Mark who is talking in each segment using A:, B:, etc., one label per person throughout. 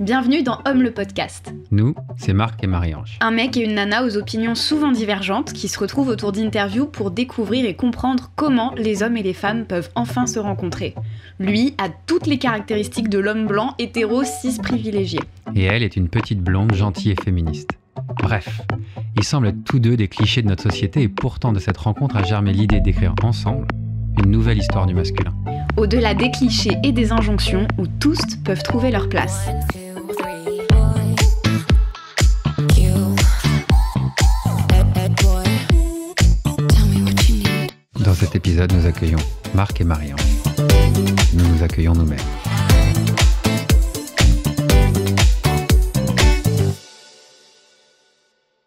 A: Bienvenue dans Homme le podcast.
B: Nous, c'est Marc et Marie-Ange.
A: Un mec et une nana aux opinions souvent divergentes qui se retrouvent autour d'interviews pour découvrir et comprendre comment les hommes et les femmes peuvent enfin se rencontrer. Lui a toutes les caractéristiques de l'homme blanc, hétéro, cis privilégié.
B: Et elle est une petite blonde gentille et féministe. Bref, ils semblent être tous deux des clichés de notre société et pourtant de cette rencontre a germé l'idée d'écrire ensemble une nouvelle histoire du masculin.
A: Au-delà des clichés et des injonctions où tous peuvent trouver leur place.
B: Dans cet épisode, nous accueillons Marc et Marie-Ange. Nous nous accueillons nous-mêmes.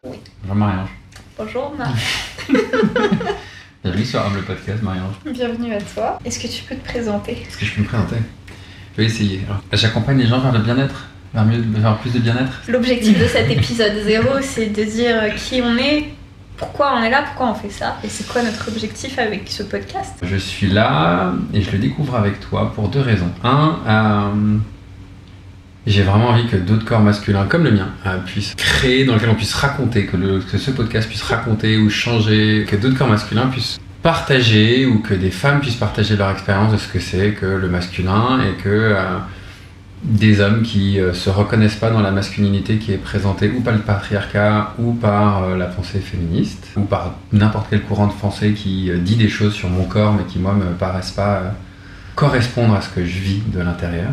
B: Bonjour Marie-Ange.
C: Bonjour Marc.
B: Bienvenue sur Homme le podcast, Marie-Ange.
C: Bienvenue à toi. Est-ce que tu peux te présenter?
B: Est-ce que je peux me présenter? Je vais essayer. Alors, j'accompagne les gens vers le bien-être, vers plus de bien-être.
C: L'objectif de cet épisode 0, c'est de dire qui on est, pourquoi on est là, pourquoi on fait ça, et c'est quoi notre objectif avec ce podcast.
B: Je suis là et je le découvre avec toi pour deux raisons. J'ai vraiment envie que d'autres corps masculins comme le mien puissent créer, dans lequel on puisse raconter, que ce podcast puisse raconter ou changer, que d'autres corps masculins puissent partager ou que des femmes puissent partager leur expérience de ce que c'est que le masculin et que des hommes qui se reconnaissent pas dans la masculinité qui est présentée ou par le patriarcat ou par la pensée féministe ou par n'importe quel courant de pensée qui dit des choses sur mon corps mais qui moi me paraissent pas correspondre à ce que je vis de l'intérieur.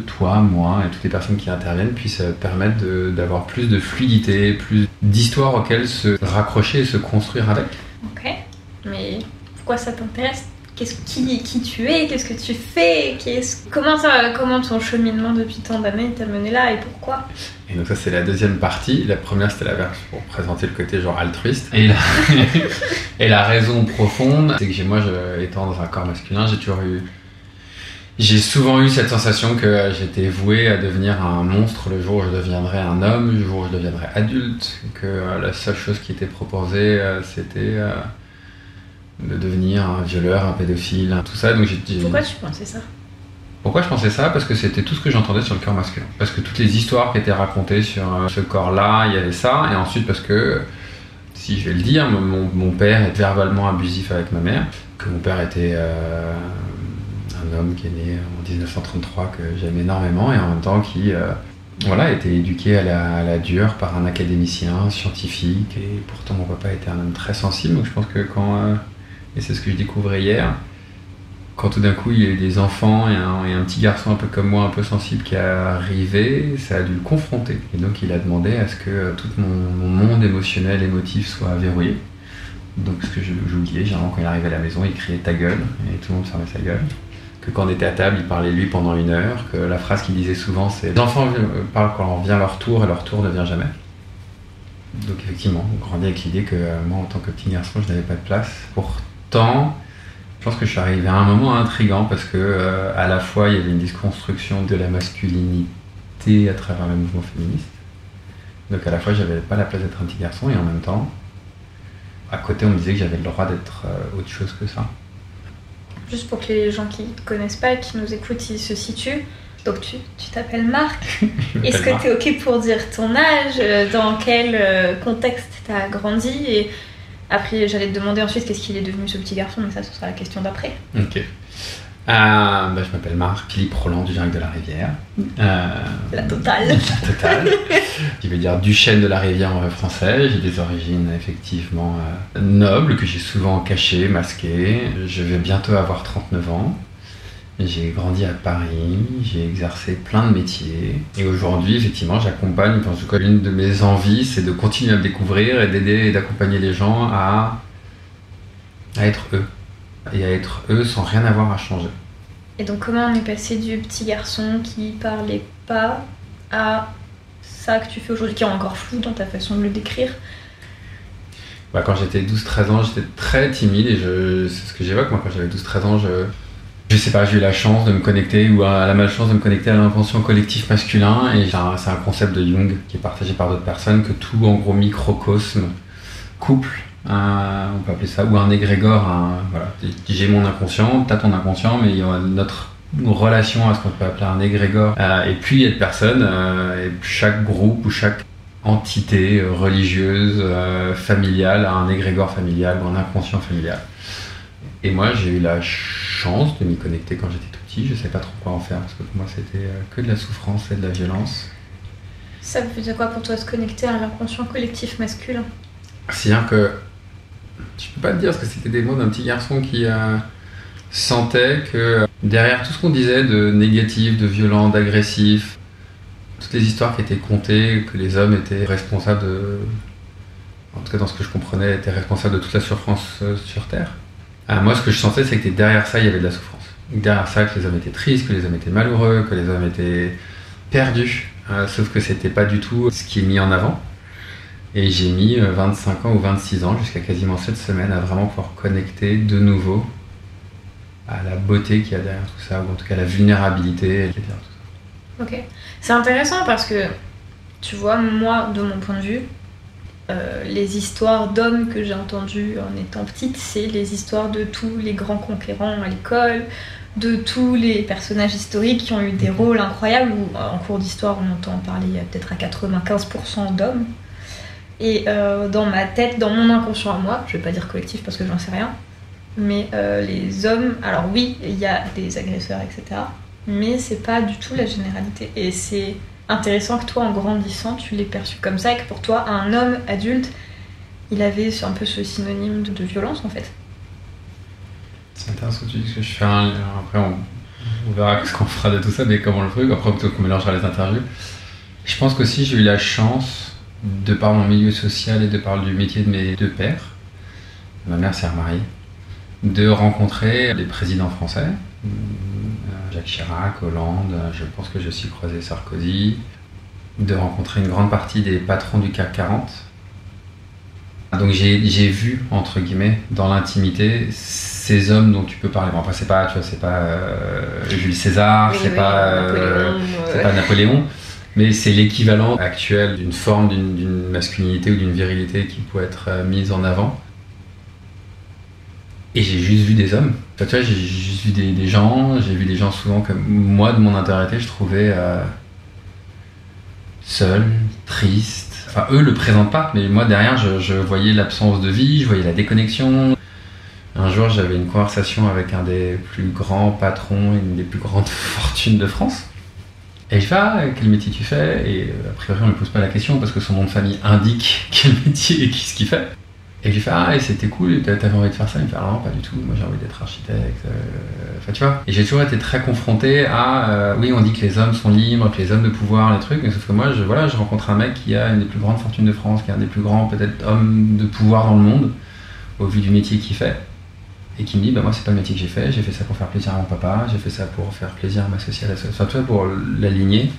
B: Toi, moi et toutes les personnes qui interviennent puissent permettre d'avoir plus de fluidité, plus d'histoires auxquelles se raccrocher et se construire avec.
C: Ok, mais pourquoi ça t'intéresse? Qui tu es? Qu'est-ce que tu fais? Comment ton cheminement depuis tant d'années t'a mené là et pourquoi?
B: Et donc ça c'est la deuxième partie. La première c'était la version pour présenter le côté genre altruiste. Et la raison profonde, c'est que étant dans un corps masculin, j'ai souvent eu cette sensation que j'étais voué à devenir un monstre le jour où je deviendrais un homme, le jour où je deviendrais adulte, que la seule chose qui était proposée c'était de devenir un violeur, un pédophile, tout ça. Donc
C: Pourquoi tu pensais ça?
B: Pourquoi je pensais ça? Parce que c'était tout ce que j'entendais sur le corps masculin. Parce que toutes les histoires qui étaient racontées sur ce corps-là, il y avait ça. Et ensuite parce que, si je vais le dire, mon père est verbalement abusif avec ma mère, que mon père était un homme qui est né en 1933 que j'aime énormément et en même temps qui était éduqué à la dure par un académicien scientifique et pourtant mon papa était un homme très sensible. Donc je pense que et c'est ce que je découvrais hier, quand tout d'un coup il y a eu des enfants et un petit garçon un peu comme moi, un peu sensible qui est arrivé, ça a dû le confronter. Et donc il a demandé à ce que tout mon monde émotionnel, émotif soit verrouillé. Donc ce que j'oubliais, généralement quand il arrivait à la maison, il criait ta gueule et tout le monde fermait sa gueule. Que quand on était à table, il parlait lui pendant 1 heure, que la phrase qu'il disait souvent c'est « Les enfants parlent quand vient leur tour et leur tour ne vient jamais ». Donc effectivement, on grandit avec l'idée que moi en tant que petit garçon, je n'avais pas de place. Pourtant, je pense que je suis arrivé à un moment intriguant parce que à la fois il y avait une déconstruction de la masculinité à travers le mouvement féministe. Donc à la fois j'avais pas la place d'être un petit garçon et en même temps, à côté on me disait que j'avais le droit d'être autre chose que ça.
C: Juste pour que les gens qui ne connaissent pas et qui nous écoutent, ils se situent. Donc tu t'appelles Marc. Est-ce que tu es OK pour dire ton âge? Dans quel contexte tu as grandi? Et après, j'allais te demander ensuite qu'est-ce qu'il est devenu ce petit garçon, mais ça, ce sera la question d'après.
B: Ok. Je m'appelle Marc Philippe Roland du Direct de la Rivière.
C: La totale.
B: La totale. Qui veut dire du chêne de la Rivière en vrai français. J'ai des origines effectivement nobles que j'ai souvent cachées, masquées. Je vais bientôt avoir 39 ans. J'ai grandi à Paris, j'ai exercé plein de métiers. Et aujourd'hui, effectivement, j'accompagne, en tout cas, l'une de mes envies, c'est de continuer à me découvrir et d'aider et d'accompagner les gens à être eux. Et à être eux sans rien avoir à changer.
C: Et donc comment on est passé du petit garçon qui parlait pas à ça que tu fais aujourd'hui, qui est encore flou dans ta façon de le décrire?
B: Quand j'étais 12-13 ans, j'étais très timide et c'est ce que j'évoque. Moi, quand j'avais 12-13 ans, je sais pas, j'ai eu la chance de me connecter ou la malchance de me connecter à l'invention collectif masculin. Et c'est un concept de Jung qui est partagé par d'autres personnes, que tout en gros microcosme, couple, on peut appeler ça, ou un égrégore, voilà. J'ai mon inconscient, t'as ton inconscient, mais il y a notre relation à ce qu'on peut appeler un égrégore. Et plus il y a de personnes, et plus chaque groupe ou chaque entité religieuse, familiale, a un égrégore familial ou un inconscient familial. Et moi, j'ai eu la chance de m'y connecter quand j'étais tout petit. Je sais pas trop quoi en faire, parce que pour moi, c'était que de la souffrance et de la violence.
C: Ça veut dire quoi pour toi, se connecter à l'inconscient collectif masculin?
B: C'est-à-dire que je peux pas te dire, parce que c'était des mots d'un petit garçon qui sentait que derrière tout ce qu'on disait de négatif, de violent, d'agressif, toutes les histoires qui étaient contées, que les hommes étaient responsables en tout cas dans ce que je comprenais, étaient responsables de toute la souffrance sur Terre. Moi, ce que je sentais, c'est que derrière ça, il y avait de la souffrance. Derrière ça, que les hommes étaient tristes, que les hommes étaient malheureux, que les hommes étaient perdus. Sauf que c'était pas du tout ce qui est mis en avant. Et j'ai mis 25 ans ou 26 ans, jusqu'à quasiment 7 semaines, à vraiment pouvoir connecter de nouveau à la beauté qu'il y a derrière tout ça, ou en tout cas la vulnérabilité qu'il y a derrière tout
C: ça. Ok. C'est intéressant parce que, tu vois, moi, de mon point de vue, les histoires d'hommes que j'ai entendues en étant petite, c'est les histoires de tous les grands conquérants à l'école, de tous les personnages historiques qui ont eu des rôles incroyables, où en cours d'histoire on entend parler peut-être à 95% d'hommes. Et dans ma tête, dans mon inconscient à moi, je vais pas dire collectif parce que j'en sais rien, mais les hommes, alors oui, il y a des agresseurs, etc., mais c'est pas du tout la généralité. Et c'est intéressant que toi, en grandissant, tu l'aies perçu comme ça, et que pour toi, un homme adulte, il avait un peu ce synonyme de violence, en fait.
B: C'est intéressant que tu dis, que je fais un lien. Après, on verra ce qu'on fera de tout ça, mais comment le truc, après plutôt qu'on mélangera les interviews. Je pense qu'aussi, j'ai eu la chance, de par mon milieu social et de par du métier de mes deux pères, ma mère s'est remariée, de rencontrer les présidents français, Jacques Chirac, Hollande, je pense que j'ai aussi croisé Sarkozy, de rencontrer une grande partie des patrons du CAC 40. Donc j'ai vu, entre guillemets, dans l'intimité, ces hommes dont tu peux parler. Bon, après, c'est pas Jules César,
C: oui,
B: c'est pas Napoléon, mais c'est l'équivalent actuel d'une forme d'une masculinité ou d'une virilité qui peut être mise en avant. Et j'ai juste vu des hommes. Tu vois, j'ai juste vu des gens, j'ai vu des gens souvent que moi, de mon intériorité, je trouvais seuls, tristes. Enfin, eux le présentent pas, mais moi, derrière, je voyais l'absence de vie, je voyais la déconnexion. Un jour, j'avais une conversation avec un des plus grands patrons, une des plus grandes fortunes de France. Et je fais, quel métier tu fais? Et a priori, on ne lui pose pas la question parce que son nom de famille indique quel métier et ce qu'il fait. Et je lui fais, et c'était cool, t'avais envie de faire ça? Il me fait, non, pas du tout, moi j'ai envie d'être architecte. Enfin, tu vois. Et j'ai toujours été très confronté à, oui, on dit que les hommes sont libres, que les hommes de pouvoir, les trucs, mais sauf que moi, je rencontre un mec qui a une des plus grandes fortunes de France, qui est un des plus grands, peut-être, hommes de pouvoir dans le monde, au vu du métier qu'il fait. Et qui me dit, moi, c'est pas le métier que j'ai fait ça pour faire plaisir à mon papa, j'ai fait ça pour faire plaisir à ma sociale, enfin, tu vois, pour l'aligner.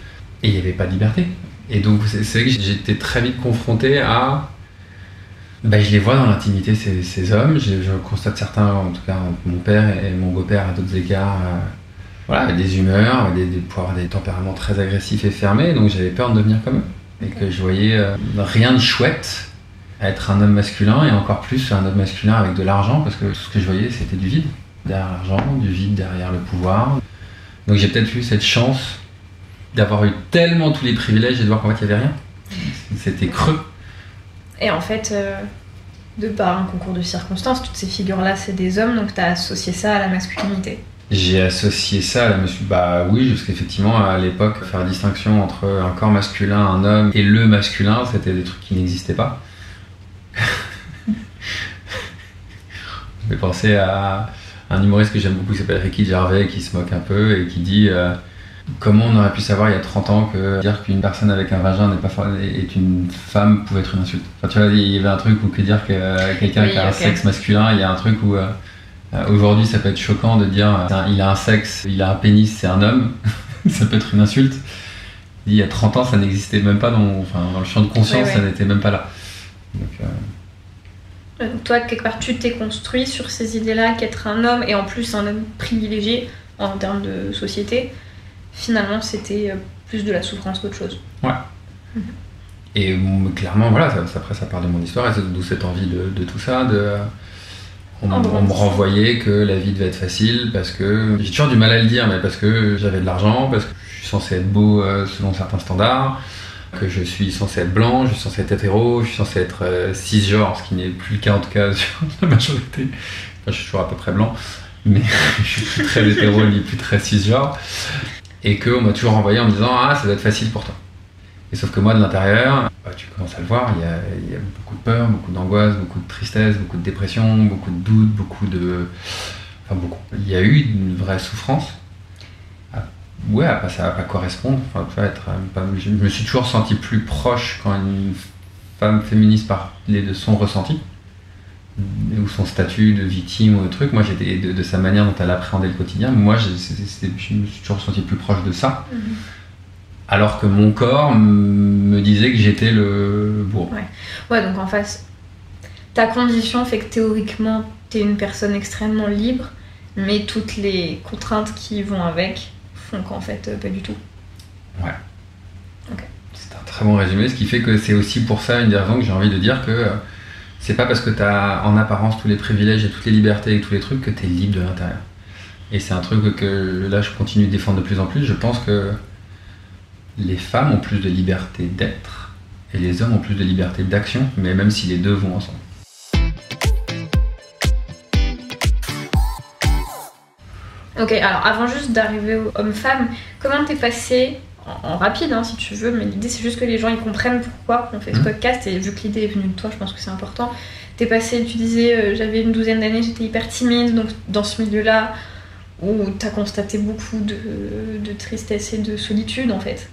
B: Et il n'y avait pas de liberté. Et donc, c'est vrai que j'étais très vite confronté à. Je les vois dans l'intimité, ces hommes. Je constate certains, en tout cas mon père et mon beau-père à d'autres égards, avec des humeurs, des tempéraments très agressifs et fermés. Donc j'avais peur de devenir comme eux. Et que je voyais rien de chouette à être un homme masculin, et encore plus un homme masculin avec de l'argent, parce que tout ce que je voyais, c'était du vide. Derrière l'argent, du vide derrière le pouvoir. Donc j'ai peut-être eu cette chance d'avoir eu tellement tous les privilèges et de voir qu'en fait il n'y avait rien. C'était creux.
C: Et en fait, de par un concours de circonstances, toutes ces figures-là, c'est des hommes, donc tu as associé ça à la masculinité.
B: J'ai associé ça à la masculinité. Oui, parce qu'effectivement, à l'époque, faire la distinction entre un corps masculin, un homme, et le masculin, c'était des trucs qui n'existaient pas. Je vais penser à un humoriste que j'aime beaucoup qui s'appelle Ricky Gervais, qui se moque un peu et qui dit comment on aurait pu savoir il y a 30 ans que dire qu'une personne avec un vagin est une femme pouvait être une insulte. Enfin, tu vois, il y avait un truc où que dire que quelqu'un qui a un sexe masculin, il y a un truc où aujourd'hui ça peut être choquant de dire il a un sexe, il a un pénis, c'est un homme. Ça peut être une insulte. Il y a 30 ans, ça n'existait même pas dans le champ de conscience, ça n'était même pas là.
C: Donc, toi, quelque part, tu t'es construit sur ces idées-là, qu'être un homme, et en plus un homme privilégié en termes de société, finalement, c'était plus de la souffrance qu'autre chose.
B: Ouais. Et clairement, voilà, après ça part de mon histoire, et c'est d'où cette envie de tout ça, on me renvoyait que la vie devait être facile parce que j'ai toujours du mal à le dire, mais parce que j'avais de l'argent, parce que je suis censé être beau selon certains standards, que je suis censé être blanc, je suis censé être hétéro, je suis censé être cisgenre, ce qui n'est plus le cas en tout cas sur la majorité. Enfin, je suis toujours à peu près blanc, mais je suis plus très hétéro ni plus très cisgenre. Et qu'on m'a toujours renvoyé en me disant ah ça doit être facile pour toi. Et sauf que moi de l'intérieur, tu commences à le voir, il y a beaucoup de peur, beaucoup d'angoisse, beaucoup de tristesse, beaucoup de dépression, beaucoup de doutes, beaucoup. Il y a eu une vraie souffrance à pas correspondre. Enfin, je me suis toujours senti plus proche quand une femme féministe parlait de son ressenti ou son statut de victime ou de truc. Moi j'étais de sa manière dont elle appréhendait le quotidien. Moi je me suis toujours senti plus proche de ça. Alors que mon corps me disait que j'étais le bourreau.
C: Ouais, donc en fait, ta condition fait que théoriquement, t'es une personne extrêmement libre, mais toutes les contraintes qui vont avec font qu'en fait, pas du tout.
B: Ouais.
C: Ok.
B: C'est un très bon résumé, ce qui fait que c'est aussi pour ça une des raisons que j'ai envie de dire que c'est pas parce que t'as en apparence tous les privilèges et toutes les libertés et tous les trucs que t'es libre de l'intérieur. Et c'est un truc que là, je continue de défendre de plus en plus. Je pense que les femmes ont plus de liberté d'être et les hommes ont plus de liberté d'action, mais même si les deux vont ensemble.
C: Ok, alors avant juste d'arriver au homme-femme, comment t'es passé, en rapide si tu veux, mais l'idée c'est juste que les gens ils comprennent pourquoi on fait ce podcast, et vu que l'idée est venue de toi, je pense que c'est important. T'es passé, tu disais, j'avais une 12aine d'années, j'étais hyper timide, donc dans ce milieu-là, où t'as constaté beaucoup de tristesse et de solitude en fait.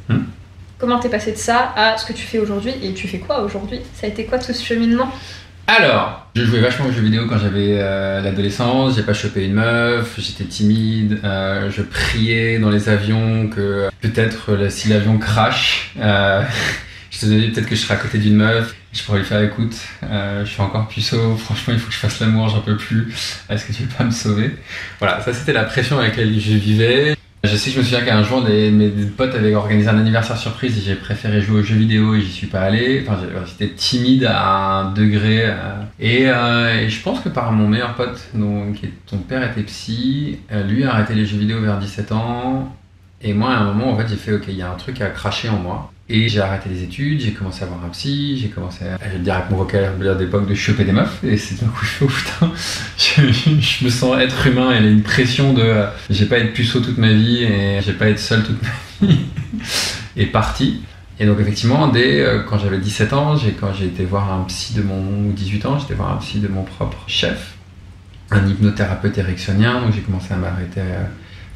C: Comment t'es passé de ça à ce que tu fais aujourd'hui, et tu fais quoi aujourd'hui? Ça a été quoi tout ce cheminement?
B: Alors, je jouais vachement aux jeux vidéo quand j'avais l'adolescence, j'ai pas chopé une meuf, j'étais timide, je priais dans les avions que peut-être si l'avion crash, je te disais peut-être que je serais à côté d'une meuf, je pourrais lui faire écoute, je suis encore puceau, franchement il faut que je fasse l'amour, j'en peux plus, est-ce que tu veux pas me sauver? Voilà, ça c'était la pression avec laquelle je vivais. Je sais que je me souviens qu'un jour mes potes avaient organisé un anniversaire surprise et j'ai préféré jouer aux jeux vidéo et j'y suis pas allé. Enfin, j'étais timide à un degré. Et je pense que par mon meilleur pote, ton père était psy, lui a arrêté les jeux vidéo vers 17 ans. Et moi, à un moment, en fait, j'ai fait ok, il y a un truc à cracher en moi. Et j'ai arrêté les études, j'ai commencé à voir un psy, j'ai commencé à dire avec mon vocabulaire d'époque de choper des meufs. Et c'est d'un coup, je fais oh putain, je me sens être humain et il y a une pression de j'ai pas être puceau toute ma vie et j'ai pas être seul toute ma vie. Et parti. Et donc effectivement, dès quand j'avais 17 ans, quand j'ai été voir un psy ou 18 ans, j'étais voir un psy de mon propre chef, un hypnothérapeute ericksonien, donc j'ai commencé à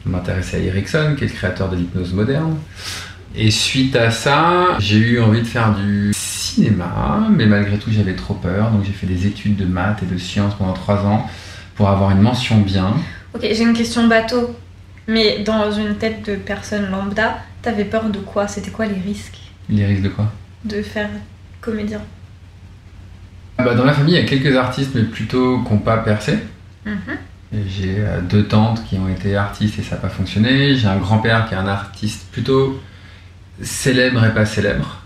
B: m'intéresser à Erickson, qui est le créateur de l'hypnose moderne. Et suite à ça, j'ai eu envie de faire du cinéma, mais malgré tout j'avais trop peur, donc j'ai fait des études de maths et de sciences pendant 3 ans pour avoir une mention bien.
C: Ok, j'ai une question bateau, mais dans une tête de personne lambda, t'avais peur de quoi? C'était quoi les risques?
B: Les risques de quoi?
C: De faire comédien.
B: Dans la famille, il y a quelques artistes, mais plutôt qui n'ont pas percé. Et j'ai 2 tantes qui ont été artistes et ça n'a pas fonctionné. J'ai un grand-père qui est un artiste plutôt célèbre et pas célèbre.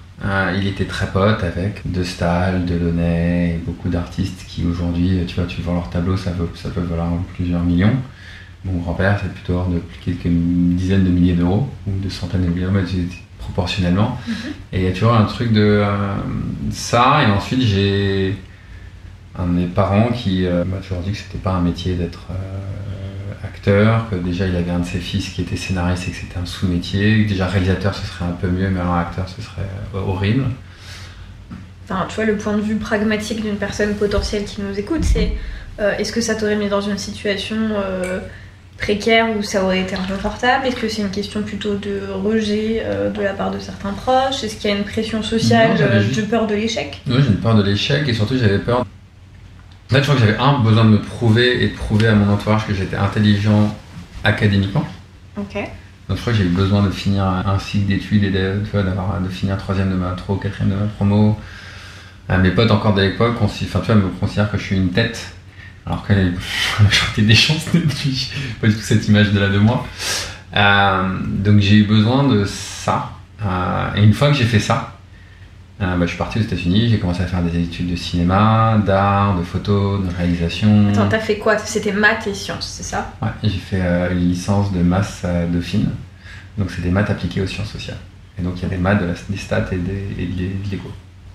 B: Il était très pote avec De Staël, Delaunay et beaucoup d'artistes qui aujourd'hui, tu vois leur tableau, ça peut valoir plusieurs millions. Mon grand-père, c'est plutôt hors de quelques dizaines de milliers d'euros ou de centaines de milliers d'euros, proportionnellement. Et il y a toujours un truc de ça. Et ensuite, j'ai un de mes parents qui m'a toujours dit que c'était pas un métier d'être acteur, que déjà il avait un de ses fils qui était scénariste et que c'était un sous-métier, que déjà réalisateur ce serait un peu mieux, mais alors acteur ce serait horrible.
C: Enfin, tu vois, le point de vue pragmatique d'une personne potentielle qui nous écoute, c'est est-ce que ça t'aurait mis dans une situation précaire où ça aurait été inconfortable? Est-ce que c'est une question plutôt de rejet de la part de certains proches? Est-ce qu'il y a une pression sociale de peur de l'échec?
B: Oui, j'ai une peur de l'échec et surtout j'avais peur. En fait, je crois que j'avais besoin de me prouver et de prouver à mon entourage que j'étais intelligent académiquement.
C: Ok.
B: Donc je crois que j'ai eu besoin de finir un cycle d'études et de finir 3e de ma 3 ou 4e de ma promo. Mes potes encore de l'époque me considèrent que je suis une tête, alors que la majorité des chances depuis pas du tout cette image de moi. Donc j'ai eu besoin de ça. Et une fois que j'ai fait ça, Je suis parti aux États-Unis, j'ai commencé à faire des études de cinéma, d'art, de photo, de réalisation.
C: Attends, t'as fait quoi? C'était maths et sciences, c'est ça?
B: Ouais, j'ai fait une licence de maths à Dauphine. Donc c'est des maths appliquées aux sciences sociales. Et donc il y a des maths, des stats et de l'éco.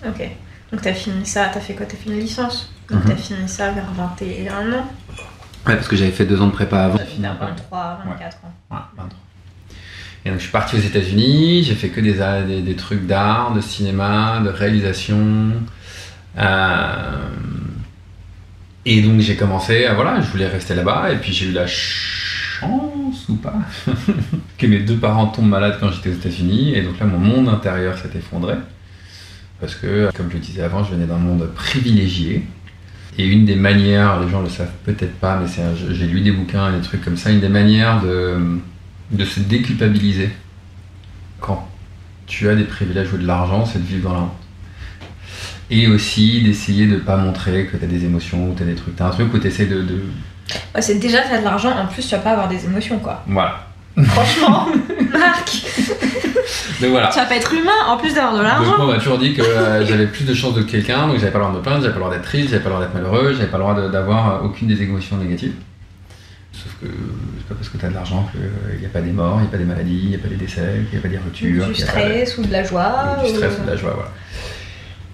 C: Ok. Donc t'as fini ça, t'as fait quoi? T'as fait une licence? Donc t'as fini ça vers 21 ans?
B: Ouais, parce que j'avais fait 2 ans de prépa avant.
C: T'as fini à 23, 24 ans.
B: Ouais, 23. Et donc je suis parti aux États-Unis, j'ai fait que des trucs d'art, de cinéma, de réalisation. Et donc j'ai commencé, je voulais rester là-bas, et puis j'ai eu la chance ou pas que mes 2 parents tombent malades quand j'étais aux États-Unis, et donc là mon monde intérieur s'est effondré. Parce que, comme je le disais avant, je venais d'un monde privilégié. Et une des manières, les gens le savent peut-être pas, mais j'ai lu des bouquins et des trucs comme ça, une des manières de se déculpabiliser quand tu as des privilèges ou de l'argent, c'est de vivre dans la honte. Et aussi d'essayer de pas montrer que tu as des émotions ou tu as des trucs. Tu as un truc où tu essaies de...
C: Ouais, c'est déjà tu as de l'argent, en plus tu vas pas avoir des émotions quoi.
B: Voilà.
C: Franchement, Marc,
B: donc voilà.
C: tu vas pas être humain en plus d'avoir de l'argent.
B: Donc on m'a toujours dit que j'avais plus de chances de quelqu'un, donc j'avais pas le droit de me plaindre, j'avais pas le droit d'être triste, j'avais pas le droit d'être malheureux, j'avais pas le droit d'avoir aucune des émotions négatives. Sauf que c'est pas parce que tu as de l'argent qu'il n'y a pas des morts, il n'y a pas des maladies, il n'y a pas des décès, qu'il n'y a pas des ruptures.
C: Du stress ou de la joie.
B: Du stress ou de la joie, voilà.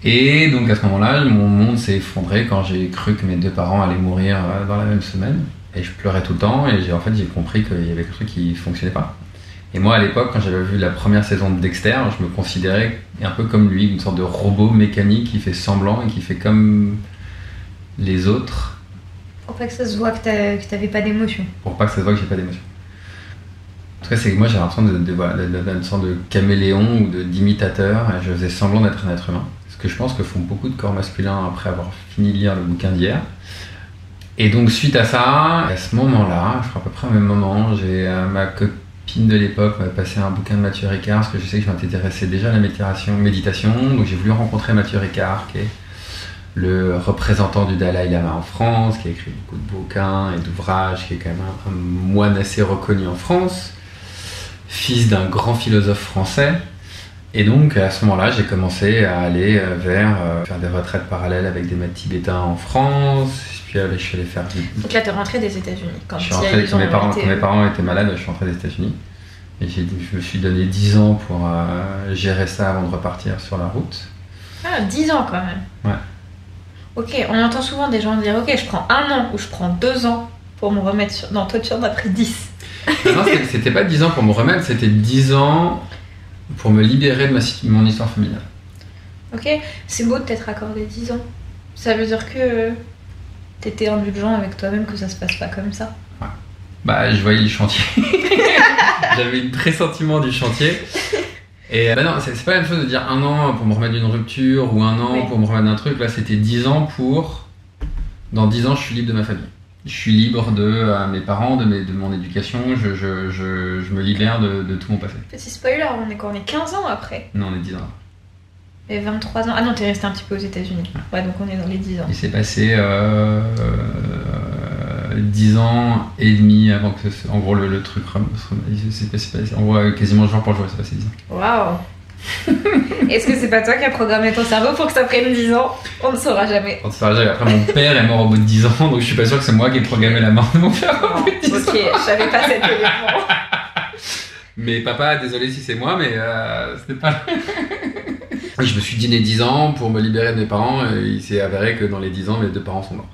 B: Et donc à ce moment-là, mon monde s'est effondré quand j'ai cru que mes 2 parents allaient mourir dans la même semaine. Et je pleurais tout le temps et j'ai compris qu'il y avait quelque chose qui ne fonctionnait pas. Et moi à l'époque, quand j'avais vu la première saison de Dexter, je me considérais un peu comme lui, une sorte de robot mécanique qui fait semblant et qui fait comme les autres.
C: Pour pas que ça se voit que t'avais pas d'émotion.
B: Pour pas que ça se voit que j'ai pas d'émotion. En tout cas, c'est que moi j'ai l'impression d'une sorte de caméléon ou d'imitateur, et je faisais semblant d'être un être humain. Ce que je pense que font beaucoup de corps masculins après avoir fini de lire le bouquin d'hier. Et donc suite à ça, à ce moment-là, je crois à peu près au même moment, j'ai ma copine de l'époque m'a passé un bouquin de Mathieu Ricard, parce que je sais que je m'intéressais déjà à la méditation, donc j'ai voulu rencontrer Mathieu Ricard, qui est le représentant du Dalai Lama en France, qui a écrit beaucoup de bouquins et d'ouvrages, qui est quand même un moine assez reconnu en France, fils d'un grand philosophe français. Et donc à ce moment-là, j'ai commencé à aller vers faire des retraites parallèles avec des maîtres tibétains en France. Puis je suis allé faire...
C: Donc là, t'es rentré des États-Unis quand
B: mes parents étaient malades, je suis rentré des États-Unis. Et je me suis donné 10 ans pour gérer ça avant de repartir sur la route.
C: Ah, 10 ans quand même.
B: Ouais.
C: Ok, on entend souvent des gens dire ok, je prends 1 an ou je prends 2 ans pour me remettre sur... Non, toi tu en as pris 10.
B: Non, c'était pas 10 ans pour me remettre, c'était 10 ans pour me libérer de mon histoire familiale.
C: Ok, c'est beau de t'être accordé 10 ans. Ça veut dire que t'étais indulgent avec toi-même, que ça se passe pas comme ça.
B: Ouais. Bah, je voyais le chantier. J'avais le pressentiment du chantier. Et non, c'est pas la même chose de dire 1 an pour me remettre d'une rupture ou 1 an pour me remettre d'un truc. Là, c'était 10 ans pour... Dans 10 ans, je suis libre de ma famille. Je suis libre de mes parents, de mon éducation. Je me libère de tout mon passé.
C: Petit spoiler, on est 15 ans après.
B: Non, on est 10 ans.
C: Et 23 ans. Ah non, t'es resté un petit peu aux États-Unis. Ouais, donc on est dans les 10 ans.
B: Il s'est passé 10 ans et demi avant que en gros le truc s'est passé en gros quasiment jour pour jour, c'est passé 10 ans.
C: Waouh. Est-ce que c'est pas toi qui as programmé ton cerveau pour que ça prenne 10 ans? On ne saura jamais.
B: On ne saura jamais. Après, mon père est mort au bout de 10 ans, donc je suis pas sûr que c'est moi qui ai programmé la mort de mon père au bout de 10 ans.
C: Ok, je savais pas cet élément.
B: Mais papa, désolé si c'est moi, mais c'était pas... Je me suis donné 10 ans pour me libérer de mes parents, et il s'est avéré que dans les 10 ans, mes 2 parents sont morts.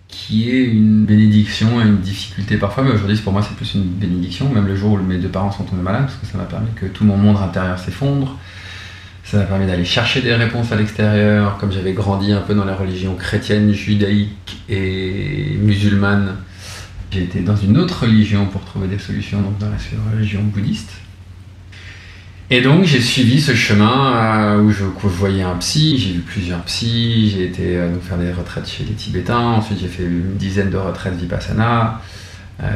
B: Qui est une bénédiction et une difficulté parfois, mais aujourd'hui pour moi c'est plus une bénédiction, même le jour où mes 2 parents sont tombés malades, parce que ça m'a permis que tout mon monde intérieur s'effondre, ça m'a permis d'aller chercher des réponses à l'extérieur, comme j'avais grandi un peu dans les religions chrétiennes, judaïques et musulmanes, j'ai été dans une autre religion pour trouver des solutions, donc dans la religion bouddhiste. Et donc j'ai suivi ce chemin où je voyais un psy, j'ai vu plusieurs psys, j'ai été faire des retraites chez les Tibétains, ensuite j'ai fait une dizaine de retraites Vipassana,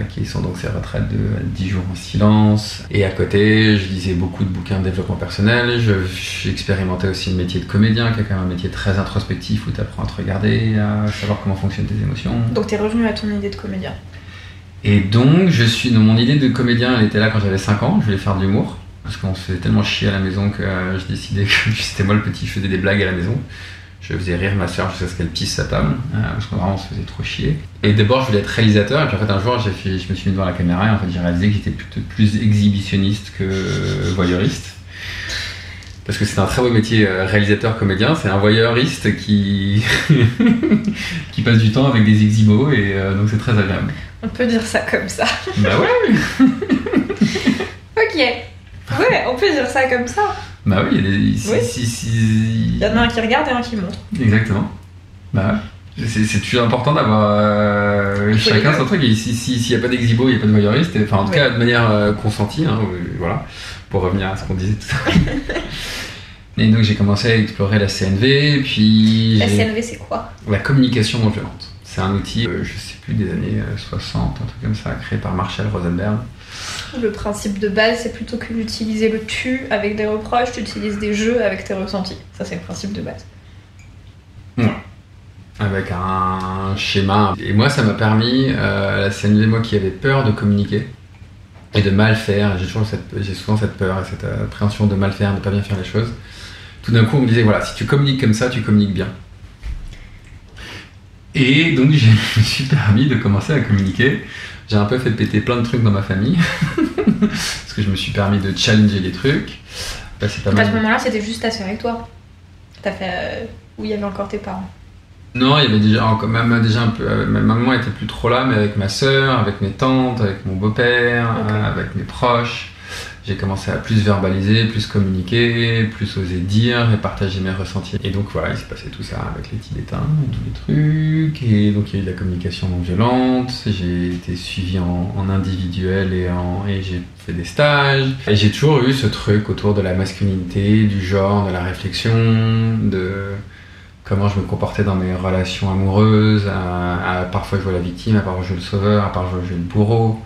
B: qui sont donc ces retraites de 10 jours en silence. Et à côté, je lisais beaucoup de bouquins de développement personnel, j'expérimentais aussi le métier de comédien, qui est quand même un métier très introspectif où tu apprends à te regarder, à savoir comment fonctionnent tes émotions.
C: Donc t'es revenu à ton idée de comédien.
B: Et donc, mon idée de comédien, elle était là quand j'avais 5 ans, je voulais faire de l'humour. parce qu'on se faisait tellement chier à la maison que je décidais que c'était moi le petit, je faisais des blagues à la maison. Je faisais rire ma soeur jusqu'à ce qu'elle pisse sa table, parce qu'on vraiment se faisait trop chier. Et d'abord je voulais être réalisateur, et puis en fait un jour je me suis mis devant la caméra et en fait j'ai réalisé que j'étais plutôt plus exhibitionniste que voyeuriste. Parce que c'est un très beau métier, réalisateur-comédien, c'est un voyeuriste qui qui passe du temps avec des exhibos, et donc c'est très agréable.
C: On peut dire ça comme ça.
B: Bah ouais.
C: Ok. Ouais, on peut dire ça comme ça.
B: Bah oui,
C: il y en a un qui regarde et un qui montre.
B: Exactement. Bah ouais. C'est toujours important d'avoir chacun son truc. Et s'il n'y a pas d'exhibo, il n'y a pas de voyeuriste. Enfin, en tout cas, de manière consentie. Hein, voilà. Pour revenir à ce qu'on disait tout à l'heure. Et donc, j'ai commencé à explorer la CNV. Puis
C: la CNV, c'est quoi?
B: La communication non violente. C'est un outil, je sais plus, des années 60, un truc comme ça, créé par Marshall Rosenberg.
C: Le principe de base, c'est plutôt que d'utiliser le tu avec des reproches, tu utilises des jeux avec tes ressentis. Ça, c'est le principe de base.
B: Avec un schéma. Et moi, ça m'a permis, la CNV, moi qui avais peur de communiquer et de mal faire, j'ai souvent cette peur et cette appréhension de mal faire, de pas bien faire les choses. Tout d'un coup, on me disait, voilà, si tu communiques comme ça, tu communiques bien. Et donc, je me suis permis de commencer à communiquer. J'ai un peu fait péter plein de trucs dans ma famille, parce que je me suis permis de challenger les trucs.
C: À ce moment-là, c'était juste ta sœur et toi. T'as fait où il y avait encore tes parents? Non,
B: il y avait déjà un peu. Ma maman était plus trop là, mais avec ma sœur, avec mes tantes, avec mon beau-père, avec mes proches. J'ai commencé à plus verbaliser, plus communiquer, plus oser dire et partager mes ressentis. Et donc voilà, il s'est passé tout ça avec les Tibétains et tous les trucs. Et donc il y a eu de la communication non violente. J'ai été suivi en individuel et j'ai fait des stages. Et j'ai toujours eu ce truc autour de la masculinité, du genre, de la réflexion, de comment je me comportais dans mes relations amoureuses, à parfois jouer la victime, à parfois jouer le sauveur, à parfois jouer le bourreau.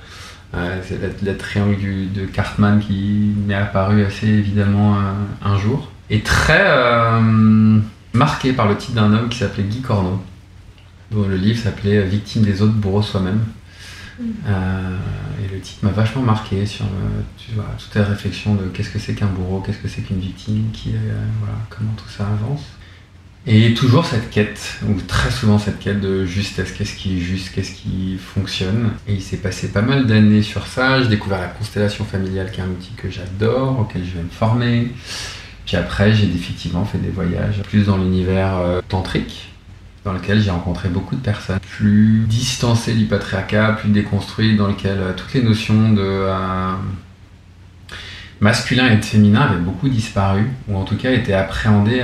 B: C'est le triangle de Cartman qui m'est apparu assez évidemment un jour. Et très marqué par le titre d'un homme qui s'appelait Guy Corneau, dont le livre s'appelait Victime des autres, bourreau soi-même. Et le titre m'a vachement marqué sur toutes les réflexions de qu'est-ce que c'est qu'un bourreau, qu'est-ce que c'est qu'une victime, comment tout ça avance. Et toujours cette quête, ou très souvent cette quête de justesse, qu'est-ce qui est juste, qu'est-ce qui fonctionne. Et il s'est passé pas mal d'années sur ça. J'ai découvert la constellation familiale, qui est un outil que j'adore, auquel je vais me former. Puis après, j'ai effectivement fait des voyages plus dans l'univers tantrique, dans lequel j'ai rencontré beaucoup de personnes plus distancées du patriarcat, plus déconstruites, dans lequel toutes les notions de masculin et féminin avaient beaucoup disparu, ou en tout cas étaient appréhendées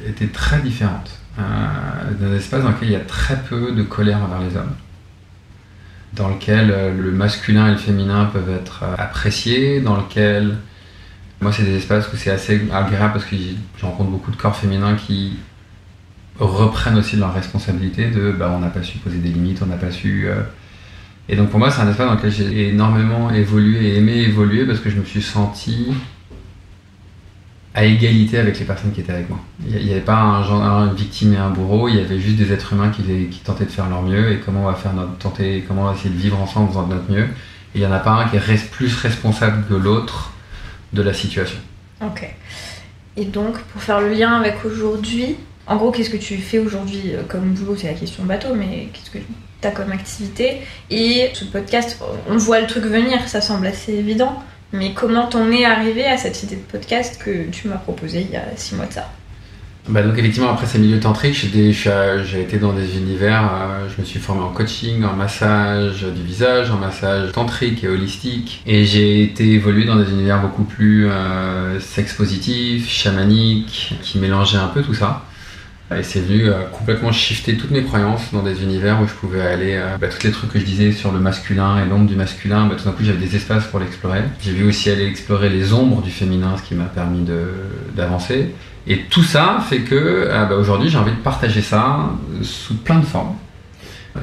B: étaient très différentes. Dans un espace dans lequel il y a très peu de colère envers les hommes, dans lequel le masculin et le féminin peuvent être appréciés, dans lequel, moi c'est des espaces où c'est assez agréable parce que je rencontre beaucoup de corps féminins qui reprennent aussi leur responsabilité de on n'a pas su poser des limites, on n'a pas su... Et donc pour moi c'est un espace dans lequel j'ai énormément évolué et aimé évoluer parce que je me suis senti à égalité avec les personnes qui étaient avec moi. Il n'y avait pas une victime et un bourreau, il y avait juste des êtres humains qui tentaient de faire leur mieux et comment on va essayer de vivre ensemble en faisant de notre mieux. Et il n'y en a pas un qui est plus responsable que l'autre de la situation.
C: Ok. Et donc pour faire le lien avec aujourd'hui, en gros qu'est-ce que tu fais aujourd'hui comme boulot? C'est la question bateau, mais qu'est-ce que t'as comme activité? Et ce podcast, on voit le truc venir, ça semble assez évident, mais comment t'en es arrivé à cette idée de podcast que tu m'as proposé il y a 6 mois de ça?
B: Donc effectivement, après ces milieux tantriques, j'ai été dans des univers, je me suis formé en coaching, en massage du visage, en massage tantrique et holistique, et j'ai été évolué dans des univers beaucoup plus sex positif, chamanique, qui mélangeaient un peu tout ça. Et c'est venu complètement shifter toutes mes croyances dans des univers où je pouvais aller, tous les trucs que je disais sur le masculin et l'ombre du masculin, tout d'un coup j'avais des espaces pour l'explorer. J'ai vu aussi aller explorer les ombres du féminin, ce qui m'a permis d'avancer. Et tout ça fait que aujourd'hui j'ai envie de partager ça sous plein de formes.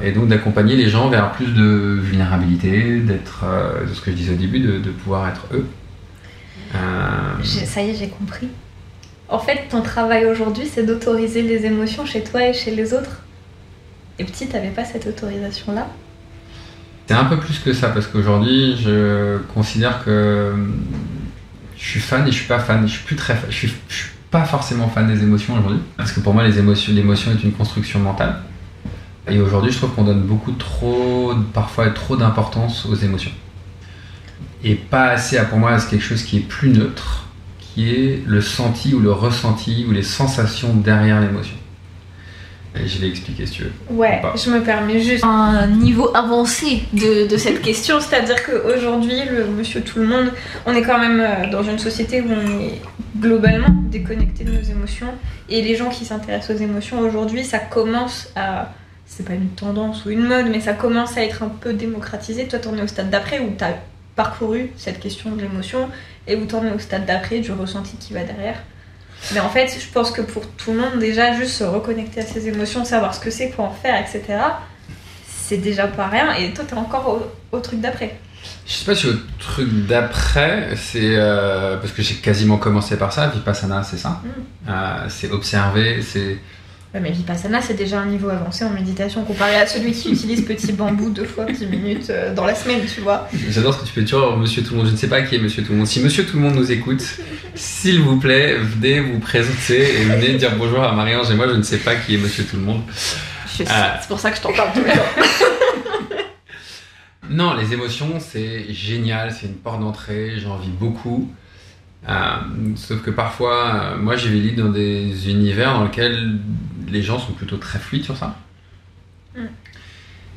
B: Et donc d'accompagner les gens vers plus de vulnérabilité, d'être, de ce que je disais au début, de pouvoir être eux.
C: Ça y est, j'ai compris. En fait, ton travail aujourd'hui, c'est d'autoriser les émotions chez toi et chez les autres. Et petit, t'avais pas cette autorisation-là?
B: C'est un peu plus que ça, parce qu'aujourd'hui, je considère que Je suis fan et je suis pas fan. Je suis plus très fan. Je suis pas forcément fan des émotions aujourd'hui. Parce que pour moi, l'émotion est une construction mentale. Et aujourd'hui, je trouve qu'on donne parfois trop d'importance aux émotions. Et pas assez, pour moi, à quelque chose qui est plus neutre, qui est le senti ou le ressenti ou les sensations derrière l'émotion. Et je vais expliquer si tu veux.
C: Ouais, je me permets juste un niveau avancé de cette question, c'est-à-dire qu'aujourd'hui, le monsieur tout le monde, on est quand même dans une société où on est globalement déconnecté de nos émotions, et les gens qui s'intéressent aux émotions aujourd'hui, ça commence à... C'est pas une tendance ou une mode, mais ça commence à être un peu démocratisé. Toi, t'en es au stade d'après où t'as parcouru cette question de l'émotion, et où t'en es au stade d'après du ressenti qui va derrière. Mais en fait, je pense que pour tout le monde, déjà, juste se reconnecter à ses émotions, savoir ce que c'est, quoi en faire, etc., c'est déjà pas rien. Et toi, t'es encore au truc d'après.
B: Je sais pas si au truc d'après, c'est parce que j'ai quasiment commencé par ça. Vipassana, c'est ça. C'est observer, c'est...
C: Ouais, mais Vipassana, c'est déjà un niveau avancé en méditation comparé à celui qui utilise petit bambou 2 fois 10 minutes dans la semaine, tu vois.
B: J'adore ce que tu fais toujours, Monsieur Tout le Monde. Je ne sais pas qui est Monsieur Tout le Monde. Si Monsieur Tout le Monde nous écoute, s'il vous plaît, venez vous présenter et venez dire bonjour à Marie-Ange et moi. Je ne sais pas qui est Monsieur Tout le Monde.
C: C'est pour ça que je t'en parle tout le temps.
B: Non, les émotions, c'est génial, c'est une porte d'entrée, j'en vis beaucoup. Sauf que parfois, moi j'ai vécu dans des univers dans lesquels les gens sont plutôt très fluides sur ça.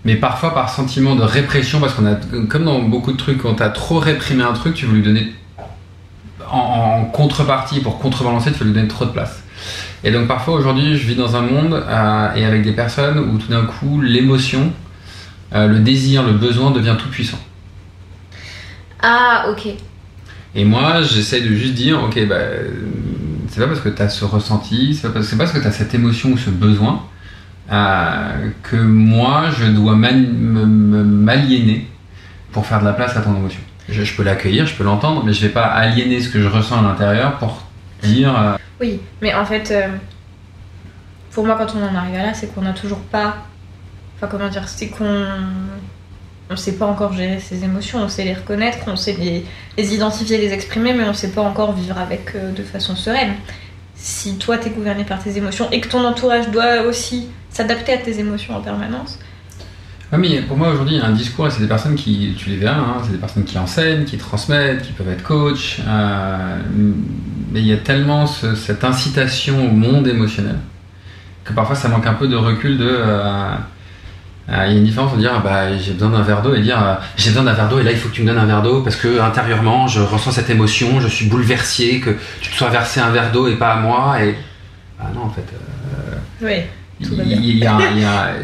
B: Mais parfois par sentiment de répression, parce qu'on a, comme dans beaucoup de trucs, quand t'as trop réprimé un truc, tu veux lui donner en contrepartie, pour contrebalancer, tu veux lui donner trop de place. Et donc parfois aujourd'hui, je vis dans un monde et avec des personnes où tout d'un coup, l'émotion, le désir, le besoin devient tout puissant.
C: Ah, ok.
B: Et moi, j'essaie de juste dire, ok, c'est pas parce que tu as ce ressenti, c'est pas parce que tu as cette émotion ou ce besoin que moi, je dois m'aliéner pour faire de la place à ton émotion. Je peux l'accueillir, je peux l'entendre, mais je vais pas aliéner ce que je ressens à l'intérieur pour dire...
C: Oui, mais en fait, pour moi, quand on en arrive à là, c'est qu'on n'a toujours pas... Enfin, comment dire, c'est qu'on... On sait pas encore gérer ses émotions, on sait les reconnaître, on sait les identifier, les exprimer, mais on sait pas encore vivre avec de façon sereine. Si toi t'es gouverné par tes émotions et que ton entourage doit aussi s'adapter à tes émotions en permanence.
B: Oui, mais pour moi aujourd'hui il y a un discours et c'est des personnes qui, tu les verras, c'est des personnes qui enseignent, qui transmettent, qui peuvent être coach, mais il y a tellement cette incitation au monde émotionnel que parfois ça manque un peu de recul de... Il y a une différence de dire j'ai besoin d'un verre d'eau et dire j'ai besoin d'un verre d'eau et là il faut que tu me donnes un verre d'eau parce que intérieurement je ressens cette émotion, je suis bouleversé que tu te sois versé un verre d'eau et pas à moi et non en fait
C: oui, tout va
B: bien.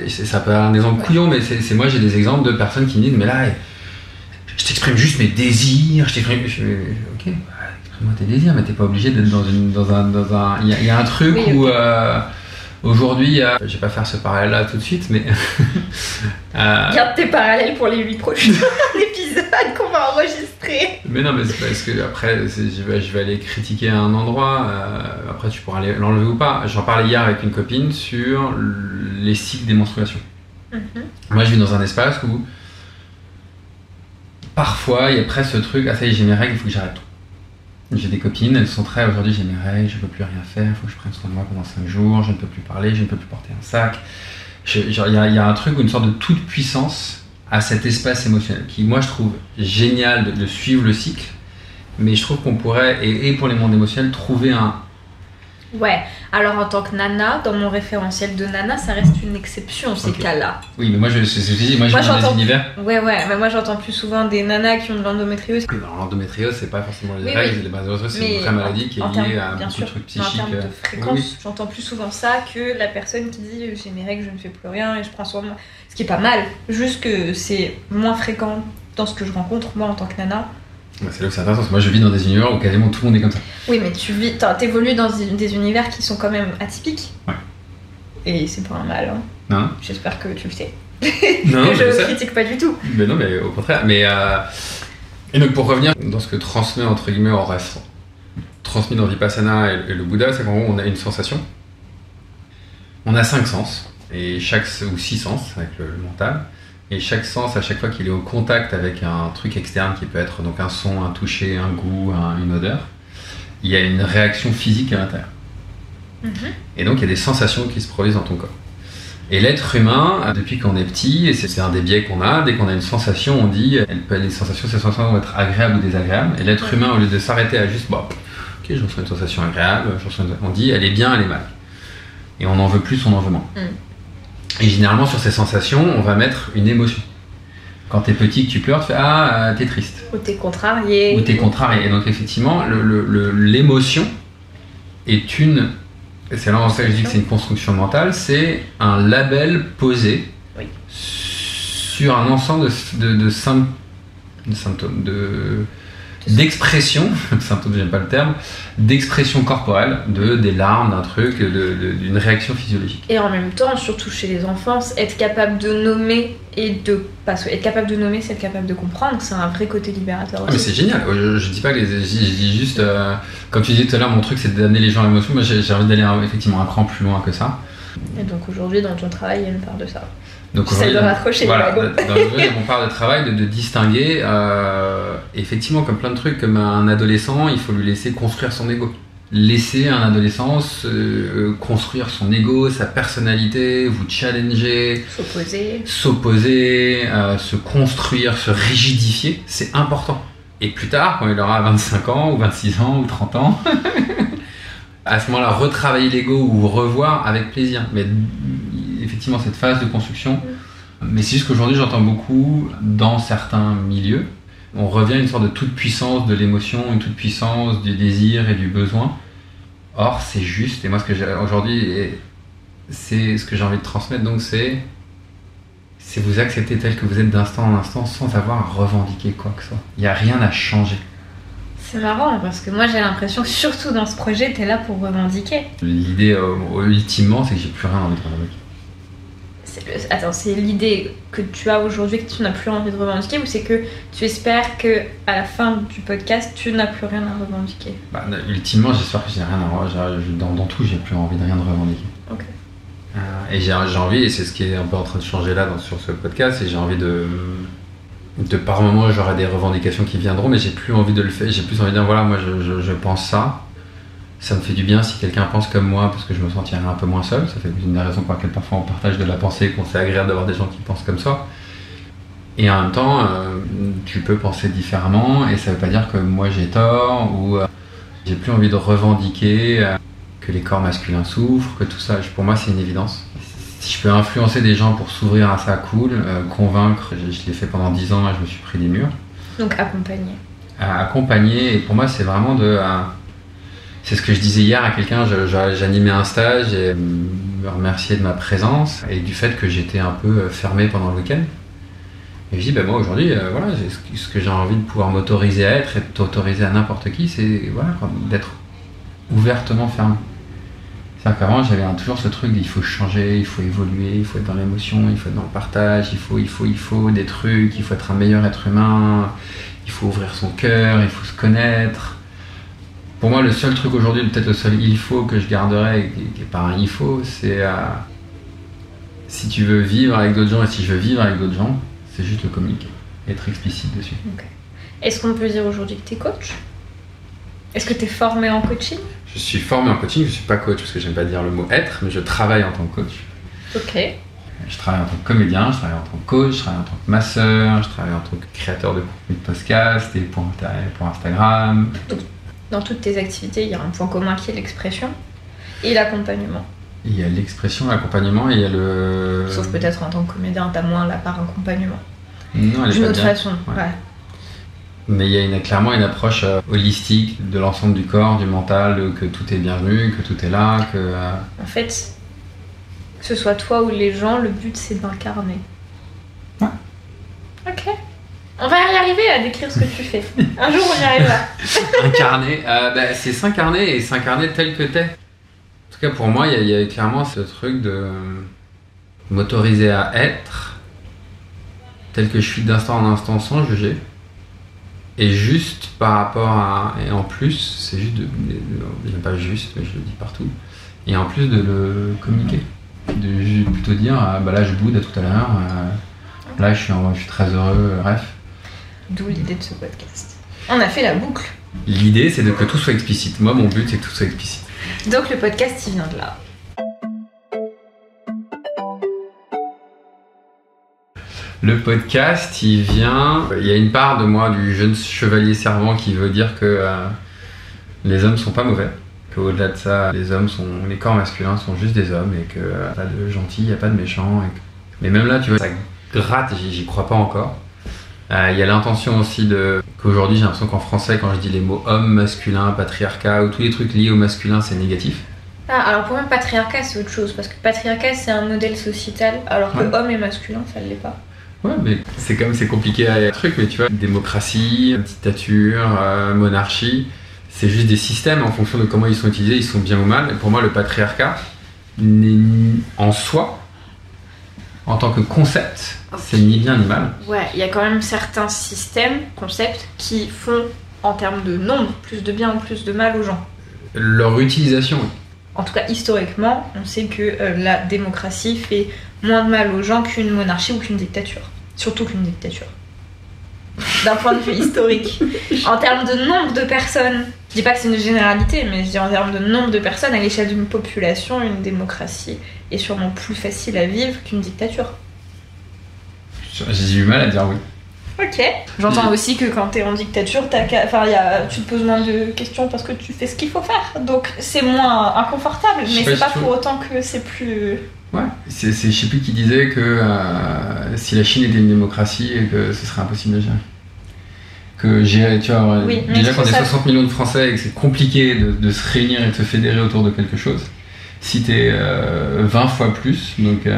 B: Ça peut avoir un exemple couillon mais c'est moi j'ai des exemples de personnes qui me disent mais là je t'exprime juste mes désirs, ok exprime-moi tes désirs mais t'es pas obligé d'être dans un il y a un truc oui, où aujourd'hui, je vais pas faire ce parallèle-là tout de suite, mais...
C: Garde tes parallèles pour les 8 prochains épisodes qu'on va enregistrer.
B: Mais non, mais c'est parce que après, je vais aller critiquer un endroit, après tu pourras l'enlever ou pas. J'en parlais hier avec une copine sur les cycles des menstruations. Moi, je vis dans un espace où parfois, il y a presque ce truc, ça y est, j'ai mes règles, il faut que j'arrête tout. J'ai des copines, elles sont très aujourd'hui j'ai mes règles, je ne peux plus rien faire, il faut que je prenne soin de moi pendant 5 jours, je ne peux plus parler, je ne peux plus porter un sac. Il y a un truc, une sorte de toute puissance à cet espace émotionnel qui moi je trouve génial de suivre le cycle, mais je trouve qu'on pourrait, et pour les mondes émotionnels, trouver un...
C: Ouais, alors en tant que nana, dans mon référentiel de nana, ça reste une exception ces cas-là.
B: Oui, mais moi je vis dans des univers.
C: Ouais, mais moi j'entends plus souvent des nanas qui ont de l'endométriose.
B: Oui, l'endométriose, c'est pas forcément les règles, c'est une vraie maladie qui est liée à beaucoup de trucs psychiques.
C: En termes de fréquence, j'entends plus souvent ça que la personne qui dit j'ai mes règles, je ne fais plus rien et je prends soin de moi. Ce qui est pas mal, juste que c'est moins fréquent dans ce que je rencontre moi en tant que nana.
B: C'est là que c'est intéressant, parce que moi je vis dans des univers où quasiment tout le monde est comme ça.
C: Oui, mais t'évolues dans des univers qui sont quand même atypiques.
B: Ouais.
C: Et c'est pas un mal. Hein.
B: Non.
C: J'espère que tu le sais.
B: Non,
C: que je ne critique pas du tout.
B: Mais non, mais au contraire. Mais et donc pour revenir dans ce que transmet entre guillemets en reste transmis dans Vipassana et le Bouddha, c'est qu'en gros on a une sensation. On a 5 sens, et ou 6 sens avec le mental. Et chaque sens, à chaque fois qu'il est au contact avec un truc externe qui peut être donc un son, un toucher, un goût, une odeur, il y a une réaction physique à l'intérieur. Et donc il y a des sensations qui se produisent dans ton corps. Et l'être humain, depuis qu'on est petit, et c'est un des biais qu'on a, dès qu'on a une sensation, on dit, les sensations vont être agréables ou désagréables. Et l'être humain, au lieu de s'arrêter à juste, ok, je ressens une sensation agréable, on dit, elle est bien, elle est mal. Et on n'en veut plus, on en veut moins. Et généralement, sur ces sensations, on va mettre une émotion. Quand t'es petit, que tu pleures, tu fais t'es triste.
C: Ou t'es contrarié.
B: Et donc, effectivement, l'émotion est une. C'est là en ça que je dis que c'est une construction mentale, c'est un label posé sur un ensemble de symptômes, d'expression, symptômes, j'aime pas le terme, d'expression corporelle, des larmes, d'un truc, d'une réaction physiologique.
C: Et en même temps, surtout chez les enfants, être capable de nommer parce que être capable de nommer, c'est être capable de comprendre, c'est un vrai côté libérateur aussi.
B: Mais c'est génial, je dis pas que je dis juste, comme tu disais tout à l'heure, mon truc c'est d'amener les gens à l'émotion, moi j'ai envie d'aller effectivement un cran plus loin que ça.
C: Et donc aujourd'hui, dans ton travail, il y a une part de ça.
B: Donc
C: j'essaie de raccrocher les wagons.
B: Dans mon part de travail, de distinguer, effectivement, comme plein de trucs, comme un adolescent, il faut lui laisser construire son ego. Laisser un adolescent construire son ego, sa personnalité, vous challenger, s'opposer, se construire, se rigidifier, c'est important. Et plus tard, quand il aura 25 ans, ou 26 ans, ou 30 ans, à ce moment-là, retravailler l'ego ou revoir avec plaisir. Mais effectivement, cette phase de construction. Mais c'est juste qu'aujourd'hui, j'entends beaucoup, dans certains milieux, on revient à une sorte de toute puissance de l'émotion, une toute puissance du désir et du besoin. Or, c'est juste, et moi, ce que j'ai aujourd'hui, c'est ce que j'ai envie de transmettre, donc c'est vous accepter tel que vous êtes d'instant en instant sans avoir à revendiquer quoi que ce soit. Il n'y a rien à changer.
C: C'est marrant, parce que moi, j'ai l'impression que surtout dans ce projet, t'es là pour revendiquer.
B: L'idée, ultimement, c'est que j'ai plus rien envie de revendiquer.
C: C'est l'idée que tu as aujourd'hui que tu n'as plus envie de revendiquer, ou c'est que tu espères que à la fin du podcast tu n'as plus rien à revendiquer?
B: Ultimement, j'espère que j'ai rien à revendiquer. Dans tout, j'ai plus envie de rien de revendiquer.
C: Ok.
B: Et j'ai envie, et c'est ce qui est un peu en train de changer là sur ce podcast, et j'ai envie de par moments j'aurai des revendications qui viendront, mais j'ai plus envie de le faire. J'ai plus envie de dire voilà, moi je pense ça. Ça me fait du bien si quelqu'un pense comme moi, parce que je me sentirai un peu moins seul. Ça fait une des raisons pour laquelle parfois on partage de la pensée, qu'on c'est agréable d'avoir des gens qui pensent comme ça. Et en même temps, tu peux penser différemment, et ça veut pas dire que moi j'ai tort, ou j'ai plus envie de revendiquer que les corps masculins souffrent, que tout ça, pour moi c'est une évidence. Si je peux influencer des gens pour s'ouvrir à ça, cool. Convaincre, je l'ai fait pendant 10 ans et je me suis pris des murs.
C: Donc accompagner.
B: Accompagner, et pour moi c'est vraiment c'est ce que je disais hier à quelqu'un, j'animais un stage et me remercier de ma présence et du fait que j'étais un peu fermé pendant le week-end. Et je dis, moi aujourd'hui, voilà, ce que j'ai envie de pouvoir m'autoriser à être et t'autoriser à n'importe qui, c'est voilà, d'être ouvertement fermé. C'est-à-dire qu'avant, j'avais toujours ce truc il faut changer, il faut évoluer, il faut être dans l'émotion, il faut être dans le partage, il faut des trucs, il faut être un meilleur être humain, il faut ouvrir son cœur, il faut se connaître. Pour moi, le seul truc aujourd'hui, peut-être le seul il faut que je garderai, qui n'est pas un il faut, c'est si tu veux vivre avec d'autres gens et si je veux vivre avec d'autres gens, c'est juste le communiquer, être explicite dessus.
C: Okay. Est-ce qu'on peut dire aujourd'hui que tu es coach? Est-ce que tu es formé en coaching?
B: Je suis formé en coaching, je ne suis pas coach parce que j'aime pas dire le mot être, mais je travaille en tant que coach.
C: Ok.
B: Je travaille en tant que comédien, je travaille en tant que coach, je travaille en tant que masseur, je travaille en tant que créateur de contenu de podcast et pour Instagram.
C: Dans toutes tes activités, il y a un point commun qui est l'expression et l'accompagnement.
B: Il y a l'expression, l'accompagnement et il y a le...
C: Sauf peut-être en tant que comédien, t'as moins la part accompagnement.
B: Non, elle est
C: d'une
B: pas
C: autre
B: bien.
C: façon,
B: Ouais.
C: ouais.
B: Mais il y a clairement une approche holistique de l'ensemble du corps, du mental, que tout est bienvenu, que tout est là, que...
C: En fait, que ce soit toi ou les gens, le but c'est d'incarner.
B: Ouais.
C: Ok. On va y arriver à décrire ce que tu fais. Un jour on y arrivera.
B: Incarner, c'est s'incarner et s'incarner tel que t'es. En tout cas pour moi, il y a clairement ce truc de m'autoriser à être tel que je suis d'instant en instant sans juger. Et juste par rapport à... Et en plus, c'est juste j'aime pas juste, mais je le dis partout. Et en plus de le communiquer. De plutôt dire, là je boude à tout à l'heure. Là, je suis très heureux, bref.
C: D'où l'idée de ce podcast. On a fait la boucle.
B: L'idée, c'est que tout soit explicite. Moi, mon but, c'est que tout soit explicite.
C: Donc le podcast, il vient de là.
B: Le podcast, il vient... Il y a une part de moi, du jeune chevalier servant, qui veut dire que les hommes sont pas mauvais. Qu'au-delà de ça, les corps masculins sont juste des hommes et qu'il n'y a pas de gentils, il n'y a pas de méchants. Mais même là, tu vois, ça gratte, j'y crois pas encore. Il y a l'intention aussi qu'aujourd'hui, j'ai l'impression qu'en français, quand je dis les mots homme, masculin, patriarcat, ou tous les trucs liés au masculin, c'est négatif.
C: Ah, alors pour moi, patriarcat, c'est autre chose. Parce que patriarcat, c'est un modèle sociétal, alors que homme et masculin, ça ne l'est pas.
B: Ouais, mais c'est compliqué à truc, mais tu vois, démocratie, dictature, monarchie, c'est juste des systèmes en fonction de comment ils sont utilisés, ils sont bien ou mal. Et pour moi, le patriarcat, en soi, en tant que concept, c'est ni bien ni mal.
C: Ouais, il y a quand même certains systèmes, concepts, qui font, en termes de nombre, plus de bien ou plus de mal aux gens.
B: Leur utilisation, oui.
C: En tout cas, historiquement, on sait que la démocratie fait moins de mal aux gens qu'une monarchie ou qu'une dictature. Surtout qu'une dictature. D'un point de vue historique. En termes de nombre de personnes, je dis pas que c'est une généralité, mais je dis en termes de nombre de personnes, à l'échelle d'une population, une démocratie est sûrement plus facile à vivre qu'une dictature.
B: J'ai eu mal à dire oui.
C: Ok. J'entends aussi que quand t'es en dictature, tu te poses moins de questions parce que tu fais ce qu'il faut faire. Donc c'est moins inconfortable, mais c'est pas pour autant que c'est plus...
B: Ouais, je sais plus qui disait que si la Chine était une démocratie, et que ce serait impossible à gérer. Que gérer, tu vois,
C: oui,
B: déjà qu'on est 60 millions de Français et que c'est compliqué de se réunir et de se fédérer autour de quelque chose, si t'es 20 fois plus, donc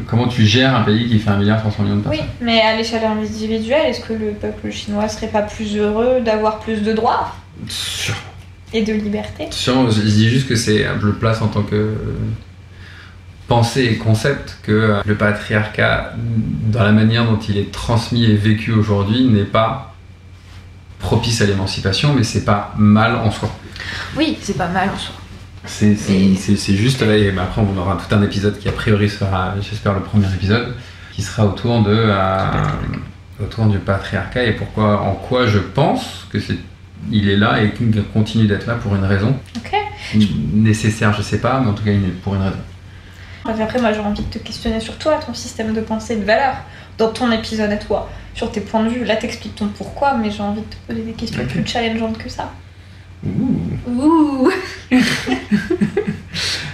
B: comment tu gères un pays qui fait 1,3 milliard de personnes?
C: Oui, mais à l'échelle individuelle, est-ce que le peuple chinois serait pas plus heureux d'avoir plus de droits?
B: Sûrement.
C: Et de liberté?
B: Sûrement, je dis juste que je le place en tant que... pensée et concept que le patriarcat, dans la manière dont il est transmis et vécu aujourd'hui, n'est pas propice à l'émancipation, mais c'est pas mal en soi.
C: Oui, c'est pas mal en soi.
B: C'est juste, et après on aura tout un épisode qui a priori sera, j'espère, le premier épisode, qui sera autour du patriarcat et en quoi je pense que il est là et qu'il continue d'être là pour une raison.
C: Ok.
B: Nécessaire, je sais pas, mais en tout cas pour une raison.
C: Après, moi, j'ai envie de te questionner sur toi, ton système de pensée et de valeurs, dans ton épisode à toi, sur tes points de vue. Là, t'expliques ton pourquoi, mais j'ai envie de te poser des questions plus challengeantes que ça. Ouh.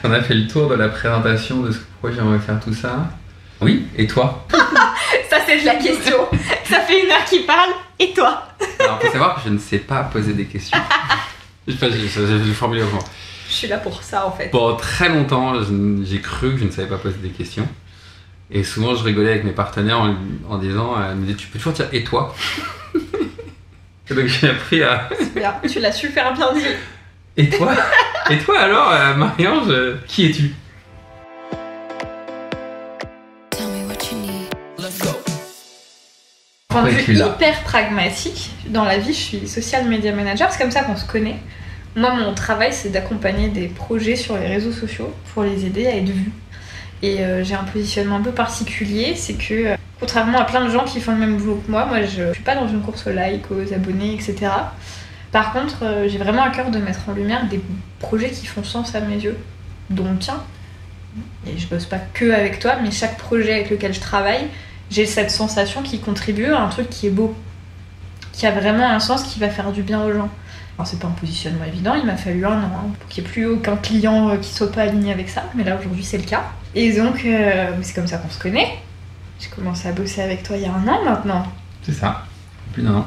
B: On a fait le tour de la présentation de pourquoi j'aimerais faire tout ça. Oui, et toi?
C: Ça, c'est de la question. Ça fait 1 heure qu'il parle, et toi?
B: Alors, faut savoir que je ne sais pas poser des questions. Je vais formuler autrement.
C: Je suis là pour ça en fait.
B: Pendant très longtemps, j'ai cru que je ne savais pas poser des questions. Et souvent, je rigolais avec mes partenaires en disant, elle me disait, tu peux toujours dire et toi? Et donc j'ai appris à...
C: C'est bien, tu l'as super bien dit.
B: Et toi? Et toi alors, Marie-Ange, qui es-tu?
C: Point de vue hyper pragmatique, dans la vie, je suis social media manager, c'est comme ça qu'on se connaît. Moi, mon travail, c'est d'accompagner des projets sur les réseaux sociaux pour les aider à être vus. Et j'ai un positionnement un peu particulier, c'est que contrairement à plein de gens qui font le même boulot que moi je suis pas dans une course aux likes, aux abonnés, etc. Par contre, j'ai vraiment à cœur de mettre en lumière des projets qui font sens à mes yeux, dont le tien. Et je bosse pas que avec toi, mais chaque projet avec lequel je travaille, j'ai cette sensation qui contribue à un truc qui est beau, qui a vraiment un sens, qui va faire du bien aux gens. Alors c'est pas un positionnement évident, il m'a fallu 1 an pour qu'il n'y ait plus aucun client qui soit pas aligné avec ça, mais là aujourd'hui c'est le cas. Et donc c'est comme ça qu'on se connaît. J'ai commencé à bosser avec toi il y a 1 an maintenant.
B: C'est ça, plus d'1 an.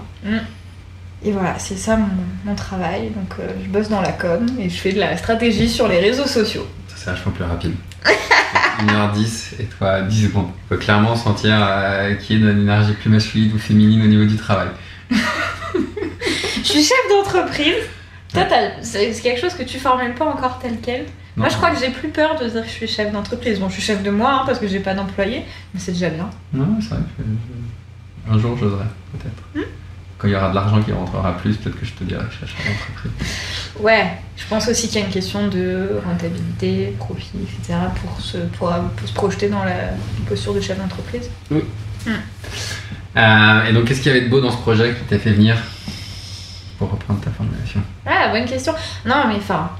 C: Et voilà, c'est ça mon travail. Donc je bosse dans la com et je fais de la stratégie sur les réseaux sociaux.
B: Ça c'est vachement plus rapide. 1h10 et toi 10 secondes. Il faut clairement sentir qu'il y ait une énergie plus masculine ou féminine au niveau du travail.
C: Je suis chef d'entreprise. Toi, c'est quelque chose que tu formelles pas encore tel quel. Non. Moi, je crois que j'ai plus peur de dire que je suis chef d'entreprise. Bon, je suis chef de moi parce que j'ai pas d'employé, mais c'est déjà bien.
B: Non, c'est vrai que un jour j'oserai, peut-être. Quand il y aura de l'argent qui rentrera plus, peut-être que je te dirai que je suis chef d'entreprise.
C: Ouais, je pense aussi qu'il y a une question de rentabilité, profit, etc. pour se projeter dans la posture de chef d'entreprise.
B: Oui. Et donc, qu'est-ce qu'il y avait de beau dans ce projet qui t'a fait venir pour reprendre ta formulation?
C: Ah, bonne question. Non, mais enfin,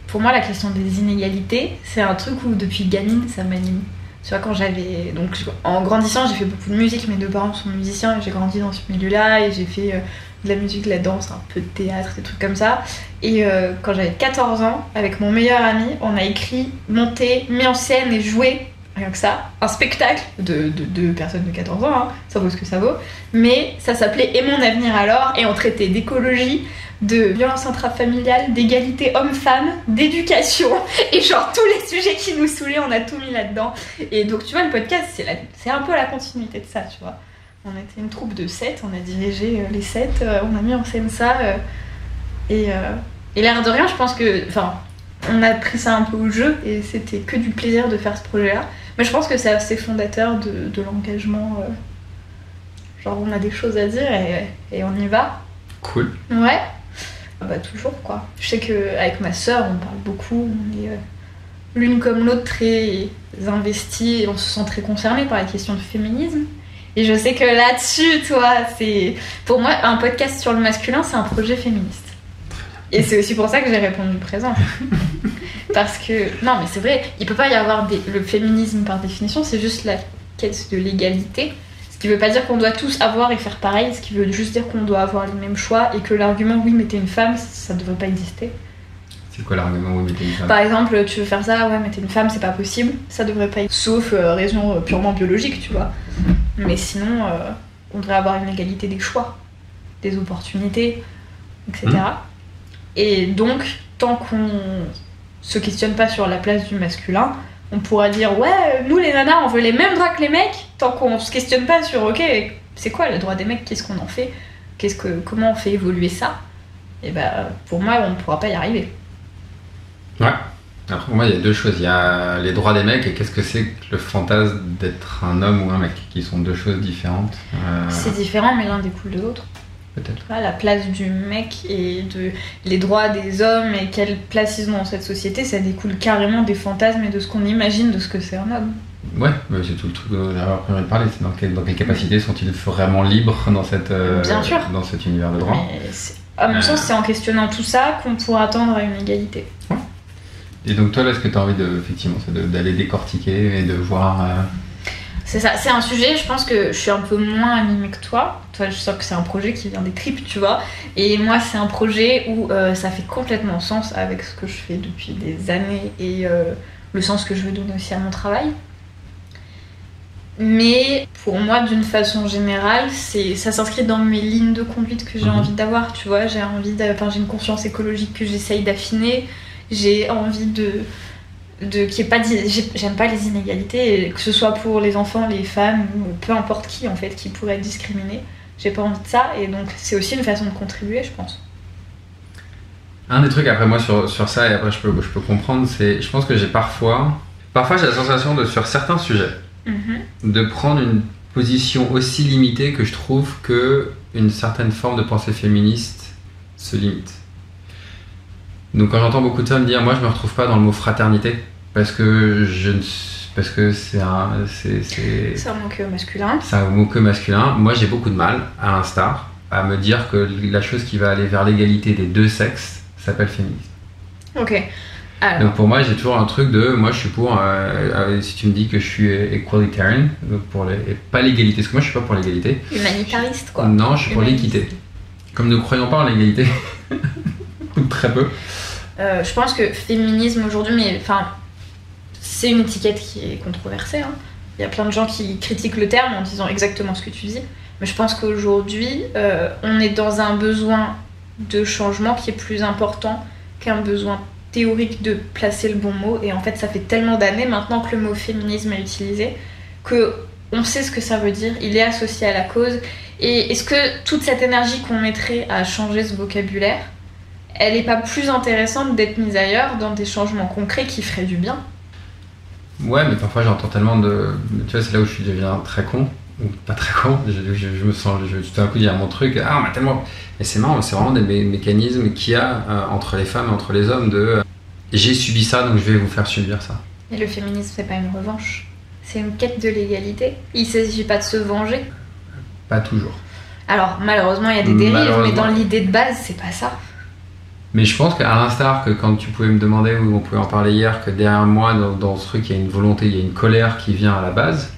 C: pour moi, la question des inégalités, c'est un truc où depuis gamine, ça m'anime. Tu vois, quand j'avais. Donc, en grandissant, j'ai fait beaucoup de musique. Mes deux parents sont musiciens et j'ai grandi dans ce milieu-là. Et j'ai fait de la musique, de la danse, un peu de théâtre, des trucs comme ça. Et quand j'avais 14 ans, avec mon meilleur ami, on a écrit, monté, mis en scène et joué, rien que ça, un spectacle de deux personnes de 14 ans, hein, ça vaut ce que ça vaut. Mais ça s'appelait Et mon avenir alors, et on traitait d'écologie, de violence intrafamiliale, d'égalité homme-femme, d'éducation, et genre tous les sujets qui nous saoulaient, on a tout mis là-dedans. Et donc tu vois, le podcast, c'est un peu la continuité de ça, tu vois. On était une troupe de 7, on a dirigé les 7, on a mis en scène ça, et l'air de rien, je pense que, enfin, on a pris ça un peu au jeu, et c'était que du plaisir de faire ce projet-là. Mais je pense que c'est assez fondateur de l'engagement, genre on a des choses à dire, et on y va.
B: Cool.
C: Ouais. Bah toujours quoi. Je sais qu'avec ma sœur on parle beaucoup, on est l'une comme l'autre très investies et on se sent très concernés par la question du féminisme. Et je sais que là-dessus, toi, c'est... Pour moi, un podcast sur le masculin, c'est un projet féministe. Et c'est aussi pour ça que j'ai répondu présent. Parce que... Non mais c'est vrai, il peut pas y avoir le féminisme par définition, c'est juste la quête de l'égalité. Ce qui veut pas dire qu'on doit tous avoir et faire pareil, ce qui veut juste dire qu'on doit avoir les mêmes choix et que l'argument oui mais t'es une femme, ça devrait pas exister.
B: C'est quoi l'argument oui mais t'es une femme?
C: Par exemple, tu veux faire ça, ouais mais t'es une femme, c'est pas possible, ça devrait pas exister. Sauf raison purement biologique, tu vois. Mais sinon, on devrait avoir une égalité des choix, des opportunités, etc. Et donc, tant qu'on se questionne pas sur la place du masculin, on pourra dire ouais, nous les nanas on veut les mêmes droits que les mecs, tant qu'on se questionne pas sur ok, c'est quoi le droit des mecs, qu'est-ce qu'on en fait, comment on fait évoluer ça, et bah pour moi on ne pourra pas y arriver.
B: Ouais, après pour moi il y a deux choses, il y a les droits des mecs et qu'est-ce que c'est que le fantasme d'être un homme ou un mec, qui sont deux choses différentes.
C: C'est différent mais l'un découle de l'autre.
B: Peut-être.
C: La place du mec et les droits des hommes et quelle place ils ont dans cette société, ça découle carrément des fantasmes et de ce qu'on imagine de ce que c'est un homme.
B: Ouais, mais c'est tout le truc dont j'avais envie de parler, c'est dans quelle capacité sont-ils vraiment libres dans
C: Bien sûr.
B: Dans cet univers de droit.
C: Mais à mon sens, c'est en questionnant tout ça qu'on pourra attendre à une égalité.
B: Ouais. Et donc toi, là, ce que tu as envie effectivement, c'est d'aller décortiquer et de voir...
C: C'est ça, c'est un sujet, je pense que je suis un peu moins animée que toi. Toi, je sens que c'est un projet qui vient des tripes, tu vois. Et moi, c'est un projet où ça fait complètement sens avec ce que je fais depuis des années et le sens que je veux donner aussi à mon travail. Mais pour moi, d'une façon générale, ça s'inscrit dans mes lignes de conduite que j'ai envie d'avoir, tu vois. J'ai une conscience écologique que j'essaye d'affiner. J'ai envie j'aime pas les inégalités, que ce soit pour les enfants, les femmes, ou peu importe qui en fait, qui pourrait être discriminé. J'ai pas envie de ça, et donc c'est aussi une façon de contribuer, je pense.
B: Un des trucs après moi sur ça, et après je peux comprendre, c'est je pense que j'ai parfois j'ai la sensation sur certains sujets de prendre une position aussi limitée que je trouve que une certaine forme de pensée féministe se limite. Donc quand j'entends beaucoup de ça me dire moi je me retrouve pas dans le mot fraternité parce que c'est un
C: mot que masculin.
B: C'est un mot que masculin. Moi j'ai beaucoup de mal, à l'instar, à me dire que la chose qui va aller vers l'égalité des deux sexes s'appelle féminisme.
C: Ok. Alors.
B: Donc pour moi j'ai toujours un truc de moi je suis pour si tu me dis que je suis equalitarian et pas l'égalité, parce que moi je suis pas pour l'égalité.
C: Humanitariste quoi.
B: Non, je suis pour l'équité. Comme nous ne croyons pas en l'égalité. Ou très peu.
C: Je pense que féminisme aujourd'hui, mais enfin, c'est une étiquette qui est controversée. Hein. Il y a plein de gens qui critiquent le terme en disant exactement ce que tu dis. Mais je pense qu'aujourd'hui, on est dans un besoin de changement qui est plus important qu'un besoin théorique de placer le bon mot. Et en fait, ça fait tellement d'années maintenant que le mot féminisme est utilisé qu'on sait ce que ça veut dire. Il est associé à la cause. Et est-ce que toute cette énergie qu'on mettrait à changer ce vocabulaire, elle n'est pas plus intéressante d'être mise ailleurs dans des changements concrets qui feraient du bien?
B: Ouais, mais parfois j'entends tellement de... Tu vois, c'est là où je deviens très con, ou pas très con, je me sens... tout d'un coup dire mon truc, on m'a tellement... Et c'est marrant, c'est vraiment des mécanismes qu'il y a entre les femmes et entre les hommes de... j'ai subi ça, donc je vais vous faire subir ça.
C: Et le féminisme, c'est pas une revanche. C'est une quête de l'égalité. Il s'agit pas de se venger.
B: Pas toujours.
C: Alors, malheureusement, il y a des dérives, mais dans l'idée de base, c'est pas ça.
B: Mais je pense qu'à l'instar que quand tu pouvais me demander, ou on pouvait en parler hier, que derrière moi, dans ce truc, il y a une volonté, il y a une colère qui vient à la base,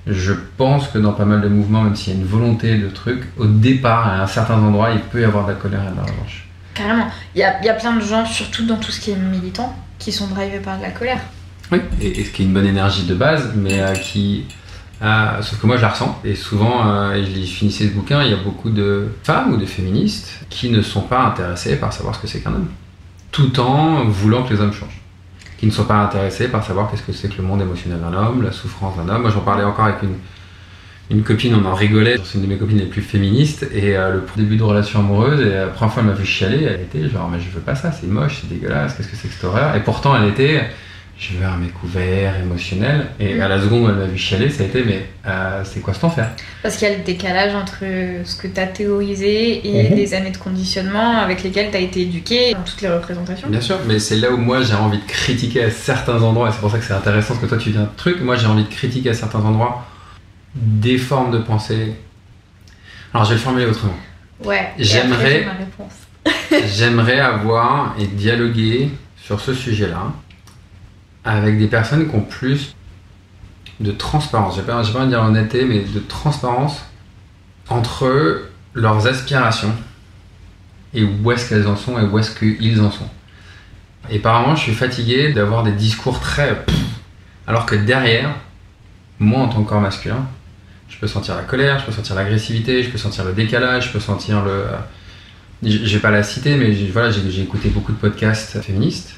B: je pense que dans pas mal de mouvements, même s'il y a une volonté de truc, au départ, à un certain endroit, il peut y avoir de la colère et de la revanche.
C: Carrément. Il y a plein de gens, surtout dans tout ce qui est militant, qui sont drivés par de la colère.
B: Oui, et ce qui est une bonne énergie de base, mais qui... sauf que moi je la ressens, et souvent, et je finissais ce bouquin, il y a beaucoup de femmes ou de féministes qui ne sont pas intéressées par savoir ce que c'est qu'un homme, tout en voulant que les hommes changent. Qui ne sont pas intéressés par savoir qu'est-ce que c'est que le monde émotionnel d'un homme, la souffrance d'un homme. Moi j'en parlais encore avec une copine, on en rigolait, c'est une de mes copines les plus féministes, et le début de relation amoureuse, et la première fois elle m'a vu chialer, elle était genre mais je veux pas ça, c'est moche, c'est dégueulasse, qu'est-ce que c'est que cette horreur, et pourtant elle était... Je veux un mec ouvert, émotionnel. Et à la seconde où elle m'a vu chialer, ça a été mais c'est quoi cet enfer ?
C: Parce qu'il y a le décalage entre ce que tu as théorisé et les années de conditionnement avec lesquelles tu as été éduqué dans toutes les représentations.
B: Bien sûr, mais c'est là où moi j'ai envie de critiquer à certains endroits, et c'est pour ça que c'est intéressant ce que toi tu viens de truc. Moi j'ai envie de critiquer à certains endroits des formes de pensée. Alors je vais le formuler autrement.
C: Ouais,
B: j'aimerais,
C: ma réponse.
B: J'aimerais avoir et dialoguer sur ce sujet-là avec des personnes qui ont plus de transparence, j'ai pas envie de dire honnêteté, mais de transparence entre leurs aspirations et où est-ce qu'elles en sont et où est-ce qu'ils en sont. Et apparemment, je suis fatigué d'avoir des discours très... alors que derrière, moi en tant que corps masculin, je peux sentir la colère, je peux sentir l'agressivité, je peux sentir le décalage, je peux sentir le... Je vais pas la citer, mais j'ai écouté beaucoup de podcasts féministes.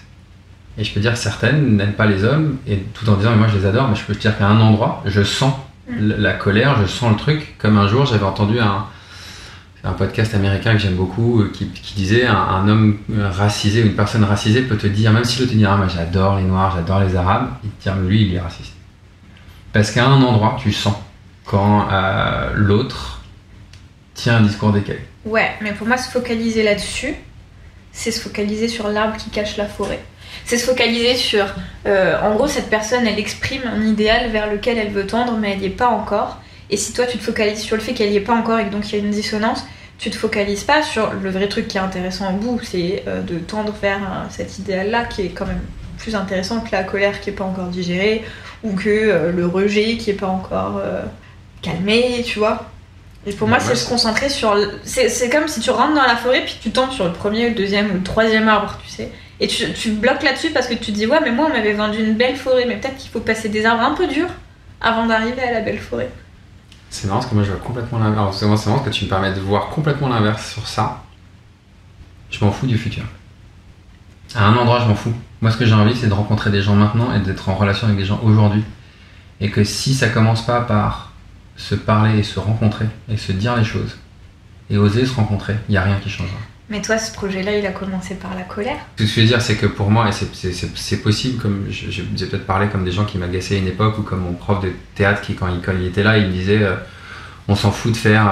B: Et je peux dire que certaines n'aiment pas les hommes, et tout en disant mais moi je les adore, mais je peux te dire qu'à un endroit, je sens la colère, je sens le truc. Comme un jour, j'avais entendu un podcast américain que j'aime beaucoup qui disait un homme racisé ou une personne racisée peut te dire, même si l'autre te dit moi j'adore les noirs, j'adore les arabes, il te dit lui il est raciste. Parce qu'à un endroit, tu sens quand l'autre tient un discours décalé.
C: Ouais, mais pour moi, se focaliser là-dessus, c'est se focaliser sur l'arbre qui cache la forêt. C'est se focaliser sur... en gros, cette personne, elle exprime un idéal vers lequel elle veut tendre, mais elle n'y est pas encore. Et si toi, tu te focalises sur le fait qu'elle n'y est pas encore et que donc il y a une dissonance, tu te focalises pas sur le vrai truc qui est intéressant au bout, c'est de tendre vers cet idéal-là qui est quand même plus intéressant que la colère qui n'est pas encore digérée, ou que le rejet qui n'est pas encore calmé, tu vois. Et pour moi, c'est se concentrer sur... C'est comme si tu rentres dans la forêt, puis tu tombes sur le premier, le deuxième ou le troisième arbre, tu sais. Et tu bloques là-dessus parce que tu te dis, ouais, mais moi, on m'avait vendu une belle forêt, mais peut-être qu'il faut passer des arbres un peu durs avant d'arriver à la belle forêt.
B: C'est marrant parce que moi, je vois complètement l'inverse. C'est marrant que tu me permettes de voir complètement l'inverse sur ça. Je m'en fous du futur. À un endroit, je m'en fous. Moi, ce que j'ai envie, c'est de rencontrer des gens maintenant et d'être en relation avec des gens aujourd'hui. Et que si ça commence pas par se parler et se rencontrer et se dire les choses et oser se rencontrer, il n'y a rien qui changera.
C: Mais toi, ce projet-là, il a commencé par la colère.
B: Ce que je veux dire, c'est que pour moi, et c'est possible, comme j'ai peut-être parlé comme des gens qui m'agaçaient à une époque, ou comme mon prof de théâtre qui, quand il était là, il me disait on s'en fout de faire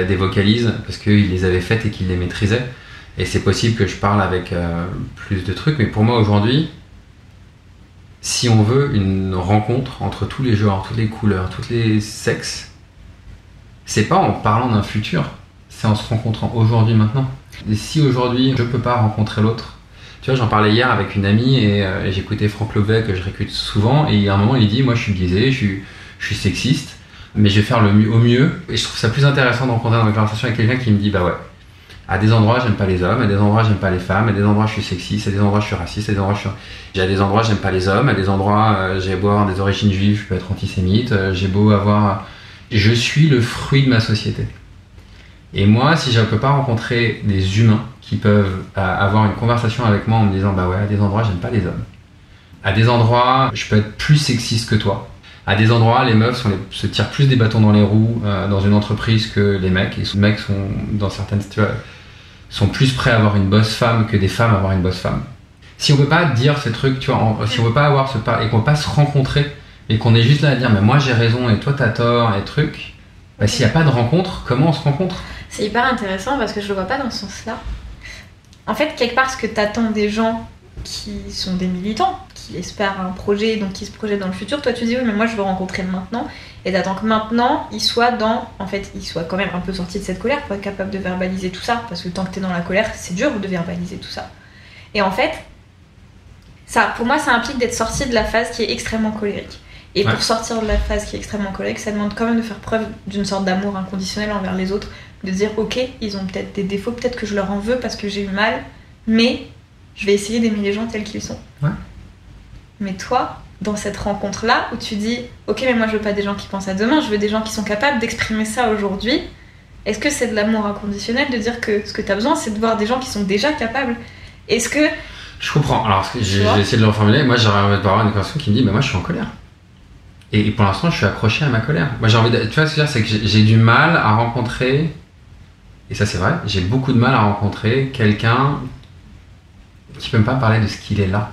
B: des vocalises parce qu'il les avait faites et qu'il les maîtrisait. Et c'est possible que je parle avec plus de trucs, mais pour moi aujourd'hui, si on veut une rencontre entre tous les genres, toutes les couleurs, tous les sexes, c'est pas en parlant d'un futur, c'est en se rencontrant aujourd'hui, maintenant. Et si aujourd'hui je peux pas rencontrer l'autre, tu vois, j'en parlais hier avec une amie et j'écoutais Franck Lovey que je réécoute souvent, et à un moment il dit moi je suis biaisé, je suis sexiste, mais je vais faire au mieux, et je trouve ça plus intéressant de rencontrer dans une conversation avec quelqu'un qui me dit bah ouais, à des endroits j'aime pas les hommes, à des endroits j'aime pas les femmes, à des endroits je suis sexiste, à des endroits je suis raciste, à des endroits à des endroits j'aime pas les hommes, à des endroits j'ai beau avoir des origines juives, je peux être antisémite, j'ai beau avoir... Je suis le fruit de ma société. Et moi, si je ne peux pas rencontrer des humains qui peuvent avoir une conversation avec moi en me disant bah ouais, à des endroits j'aime pas les hommes, à des endroits je peux être plus sexiste que toi, à des endroits les meufs se tirent plus des bâtons dans les roues dans une entreprise que les mecs, et les mecs sont dans certaines situations sont plus prêts à avoir une boss femme que des femmes à avoir une boss femme. Si on peut pas dire ces trucs, tu vois, si on peut pas avoir et qu'on peut pas se rencontrer et qu'on est juste là à dire mais moi j'ai raison et toi t'as tort et trucs, bah s'il n'y a pas de rencontre, comment on se rencontre ?
C: C'est hyper intéressant parce que je le vois pas dans ce sens-là. En fait, quelque part, ce que t'attends des gens qui sont des militants, qui espèrent un projet, donc qui se projettent dans le futur. Toi, tu dis oui, mais moi je veux rencontrer maintenant. Et t'attends que maintenant, il soit quand même un peu sorti de cette colère pour être capable de verbaliser tout ça. Parce que tant que t'es dans la colère, c'est dur de verbaliser tout ça. Et en fait, ça, pour moi, ça implique d'être sorti de la phase qui est extrêmement colérique. Et pour sortir de la phase qui est extrêmement colérique, ça demande quand même de faire preuve d'une sorte d'amour inconditionnel envers les autres. De dire, ok, ils ont peut-être des défauts, peut-être que je leur en veux parce que j'ai eu mal, mais je vais essayer d'aimer les gens tels qu'ils sont.
B: Ouais.
C: Mais toi, dans cette rencontre-là, où tu dis, ok, mais moi je veux pas des gens qui pensent à demain, je veux des gens qui sont capables d'exprimer ça aujourd'hui, est-ce que c'est de l'amour inconditionnel de dire que ce que t'as besoin, c'est de voir des gens qui sont déjà capables? Est-ce que...
B: Je comprends. Alors, j'ai essayé de le reformuler. Moi, j'aurais envie d'avoir une conversation qui me dit, mais moi, je suis en colère. Et pour l'instant, je suis accroché à ma colère. Moi, j'ai envie de... Tu vois, ce que je veux dire, c'est que j'ai du mal à rencontrer... Et ça, c'est vrai. J'ai beaucoup de mal à rencontrer quelqu'un qui peut pas me parler de ce qu'il est là.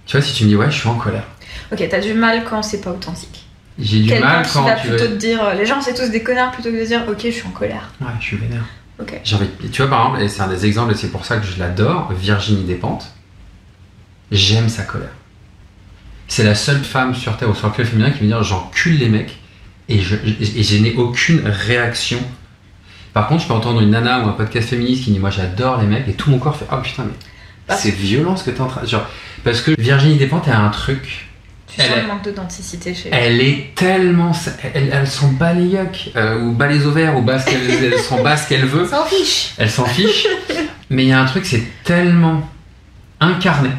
B: Tu vois, si tu me dis, ouais, je suis en colère.
C: Ok, t'as du mal quand c'est pas authentique.
B: J'ai du mal quand
C: tu vas plutôt te dire, les gens, c'est tous des connards, plutôt que de dire, ok, je suis en colère.
B: Ouais, je suis vénère.
C: Ok.
B: J'ai envie... Tu vois, par exemple, et c'est un des exemples, et c'est pour ça que je l'adore, Virginie Despentes. J'aime sa colère. C'est la seule femme sur Terre, ou sur le club féminin, qui me dit, j'encule les mecs, et je n'ai aucune réaction. Par contre, je peux entendre une nana ou un podcast féministe qui dit, moi, j'adore les mecs, et tout mon corps fait, oh putain, mais c'est violent ce que t'es en train... Genre, parce que Virginie Despentes a un truc...
C: Tu sens le manque d'authenticité chez elle.
B: Elle est tellement... Elle s'en bat les yucks, ou bat les ovaires, ou bat elle s'en bat ce qu'elle veut.
C: Elle s'en fiche.
B: Elle s'en fiche. Mais il y a un truc, c'est tellement incarné.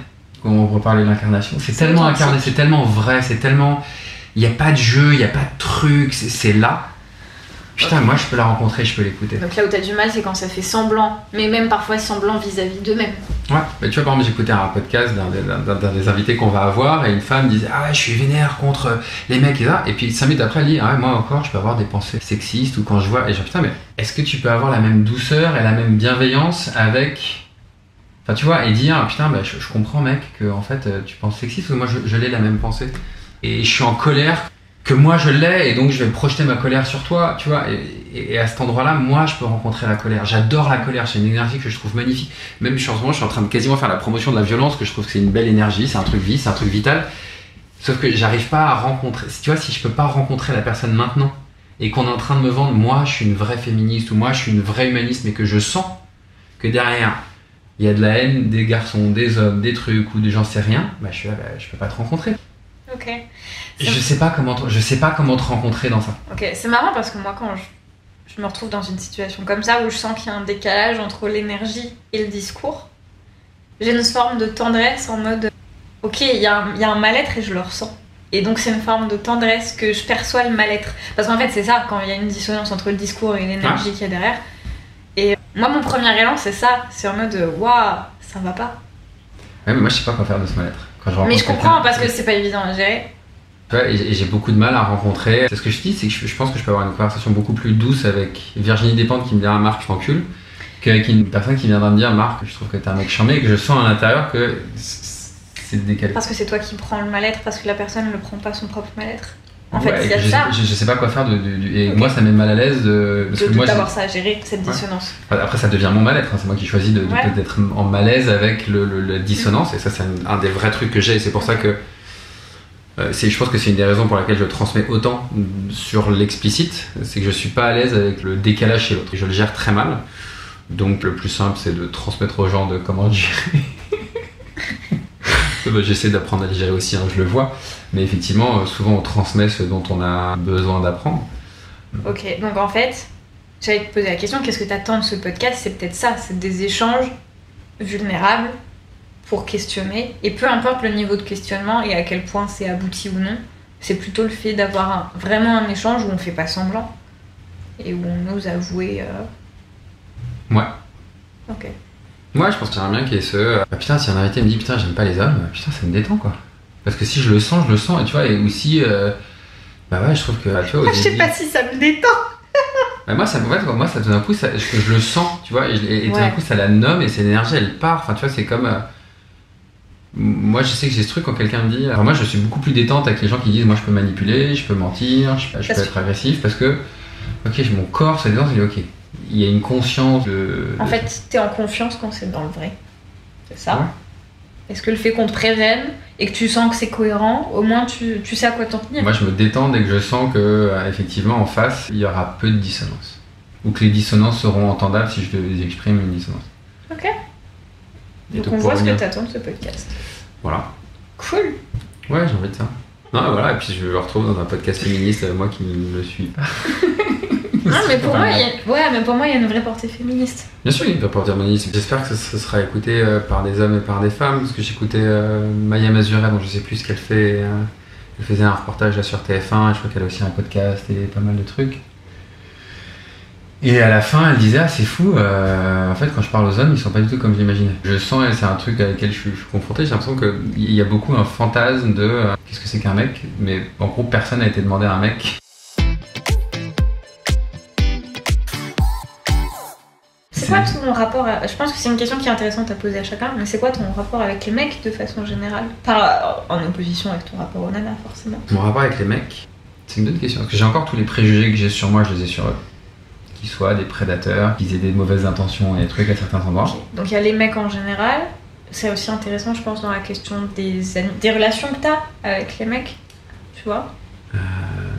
B: Quand on reparle de l'incarnation, c'est tellement incarné, c'est tellement vrai, c'est tellement... Il n'y a pas de jeu, il n'y a pas de truc, c'est là. Putain, okay. Moi je peux la rencontrer, je peux l'écouter.
C: Donc là où t'as du mal, c'est quand ça fait semblant, mais même parfois semblant vis-à-vis d'eux-mêmes.
B: Ouais, mais tu vois, par exemple, j'écoutais un podcast d'un des invités qu'on va avoir, et une femme disait, ah ouais, je suis vénère contre les mecs et ça, et puis 5 minutes après elle dit, ah ouais, moi encore, je peux avoir des pensées sexistes, ou quand je vois, et je dis, putain, mais est-ce que tu peux avoir la même douceur et la même bienveillance avec... Enfin, tu vois, et dire, putain, bah, je comprends, mec, que en fait, tu penses sexiste, parce que moi je l'ai la même pensée, et je suis en colère que moi je l'ai, et donc je vais projeter ma colère sur toi, tu vois, et à cet endroit-là, moi je peux rencontrer la colère. J'adore la colère, c'est une énergie que je trouve magnifique. Même en ce moment, je suis en train de quasiment faire la promotion de la violence, que je trouve que c'est une belle énergie, c'est un truc vie, c'est un truc vital. Sauf que j'arrive pas à rencontrer, tu vois, si je peux pas rencontrer la personne maintenant, et qu'on est en train de me vendre, moi je suis une vraie féministe, ou moi je suis une vraie humaniste, mais que je sens que derrière, il y a de la haine des garçons, des hommes, des trucs, ou des gens sais rien, bah je peux pas te rencontrer.
C: Ok.
B: Je sais pas comment te rencontrer dans ça.
C: Ok, c'est marrant parce que moi quand je me retrouve dans une situation comme ça où je sens qu'il y a un décalage entre l'énergie et le discours, j'ai une forme de tendresse en mode ok, il y a un mal-être et je le ressens. Et donc c'est une forme de tendresse que je perçois le mal-être. Parce qu'en fait c'est ça, quand il y a une dissonance entre le discours et l'énergie qu'il y a derrière. Et moi mon premier élan c'est ça, c'est en mode waouh, ça va pas.
B: Ouais, mais moi je sais pas quoi faire de ce mal-être.
C: Mais je comprends parce que c'est pas évident à gérer.
B: Ouais, et j'ai beaucoup de mal à rencontrer. C'est ce que je dis, c'est que je pense que je peux avoir une conversation beaucoup plus douce avec Virginie Despentes qui me dira Marc, je t'encule, qu'avec une personne qui viendra me dire Marc, je trouve que t'es un mec charmé et que je sens à l'intérieur que c'est décalé. Parce
C: que c'est toi qui prends le mal-être, parce que la personne ne prend pas son propre mal-être. En
B: ouais,
C: fait, il y a ça.
B: Je sais pas quoi faire et okay. Moi ça met mal à l'aise
C: d'avoir ça à gérer, cette dissonance.
B: Après ça devient mon mal-être, hein. C'est moi qui choisis d'être en malaise avec la dissonance, et ça c'est un des vrais trucs que j'ai, et c'est pour ça que je pense que c'est une des raisons pour laquelle je transmets autant sur l'explicite, c'est que je suis pas à l'aise avec le décalage chez l'autre, je le gère très mal, donc le plus simple c'est de transmettre aux gens de comment le gérer. J'essaie d'apprendre à le gérer aussi, hein, je le vois, mais effectivement souvent on transmet ce dont on a besoin d'apprendre.
C: Ok, donc en fait j'allais te poser la question, qu'est-ce que tu attends de ce podcast? C'est peut-être ça, c'est des échanges vulnérables pour questionner, et peu importe le niveau de questionnement et à quel point c'est abouti ou non, c'est plutôt le fait d'avoir vraiment un échange où on fait pas semblant et où on ose avouer.
B: Ouais.
C: Ok.
B: Moi, je pense qu'il y en a bien qui est putain, si un invité me dit putain, j'aime pas les hommes, putain, ça me détend quoi. Parce que si je le sens, et tu vois, et aussi, bah ouais, je trouve que. Tu vois,
C: je sais pas si ça me détend.
B: Bah moi, ça tout d'un coup, je le sens, tu vois, et tout d'un coup, ça la nomme et cette énergie, elle part. Enfin, tu vois, c'est comme. Moi, je sais que j'ai ce truc quand quelqu'un me dit. Alors, moi, je suis beaucoup plus détente avec les gens qui disent moi, je peux manipuler, je peux mentir, je peux être agressif, parce que, ok, mon corps se détend, je dis ok. Il y a une conscience de...
C: En fait, t'es en confiance quand c'est dans le vrai. C'est ça. Est-ce que le fait qu'on te prévienne et que tu sens que c'est cohérent, au moins tu sais à quoi t'en tenir?
B: Moi, je me détends dès que je sens que, effectivement, en face, il y aura peu de dissonance. Ou que les dissonances seront entendables si je les exprime une dissonance.
C: Ok.
B: Et
C: Donc
B: tout
C: on
B: pour
C: voit ce que
B: revenir.
C: t'attends de ce podcast.
B: Voilà.
C: Cool.
B: Ouais, j'ai envie de ça. Non, voilà, et puis je me retrouve dans un podcast féministe, moi qui ne le suis pas.
C: Non, mais pour moi, il y a une vraie portée féministe.
B: Bien sûr, il y a une portée féministe. J'espère que ce sera écouté par des hommes et par des femmes, parce que j'écoutais Maya Mazurek, dont je sais plus ce qu'elle fait. Elle faisait un reportage là sur TF1, et je crois qu'elle a aussi un podcast et pas mal de trucs. Et à la fin, elle disait, c'est fou, en fait, quand je parle aux hommes, ils sont pas du tout comme je l'imaginais. Je sens, et c'est un truc avec lequel je suis confronté, j'ai l'impression qu'il y a beaucoup un fantasme de qu'est-ce que c'est qu'un mec, mais en gros, personne n'a été demandé à un mec.
C: C'est quoi ton rapport à... Je pense que c'est une question qui est intéressante à poser à chacun, mais c'est quoi ton rapport avec les mecs de façon générale? Pas en opposition avec ton rapport aux nanas, forcément.
B: Mon rapport avec les mecs, c'est une bonne question, parce que j'ai encore tous les préjugés que j'ai sur moi, je les ai sur eux. Qu'ils soient des prédateurs, qu'ils aient des mauvaises intentions et des trucs à certains endroits.
C: Okay. Donc il y a les mecs en général. C'est aussi intéressant, je pense, dans la question des relations que t'as avec les mecs, tu vois.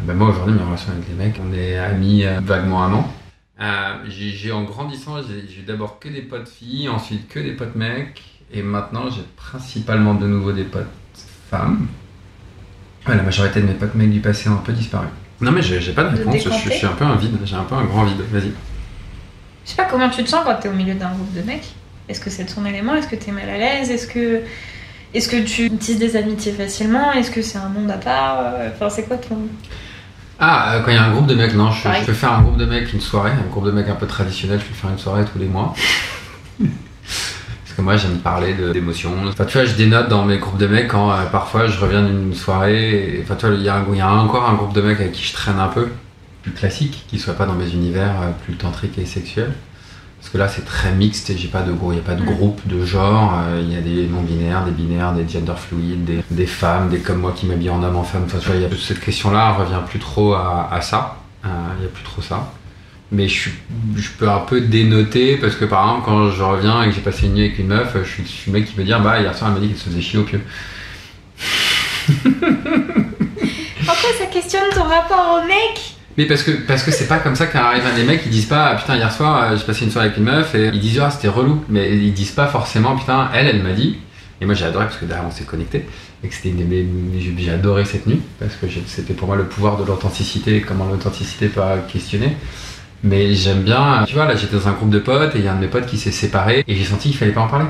B: Moi aujourd'hui, mes relations avec les mecs, on est amis, vaguement amants. J'ai en grandissant, j'ai d'abord que des potes filles, ensuite que des potes mecs, et maintenant j'ai principalement de nouveau des potes femmes. Ouais, la majorité de mes potes mecs du passé ont un peu disparu. Non mais j'ai pas de réponse, je suis un peu un vide, j'ai un peu un grand vide, vas-y.
C: Je sais pas comment tu te sens quand t'es au milieu d'un groupe de mecs. Est-ce que c'est de son élément? Est-ce que t'es mal à l'aise? Est-ce que tu tisses des amitiés facilement? Est-ce que c'est un monde à part? Enfin, c'est quoi ton...
B: Quand il y a un groupe de mecs, non, je peux faire un groupe de mecs une soirée, un groupe de mecs un peu traditionnel, je peux faire une soirée tous les mois. Parce que moi j'aime parler d'émotions. Enfin tu vois, je dénote dans mes groupes de mecs quand parfois je reviens d'une soirée, et, enfin tu vois, il y a encore un groupe de mecs avec qui je traîne un peu, plus classique, qui soit pas dans mes univers plus tantriques et sexuels. Parce que là c'est très mixte et il n'y a pas de groupe de genre, il y a des non-binaires, des binaires, des gender fluides, des femmes, des comme moi qui m'habillent en homme, en femme. Enfin tu vois, cette question-là revient plus trop à ça, il n'y a plus trop ça. Mais je peux un peu dénoter parce que par exemple quand je reviens et que j'ai passé une nuit avec une meuf, je suis le mec qui peut dire hier soir elle m'a dit qu'elle se faisait chier au pieu.
C: Pourquoi ça questionne ton rapport au mec?
B: Mais parce que c'est pas comme ça qu'arrivent les mecs, ils disent pas putain hier soir j'ai passé une soirée avec une meuf et ils disent c'était relou, mais ils disent pas forcément putain elle m'a dit. Et moi j'ai adoré parce que derrière on s'est connecté et que c'était j'ai adoré cette nuit parce que c'était pour moi le pouvoir de l'authenticité et comment l'authenticité peut questionner. Mais j'aime bien, tu vois, là j'étais dans un groupe de potes et il y a un de mes potes qui s'est séparé et j'ai senti qu'il fallait pas en parler.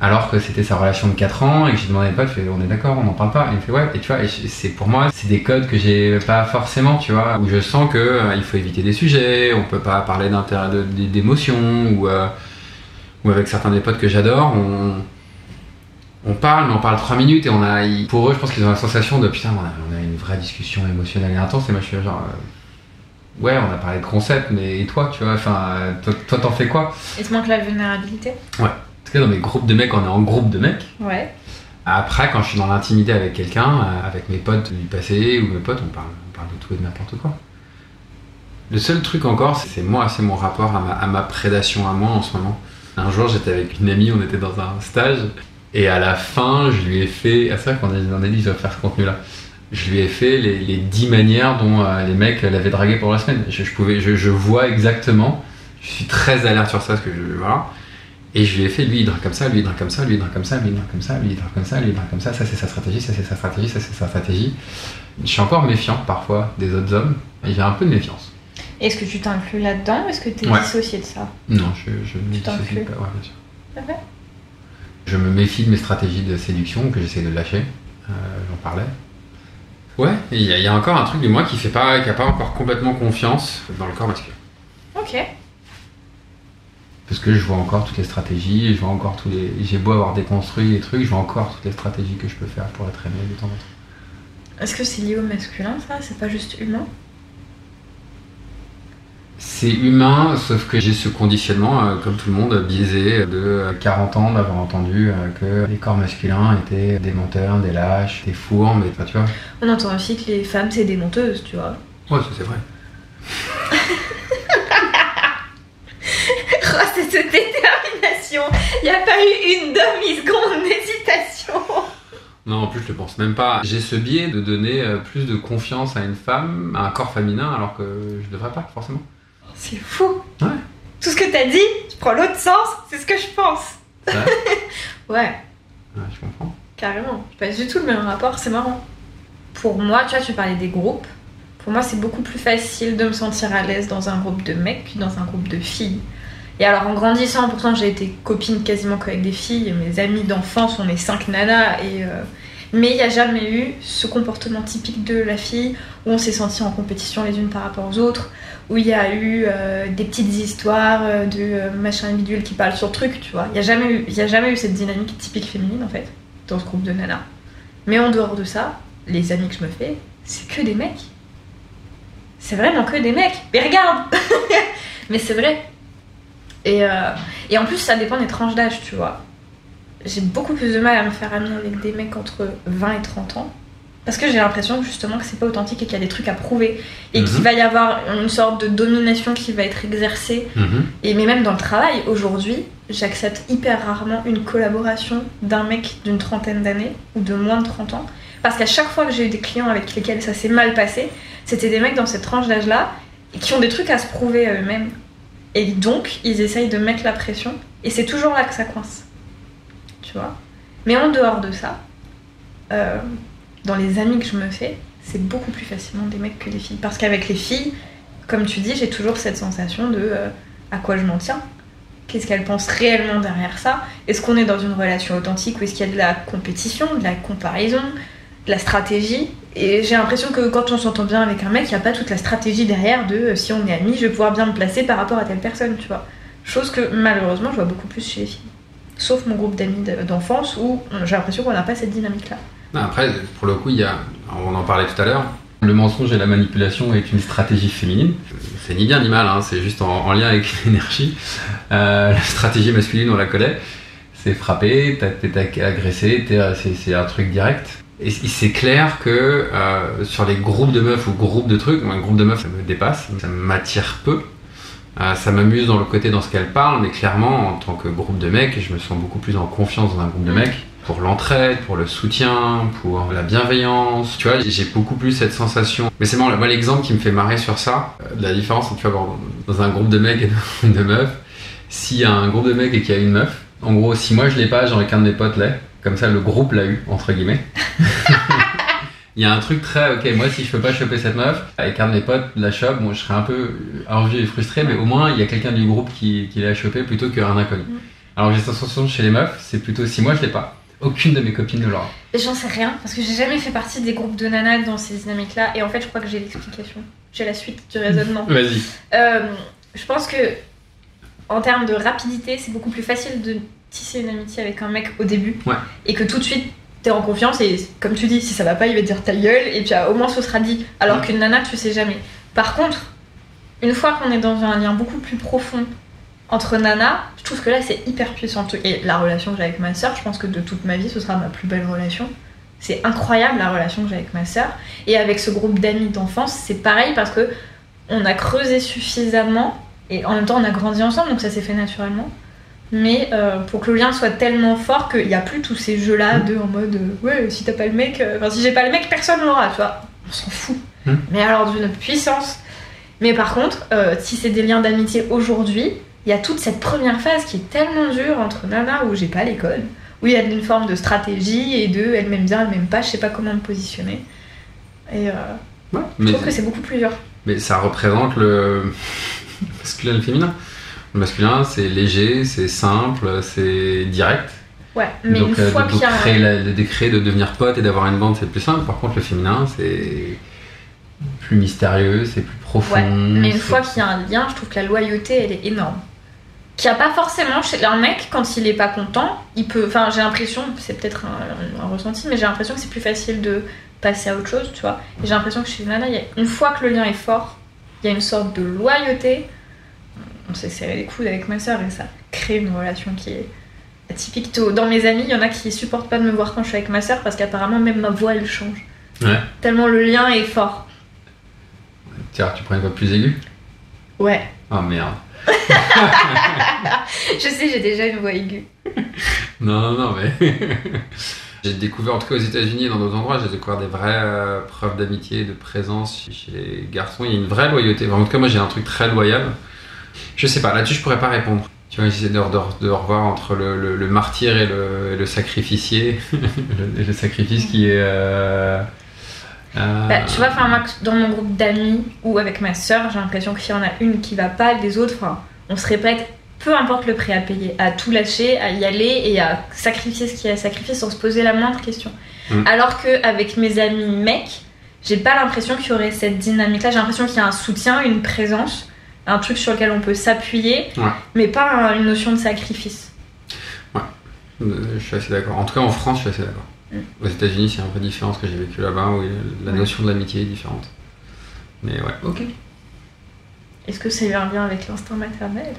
B: Alors que c'était sa relation de 4 ans et que j'ai demandé à mes potes, on est d'accord, on n'en parle pas. Et il me fait ouais, et tu vois, pour moi, c'est des codes que j'ai pas forcément, tu vois, où je sens que il faut éviter des sujets, on peut pas parler d'émotions ou avec certains des potes que j'adore, on parle, mais on parle 3 minutes et pour eux, je pense qu'ils ont la sensation de putain, on a une vraie discussion émotionnelle et intense et moi je suis genre. Ouais, on a parlé de concept, mais et toi, tu vois, enfin, toi t'en fais quoi?
C: Il te manque la vulnérabilité?
B: Ouais. En tout cas, dans mes groupes de mecs, on est en groupe de mecs.
C: Ouais.
B: Après, quand je suis dans l'intimité avec quelqu'un, avec mes potes du passé ou mes potes, on parle de tout et de n'importe quoi. Le seul truc encore, c'est mon rapport à ma prédation à moi en ce moment. Un jour, j'étais avec une amie, on était dans un stage, et à la fin, je lui ai fait... Ah, c'est vrai qu'on a dit, je vais faire ce contenu-là. Je lui ai fait les 10 manières dont les mecs l'avaient dragué pour la semaine. Je vois exactement, je suis très alerte sur ça, parce que voilà. Et je lui ai fait, lui il drague comme ça, lui il drague comme ça, lui il drague comme ça, lui il drague comme ça, lui il drague comme ça, lui il drague comme ça, ça c'est sa stratégie, ça c'est sa stratégie, ça c'est sa stratégie. Je suis encore méfiant parfois des autres hommes, et j'ai un peu de méfiance.
C: Est-ce que tu t'inclus là-dedans? Est-ce que tu es dissocié de ça?
B: Non, je me dissocie pas, ouais, bien sûr.
C: Okay.
B: Je me méfie de mes stratégies de séduction que j'essaie de lâcher, j'en parlais. Ouais, il y a encore un truc de moi qui a pas encore complètement confiance dans le corps masculin.
C: Ok.
B: Parce que je vois encore toutes les stratégies, j'ai beau avoir déconstruit les trucs, je vois encore toutes les stratégies que je peux faire pour être aimé de temps en temps.
C: Est-ce que c'est lié au masculin ça? C'est pas juste humain?
B: C'est humain, sauf que j'ai ce conditionnement, comme tout le monde, biaisé de 40 ans d'avoir entendu que les corps masculins étaient des menteurs, des lâches, des fourmes, et tu vois.
C: On entend aussi que les femmes c'est des menteuses, tu vois.
B: Ouais, ça c'est vrai.
C: Oh, c'est cette détermination. Il n'y a pas eu une demi-seconde
B: Non, en plus, je le pense même pas. J'ai ce biais de donner plus de confiance à une femme, à un corps féminin, alors que je devrais pas, forcément.
C: C'est fou.
B: Ouais.
C: Tout ce que t'as dit, tu prends l'autre sens, c'est ce que je pense.
B: Ouais.
C: Ouais,
B: Je comprends.
C: carrément. J'ai pas du tout le même rapport, c'est marrant. Pour moi, tu vois, tu parlais des groupes. Pour moi, c'est beaucoup plus facile de me sentir à l'aise dans un groupe de mecs que dans un groupe de filles. Et alors, en grandissant, pourtant, j'ai été copine quasiment qu'avec des filles. Mes amis d'enfance, on est 5 nanas. Mais il n'y a jamais eu ce comportement typique de la fille où on s'est sentis en compétition les unes par rapport aux autres, où il y a eu des petites histoires de machin bidule qui parlent sur le truc, tu vois. Il n'y a jamais eu cette dynamique typique féminine, en fait, dans ce groupe de nanas. Mais en dehors de ça, les amis que je me fais, c'est que des mecs. C'est vraiment que des mecs. Mais regarde. Mais c'est vrai. Et en plus, ça dépend des tranches d'âge, tu vois. J'ai beaucoup plus de mal à me faire amie avec des mecs entre 20 et 30 ans. Parce que j'ai l'impression justement que c'est pas authentique et qu'il y a des trucs à prouver. Et qu'il va y avoir une sorte de domination qui va être exercée. Mais même dans le travail, aujourd'hui, j'accepte hyper rarement une collaboration d'un mec d'une trentaine d'années ou de moins de 30 ans. Parce qu'à chaque fois que j'ai eu des clients avec lesquels ça s'est mal passé, c'était des mecs dans cette tranche d'âge-là qui ont des trucs à se prouver à eux-mêmes. Et donc, ils essayent de mettre la pression. Et c'est toujours là que ça coince. Tu vois. Mais en dehors de ça, dans les amis que je me fais, c'est beaucoup plus facilement des mecs que des filles. Parce qu'avec les filles, comme tu dis, j'ai toujours cette sensation de à quoi je m'en tiens. Qu'est-ce qu'elles pensent réellement derrière ça? Est-ce qu'on est dans une relation authentique ou est-ce qu'il y a de la compétition, de la comparaison, de la stratégie? Et j'ai l'impression que quand on s'entend bien avec un mec, il n'y a pas toute la stratégie derrière de si on est amis, je vais pouvoir bien me placer par rapport à telle personne, tu vois. Chose que malheureusement, je vois beaucoup plus chez les filles. Sauf mon groupe d'amis d'enfance où j'ai l'impression qu'on n'a pas cette dynamique-là.
B: Après, pour le coup, on en parlait tout à l'heure, le mensonge et la manipulation est une stratégie féminine. C'est ni bien ni mal, hein, c'est juste en lien avec l'énergie. La stratégie masculine, on la connaît. C'est frapper, t'es agressé, c'est un truc direct. Et c'est clair que sur les groupes de meufs ou groupes de trucs, un groupe de meufs, ça me dépasse, ça m'attire peu. Ça m'amuse dans ce qu'elles parlent, mais clairement, en tant que groupe de mecs, je me sens beaucoup plus en confiance dans un groupe de mecs. Pour l'entraide, pour le soutien, pour la bienveillance. Tu vois, j'ai beaucoup plus cette sensation. Mais c'est moi l'exemple qui me fait marrer sur ça. La différence, tu vois, dans un groupe de mecs et de meufs, s'il y a un groupe de mecs et qu'il y a une meuf, en gros, si moi je l'ai pas, j'aurais qu'un de mes potes l'ait. Comme ça, le groupe l'a eu, entre guillemets. Il y a un truc très, ok, moi si je peux pas choper cette meuf, avec un de mes potes la chope, bon, je serais un peu envieux et frustré, mais au moins il y a quelqu'un du groupe qui l'a chopé plutôt qu'un inconnu. Alors j'ai cette sensation chez les meufs, c'est plutôt si moi je l'ai pas, aucune de mes copines ne l'aura.
C: J'en sais rien, parce que j'ai jamais fait partie des groupes de nanas dans ces dynamiques-là, et en fait je crois que j'ai l'explication. J'ai la suite du raisonnement.
B: Vas-y.
C: Je pense que en termes de rapidité, c'est beaucoup plus facile de tisser une amitié avec un mec au début, et que tout de suite t'es en confiance et comme tu dis, si ça va pas, il va te dire ta gueule et puis au moins ce sera dit. Alors qu'une nana, tu sais jamais. Par contre, une fois qu'on est dans un lien beaucoup plus profond entre nanas, je trouve que là c'est hyper puissant. Et la relation que j'ai avec ma soeur, je pense que de toute ma vie, ce sera ma plus belle relation. C'est incroyable la relation que j'ai avec ma soeur. Et avec ce groupe d'amis d'enfance, c'est pareil parce que on a creusé suffisamment et en même temps on a grandi ensemble, donc ça s'est fait naturellement. Mais pour que le lien soit tellement fort qu'il n'y a plus tous ces jeux-là de en mode ouais, si t'as pas le mec, si j'ai pas le mec, personne l'aura, tu vois. On s'en fout. Mais alors d'une puissance. Mais par contre, si c'est des liens d'amitié aujourd'hui, il y a toute cette première phase qui est tellement dure entre nanas où j'ai pas les codes, où il y a une forme de stratégie et de elle m'aime bien, elle m'aime pas, je sais pas comment me positionner. Et je trouve que c'est beaucoup plus dur.
B: Mais ça représente le masculin et le féminin. Le masculin, c'est léger, c'est simple, c'est direct.
C: Ouais, mais donc, une fois qu'il y a
B: le décret de devenir pote et d'avoir une bande, c'est plus simple. Par contre, le féminin, c'est plus mystérieux, c'est plus profond.
C: Ouais, mais une fois qu'il y a un lien, je trouve que la loyauté, elle est énorme. Qu'il n'y a pas forcément chez un mec, quand il est pas content, il peut... Enfin, j'ai l'impression, c'est peut-être un ressenti, mais j'ai l'impression que c'est plus facile de passer à autre chose, tu vois. Et j'ai l'impression que chez les nanas, une fois que le lien est fort, il y a une sorte de loyauté. On s'est serré les coudes avec ma soeur et ça crée une relation qui est atypique. Dans mes amis, il y en a qui supportent pas de me voir quand je suis avec ma soeur parce qu'apparemment même ma voix elle change.
B: Ouais.
C: Tellement le lien est fort.
B: Tiens, tu prends une voix plus aiguë ?
C: Ouais.
B: Oh merde.
C: Je sais, j'ai déjà une voix aiguë.
B: Non, mais... J'ai découvert, en tout cas aux États-Unis et dans d'autres endroits, j'ai découvert des vraies preuves d'amitié et de présence chez les garçons. Il y a une vraie loyauté. En tout cas, moi j'ai un truc très loyal. Je sais pas, là-dessus je pourrais pas répondre. Tu vois, j'essaie de revoir entre le martyr et le sacrificier. le sacrifice qui est.
C: Tu vois, moi, dans mon groupe d'amis ou avec ma sœur, j'ai l'impression qu'il y en a une qui va pas, les autres, on se répète, peu importe le prix à payer, à tout lâcher, à y aller et à sacrifier ce qu'il y a à sacrifier sans se poser la moindre question. Alors qu'avec mes amis mecs, j'ai pas l'impression qu'il y aurait cette dynamique-là. J'ai l'impression qu'il y a un soutien, une présence, un truc sur lequel on peut s'appuyer, mais pas une notion de sacrifice.
B: Ouais, je suis assez d'accord. En tout cas, en France, je suis assez d'accord. Aux États-Unis, c'est un peu différent ce que j'ai vécu là-bas, où la notion de l'amitié est différente. Mais ouais, ok.
C: Est-ce que ça a eu un lien avec l'instinct maternel ?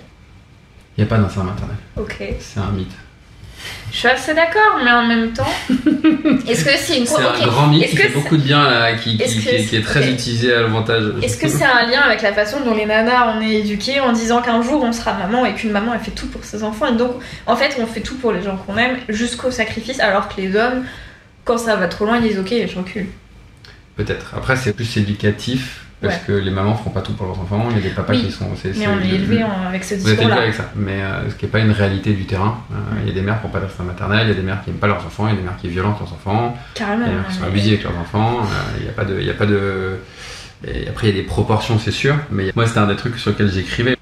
B: Il n'y a pas d'instinct maternel.
C: Ok.
B: C'est un mythe.
C: Je suis assez d'accord, mais en même temps, est-ce que c'est une...
B: C'est un grand mythe qui fait beaucoup de bien, là, qui est très utilisé à l'avantage.
C: Est-ce que c'est un lien avec la façon dont les nanas on est éduquées en disant qu'un jour on sera maman et qu'une maman elle fait tout pour ses enfants, et donc en fait on fait tout pour les gens qu'on aime jusqu'au sacrifice, alors que les hommes, quand ça va trop loin, ils disent ok, je recule.
B: Peut-être. Après c'est plus éducatif. Parce que les mamans feront pas tout pour leurs enfants, il y a des papas qui sont...
C: Mais on est élevés avec ce discours-là.
B: Vous êtes élevés avec ça, mais ce qui n'est pas une réalité du terrain. Il y a des mères qui n'ont pas d'instinct maternel, il y a des mères qui n'aiment pas leurs enfants, il y a des mères qui violentent leurs enfants,
C: carrément,
B: il y a des mères qui sont abusées avec leurs enfants, il n'y a pas de... Et après il y a des proportions, c'est sûr, mais moi c'était un des trucs sur lesquels j'écrivais.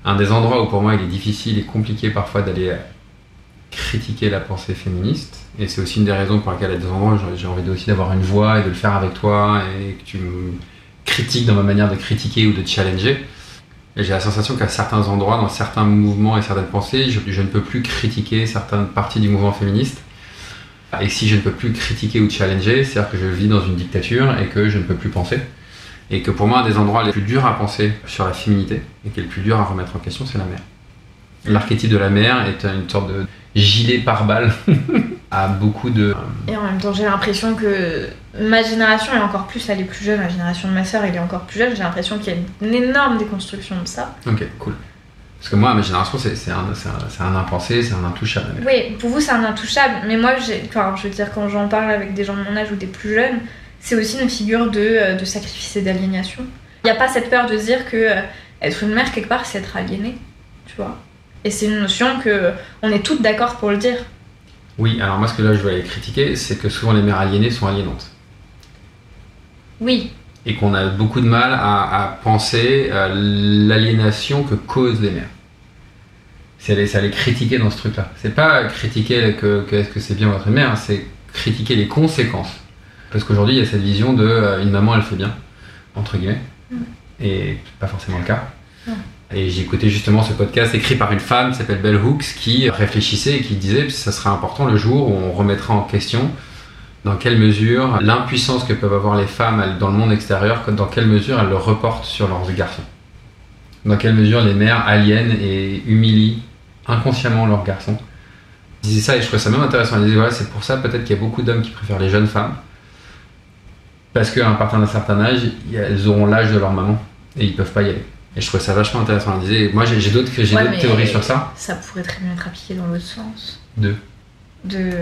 B: Un des endroits où pour moi il est difficile et compliqué parfois d'aller critiquer la pensée féministe, et c'est aussi une des raisons pour lesquelles à des endroits j'ai envie aussi d'avoir une voix et de le faire avec toi, et que tu me critique dans ma manière de critiquer ou de challenger. Et j'ai la sensation qu'à certains endroits, dans certains mouvements et certaines pensées, je ne peux plus critiquer certaines parties du mouvement féministe. Et si je ne peux plus critiquer ou challenger, c'est-à-dire que je vis dans une dictature et que je ne peux plus penser. Et que pour moi, un des endroits les plus durs à penser sur la féminité et qui est le plus dur à remettre en question, c'est la mère. L'archétype de la mère est une sorte de gilet pare-balles à beaucoup de...
C: Et en même temps, j'ai l'impression que ma génération, et encore plus, elle est plus jeune, la génération de ma sœur, elle est encore plus jeune, j'ai l'impression qu'il y a une énorme déconstruction de ça.
B: Ok, cool. Parce que moi, ma génération, c'est un impensé, c'est un intouchable.
C: Oui, pour vous, c'est un intouchable, mais moi, je veux dire, quand j'en parle avec des gens de mon âge ou des plus jeunes, c'est aussi une figure de sacrifice et d'aliénation. Il n'y a pas cette peur de se dire que être une mère, quelque part, c'est être aliéné, tu vois. Et c'est une notion qu'on est toutes d'accord pour le dire.
B: Oui, alors moi ce que là je veux aller critiquer, c'est que souvent les mères aliénées sont aliénantes.
C: Oui.
B: Et qu'on a beaucoup de mal à penser l'aliénation que causent les mères. C'est aller critiquer dans ce truc-là. C'est pas critiquer que est-ce que c'est bien votre mère, c'est critiquer les conséquences. Parce qu'aujourd'hui il y a cette vision de une maman elle fait bien, entre guillemets, et pas forcément le cas. Et j'ai écouté justement ce podcast écrit par une femme qui s'appelle Bell Hooks qui réfléchissait et qui disait que ça serait important le jour où on remettra en question dans quelle mesure l'impuissance que peuvent avoir les femmes dans le monde extérieur, dans quelle mesure elles le reportent sur leurs garçons. Dans quelle mesure les mères aliènent et humilient inconsciemment leurs garçons. Je disais ça et je trouvais ça même intéressant. Elle disait voilà, c'est pour ça peut-être qu'il y a beaucoup d'hommes qui préfèrent les jeunes femmes. Parce qu'à partir d'un certain âge, elles auront l'âge de leur maman et ils peuvent pas y aller. Et je trouvais ça vachement intéressant. Elle disait, moi j'ai d'autres théories sur ça.
C: Ça pourrait très bien être appliqué dans l'autre sens.
B: De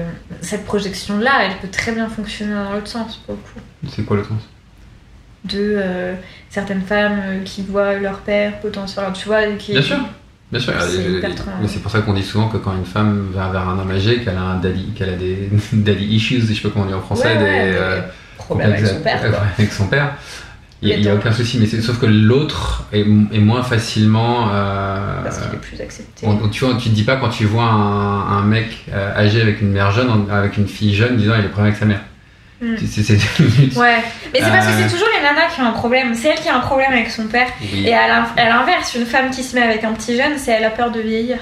C: cette projection-là, elle peut très bien fonctionner dans l'autre sens, pour le coup.
B: C'est quoi l'autre sens ?
C: Certaines femmes qui voient leur père potentiellement, tu vois, qui...
B: Bien sûr. Mais c'est pour ça qu'on dit souvent que quand une femme va vers un homme âgé, qu'elle a des daddy issues, je sais pas comment on dit en français, des
C: problèmes avec son père.
B: Avec son père. Il n'y a aucun souci, mais sauf que l'autre est moins facilement...
C: parce qu'il est plus accepté.
B: Tu vois, tu te dis pas quand tu vois un mec âgé avec une mère jeune, avec une fille jeune, disant il est problème avec sa mère.
C: Ouais, mais c'est parce que c'est toujours les nanas qui ont un problème. C'est elle qui a un problème avec son père. Oui. Et à l'inverse, une femme qui se met avec un petit jeune, c'est elle a peur de vieillir.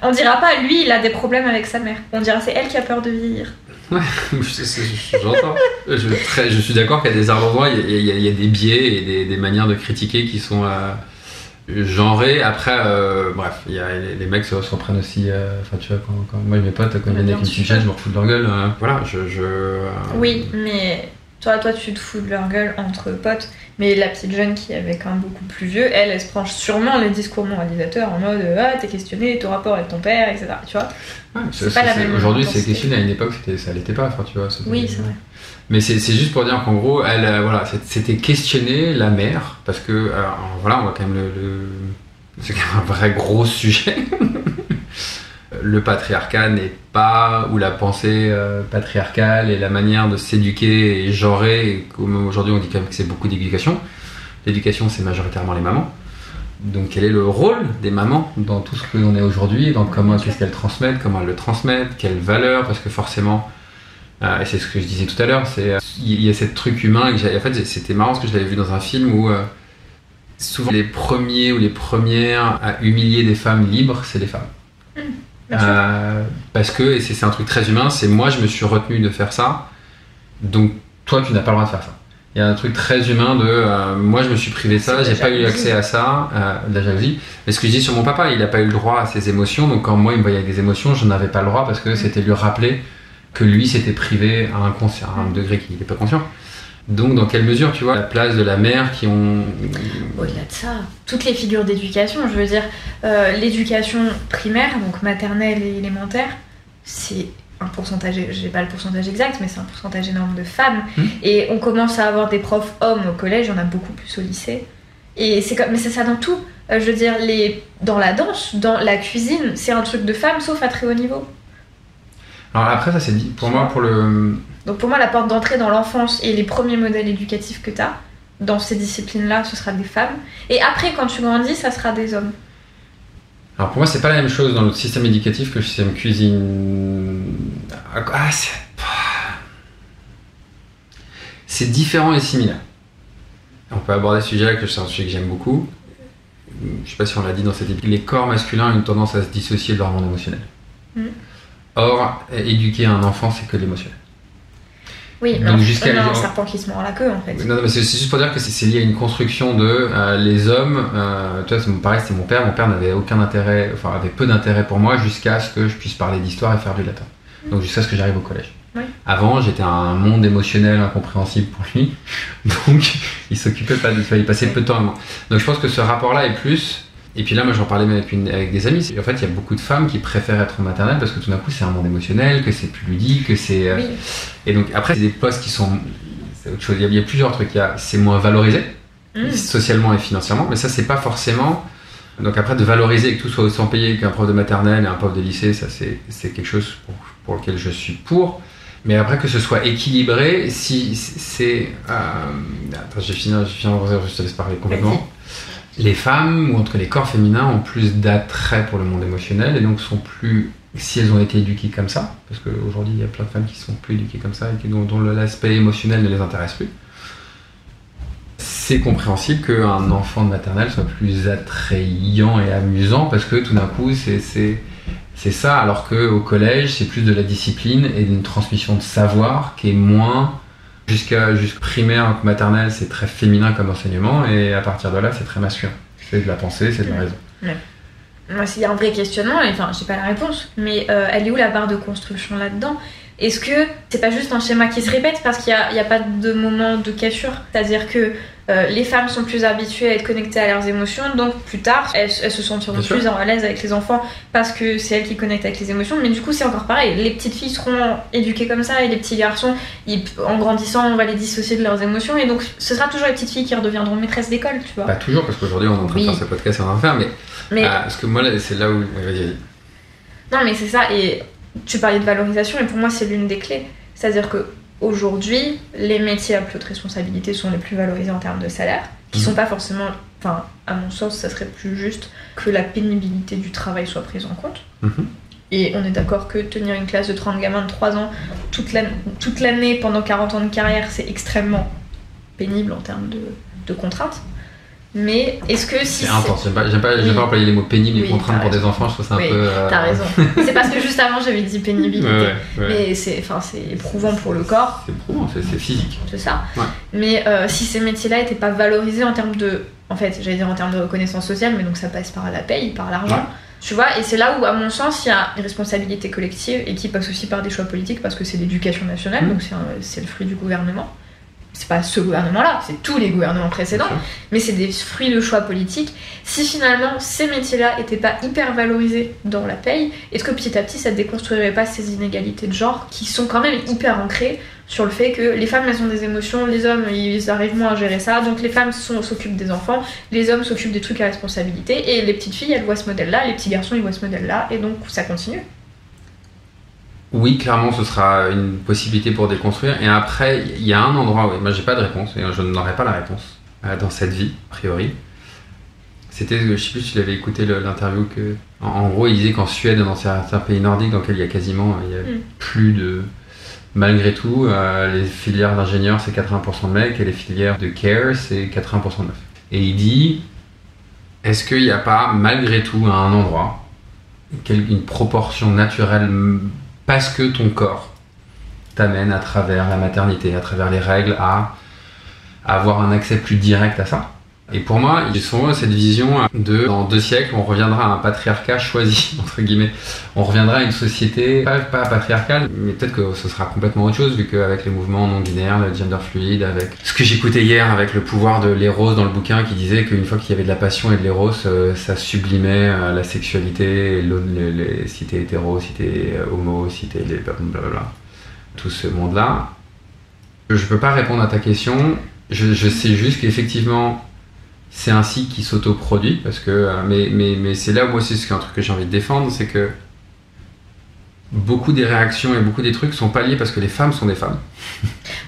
C: On dira pas lui il a des problèmes avec sa mère. On dira c'est elle qui a peur de vieillir.
B: Ouais, j'entends. Je suis d'accord qu'il y a des endroits, il y a des biais et des manières de critiquer qui sont genrées. Après, bref, il y a, les mecs se reprennent aussi. Enfin, tu vois, quand moi et mes potes, quand ils viennent avec une petite chaise, je me refous de leur gueule. Voilà,
C: Oui, mais Toi, tu te fous de leur gueule entre potes, mais la petite jeune qui est avec un beaucoup plus vieux, elle se branche sûrement les discours moralisateurs en mode ah, t'es questionné, ton rapport avec ton père, etc. Tu vois,
B: Ouais,
C: c'est pas la même.
B: Aujourd'hui, c'est questionné, à une époque, ça l'était pas, enfin, tu vois.
C: Oui, c'est vrai.
B: Mais c'est juste pour dire qu'en gros, elle, voilà, c'était questionner la mère, parce que, voilà, on va quand même c'est quand même un vrai gros sujet. Le patriarcat n'est pas, ou la pensée patriarcale et la manière de s'éduquer et genrer, et comme aujourd'hui on dit quand même que c'est beaucoup d'éducation. L'éducation, c'est majoritairement les mamans. Donc quel est le rôle des mamans dans tout ce que l'on est aujourd'hui, dans qu'est-ce qu'elles transmettent, comment elles le transmettent, quelles valeurs, parce que forcément, et c'est ce que je disais tout à l'heure, il y a ce truc humain, en fait c'était marrant parce que je l'avais vu dans un film où souvent les premiers ou les premières à humilier des femmes libres, c'est les femmes. Parce que, et c'est un truc très humain, c'est moi je me suis retenu de faire ça, donc toi tu n'as pas le droit de faire ça. Il y a un truc très humain de moi je me suis privé de ça, j'ai pas eu accès à ça, de la jalousie. Mais ce que je dis sur mon papa, il n'a pas eu le droit à ses émotions, donc quand moi il me voyait avec des émotions, je n'avais pas le droit parce que c'était lui rappeler que lui s'était privé à un degré qu'il n'était pas conscient. Donc dans quelle mesure, tu vois, la place de la mère qui ont...
C: Au-delà de ça, toutes les figures d'éducation, je veux dire, l'éducation primaire, donc maternelle et élémentaire, c'est un pourcentage, j'ai pas le pourcentage exact, mais c'est un pourcentage énorme de femmes. Et on commence à avoir des profs hommes au collège, il y en a beaucoup plus au lycée. Et mais c'est ça dans tout. Je veux dire, dans la danse, dans la cuisine, c'est un truc de femmes, sauf à très haut niveau.
B: Alors après, ça c'est dit, pour moi,
C: Donc pour moi, la porte d'entrée dans l'enfance et les premiers modèles éducatifs que tu as, dans ces disciplines-là, ce sera des femmes. Et après, quand tu grandis, ça sera des hommes.
B: Alors pour moi, c'est pas la même chose dans notre système éducatif que le système cuisine. C'est différent et similaire. On peut aborder ce sujet-là, que c'est un sujet que j'aime beaucoup. Je sais pas si on l'a dit dans cette épisode. Les corps masculins ont une tendance à se dissocier de leur monde émotionnel. Or, éduquer un enfant, c'est que l'émotionnel.
C: Oui, mais c'est un serpent qui se mord la queue en fait.
B: Non, mais c'est juste pour dire que c'est lié à une construction de les hommes. Tu vois, pareil, c'était mon père. Mon père n'avait aucun intérêt, enfin avait peu d'intérêt pour moi jusqu'à ce que je puisse parler d'histoire et faire du latin. Donc jusqu'à ce que j'arrive au collège. Oui. Avant, j'étais un monde émotionnel incompréhensible pour lui. Donc il s'occupait pas de ça, il passait peu de temps avec moi. Donc je pense que ce rapport-là est plus. Et puis là, moi j'en parlais même avec des amis. En fait, il y a beaucoup de femmes qui préfèrent être en maternelle parce que tout d'un coup, c'est un monde émotionnel, que c'est plus ludique, que c'est. Oui. Et donc après, c'est des postes qui sont. C'est autre chose. Il y a plusieurs trucs. C'est moins valorisé, socialement et financièrement, mais ça, c'est pas forcément. Donc après, de valoriser et que tout soit autant payé qu'un prof de maternelle et un prof de lycée, ça, c'est quelque chose pour lequel je suis pour. Mais après, que ce soit équilibré, si c'est. Attends, je vais finir, je te laisse parler complètement. Vas-y. Les femmes, ou entre les corps féminins, ont plus d'attrait pour le monde émotionnel et donc sont plus, si elles ont été éduquées comme ça, parce qu'aujourd'hui il y a plein de femmes qui sont plus éduquées comme ça et dont l'aspect émotionnel ne les intéresse plus, c'est compréhensible qu'un enfant de maternelle soit plus attrayant et amusant parce que tout d'un coup c'est ça, alors qu'au collège c'est plus de la discipline et d'une transmission de savoir qui est moins... Jusqu'à primaire, maternelle, c'est très féminin comme enseignement, et à partir de là, c'est très masculin. C'est de la pensée, c'est de la raison.
C: Ouais. Moi, s'il y a un vrai questionnement, enfin, j'ai pas la réponse, mais elle est où la barre de construction là-dedans ? Est-ce que c'est pas juste un schéma qui se répète parce qu'il n'y a pas de moment de cassure ? C'est-à-dire que les femmes sont plus habituées à être connectées à leurs émotions, donc plus tard, elles se sentiront plus à l'aise avec les enfants parce que c'est elles qui connectent avec les émotions. Mais du coup, c'est encore pareil. Les petites filles seront éduquées comme ça et les petits garçons, en grandissant, on va les dissocier de leurs émotions. Et donc, ce sera toujours les petites filles qui redeviendront maîtresses d'école, tu vois.
B: Pas toujours, parce qu'aujourd'hui, on est en train de faire ce podcast et on va en faire, mais parce que moi, c'est là où... Vas-y.
C: Non, mais c'est ça, et... Tu parlais de valorisation et pour moi c'est l'une des clés. C'est-à-dire qu'aujourd'hui, les métiers à plus haute responsabilité sont les plus valorisés en termes de salaire, qui sont pas forcément... Enfin, à mon sens, ça serait plus juste que la pénibilité du travail soit prise en compte. Et on est d'accord que tenir une classe de 30 gamins de 3 ans toute l'année pendant 40 ans de carrière, c'est extrêmement pénible en termes de contraintes. Mais est-ce que si
B: c'est intense, j'aime pas employer les mots pénibles et contraintes pour des enfants, je trouve ça un peu...
C: T'as raison. C'est parce que juste avant j'avais dit pénibilité. Ouais. Mais c'est éprouvant pour le corps.
B: C'est éprouvant, c'est physique.
C: C'est ça. Ouais. Mais si ces métiers-là n'étaient pas valorisés en termes de... En fait, j'allais dire en termes de reconnaissance sociale, mais donc ça passe par la paye, par l'argent. Ouais. Tu vois, et c'est là où, à mon sens, il y a une responsabilité collective et qui passe aussi par des choix politiques parce que c'est l'éducation nationale, donc c'est le fruit du gouvernement. c'est pas ce gouvernement-là, c'est tous les gouvernements précédents, mais c'est des fruits de choix politiques. Si finalement ces métiers-là étaient pas hyper valorisés dans la paye, est-ce que petit à petit ça déconstruirait pas ces inégalités de genre qui sont quand même hyper ancrées sur le fait que les femmes elles ont des émotions, les hommes ils arrivent moins à gérer ça, donc les femmes s'occupent des enfants, les hommes s'occupent des trucs à responsabilité, et les petites filles elles voient ce modèle-là, les petits garçons ils voient ce modèle-là, et donc ça continue.
B: Oui, clairement, ce sera une possibilité pour déconstruire. Et après, il y a un endroit où moi, j'ai pas de réponse, et je n'aurai pas la réponse dans cette vie, a priori. C'était, je sais plus si tu l'avais écouté l'interview, que en gros, il disait qu'en Suède, dans certains pays nordiques, dans lesquels il y a plus de... Malgré tout, les filières d'ingénieurs, c'est 80% de mecs, et les filières de care, c'est 80% de meufs. Et il dit, est-ce qu'il n'y a pas, malgré tout, à un endroit, une proportion naturelle, parce que ton corps t'amène à travers la maternité, à travers les règles, à avoir un accès plus direct à ça. Et pour moi, j'ai souvent cette vision de, dans 2 siècles, on reviendra à un patriarcat choisi, entre guillemets. On reviendra à une société, pas patriarcale, mais peut-être que ce sera complètement autre chose, vu qu'avec les mouvements non-binaires, le gender fluide, avec ce que j'écoutais hier avec le pouvoir de l'éros dans le bouquin, qui disait qu'une fois qu'il y avait de la passion et de l'éros, ça sublimait la sexualité, si t'es hétéro, si t'es homo, si t'es blablabla. Tout ce monde-là. Je peux pas répondre à ta question, je sais juste qu'effectivement, c'est un cycle qui s'autoproduit, parce que, mais c'est là où moi c'est un truc que j'ai envie de défendre, c'est que beaucoup des réactions et beaucoup des trucs sont pas liés parce que les femmes sont des femmes.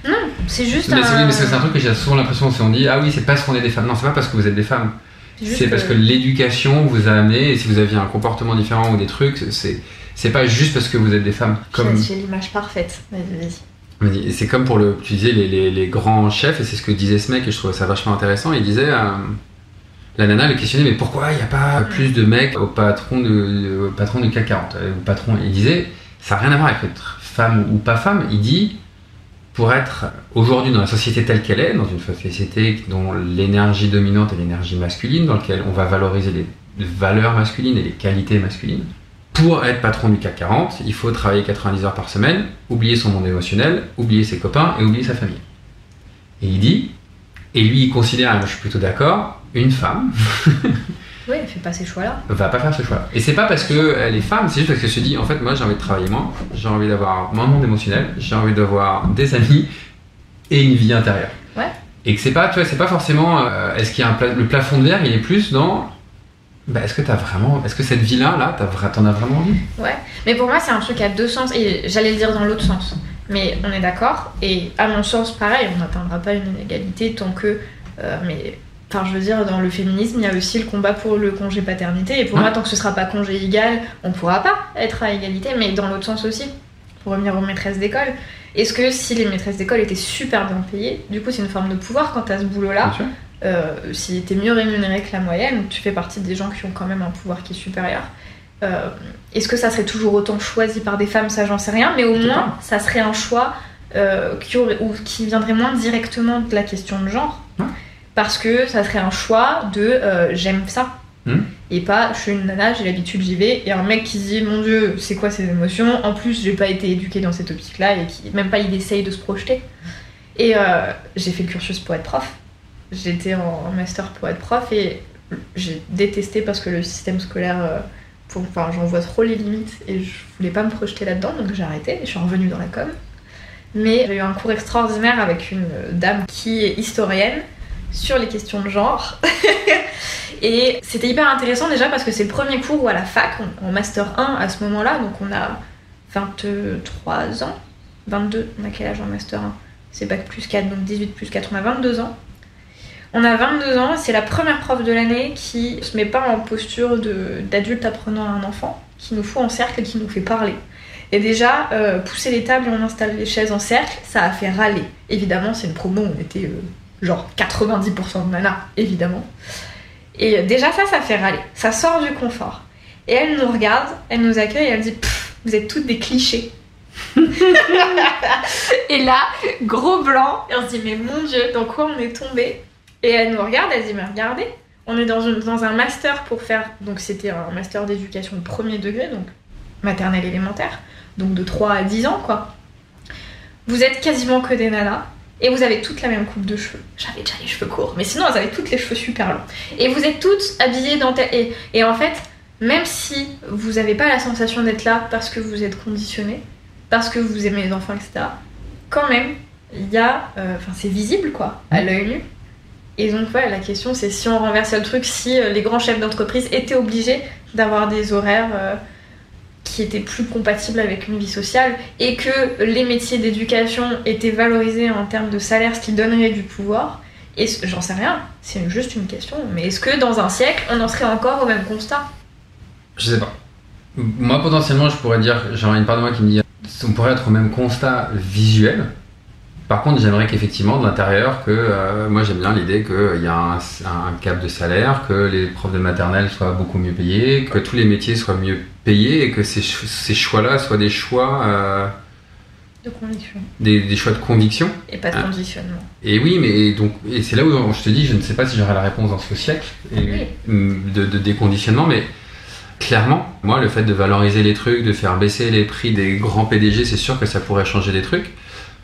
C: Non, c'est juste
B: mais c'est un truc que j'ai souvent l'impression, c'est on dit ah oui c'est parce qu'on est des femmes. Non, c'est pas parce que vous êtes des femmes. C'est parce que l'éducation vous a amené, et si vous aviez un comportement différent ou des trucs, c'est pas juste parce que vous êtes des femmes.
C: Comme... J'ai l'image parfaite, vas-y.
B: C'est comme pour tu disais les grands chefs, et c'est ce que disait ce mec, et je trouvais ça vachement intéressant. Il disait, la nana le questionnait, mais pourquoi il n'y a pas plus de mecs au patron du CAC 40 il disait, ça n'a rien à voir avec être femme ou pas femme. Il dit, pour être aujourd'hui dans la société telle qu'elle est, dans une société dont l'énergie dominante est l'énergie masculine, dans laquelle on va valoriser les valeurs masculines et les qualités masculines, pour être patron du CAC 40, il faut travailler 90 heures par semaine, oublier son monde émotionnel, oublier ses copains et oublier sa famille. Et il dit, et lui il considère, et moi je suis plutôt d'accord, une femme
C: oui, elle fait pas ces choix-là.
B: Va pas faire ce choix-là. Et c'est pas parce qu'elle est femme, c'est juste parce qu'elle se dit, en fait moi j'ai envie de travailler moins, j'ai envie d'avoir moins de monde émotionnel, j'ai envie d'avoir des amis et une vie intérieure.
C: Ouais.
B: Et que c'est pas, tu vois, c'est pas forcément, est-ce qu'il y a le plafond de verre, il est plus dans... est-ce que cette vie-là, t'en as vraiment envie ?
C: Ouais, mais pour moi c'est un truc à 2 sens, et j'allais le dire dans l'autre sens. Mais on est d'accord, et à mon sens pareil, on n'atteindra pas une inégalité tant que... je veux dire, dans le féminisme, il y a aussi le combat pour le congé paternité, et pour moi tant que ce sera pas congé égal, on pourra pas être à égalité, mais dans l'autre sens aussi, pour revenir aux maîtresses d'école. Est-ce que si les maîtresses d'école étaient super bien payées, du coup c'est une forme de pouvoir quand t'as ce boulot-là, si t'es mieux rémunéré que la moyenne, tu fais partie des gens qui ont quand même un pouvoir qui est supérieur. Est-ce que ça serait toujours autant choisi par des femmes ? Ça, j'en sais rien, mais au moins, ça serait un choix qui viendrait moins directement de la question de genre. Parce que ça serait un choix de j'aime ça. Et pas je suis une nana, j'ai l'habitude, j'y vais. Et un mec qui se dit mon Dieu, c'est quoi ces émotions ? En plus, j'ai pas été éduquée dans cette optique-là, et qui même pas il essaye de se projeter. Et j'ai fait le cursus pour être prof. J'étais en master pour être prof, et j'ai détesté parce que le système scolaire, j'en vois trop les limites et je voulais pas me projeter là-dedans, donc j'ai arrêté et je suis revenue dans la com. Mais j'ai eu un cours extraordinaire avec une dame qui est historienne sur les questions de genre. Et c'était hyper intéressant déjà parce que c'est le premier cours où à la fac, en master 1 à ce moment-là, donc on a 23 ans, 22, on a quel âge en master 1 ? C'est bac plus 4, donc 18 plus 4, on a 22 ans. On a 22 ans, c'est la première prof de l'année qui se met pas en posture d'adulte apprenant à un enfant, qui nous fout en cercle et qui nous fait parler. Et déjà, pousser les tables et on installe les chaises en cercle, ça a fait râler. Évidemment, c'est une promo où on était genre 90% de nanas, évidemment. Et déjà ça fait râler, ça sort du confort. Et elle nous regarde, elle nous accueille et elle dit « Vous êtes toutes des clichés ». Et là, gros blanc, et on se dit « Mais mon Dieu, dans quoi on est tombé ?» Et elle nous regarde, elle dit « Mais regardez, on est dans un master pour faire... » Donc c'était un master d'éducation de premier degré, donc maternelle élémentaire, donc de 3 à 10 ans, quoi. Vous êtes quasiment que des nanas, et vous avez toutes la même coupe de cheveux. J'avais déjà les cheveux courts, mais sinon elles avaient toutes les cheveux super longs. Et vous êtes toutes habillées dans et en fait, même si vous n'avez pas la sensation d'être là parce que vous êtes conditionné, parce que vous aimez les enfants, etc., quand même, il y a... c'est visible, quoi, à l'œil nu. Et donc, ouais, la question, c'est si on renversait le truc, si les grands chefs d'entreprise étaient obligés d'avoir des horaires qui étaient plus compatibles avec une vie sociale et que les métiers d'éducation étaient valorisés en termes de salaire, ce qui donnerait du pouvoir. Et j'en sais rien, c'est juste une question. Mais est-ce que dans un siècle, on en serait encore au même constat ?
B: Je sais pas. Moi, potentiellement, je pourrais dire, genre une part de moi qui me dit, on pourrait être au même constat visuel. Par contre, j'aimerais qu'effectivement, de l'intérieur, moi j'aime bien l'idée qu'il y a un cap de salaire, que les profs de maternelle soient beaucoup mieux payés, que tous les métiers soient mieux payés et que ces choix-là soient des choix...
C: de conviction.
B: Des choix de conviction.
C: Et pas de conditionnement.
B: Et oui, et c'est là où je te dis, je ne sais pas si j'aurai la réponse dans ce siècle de déconditionnement, mais clairement, moi, le fait de valoriser les trucs, de faire baisser les prix des grands PDG, c'est sûr que ça pourrait changer des trucs.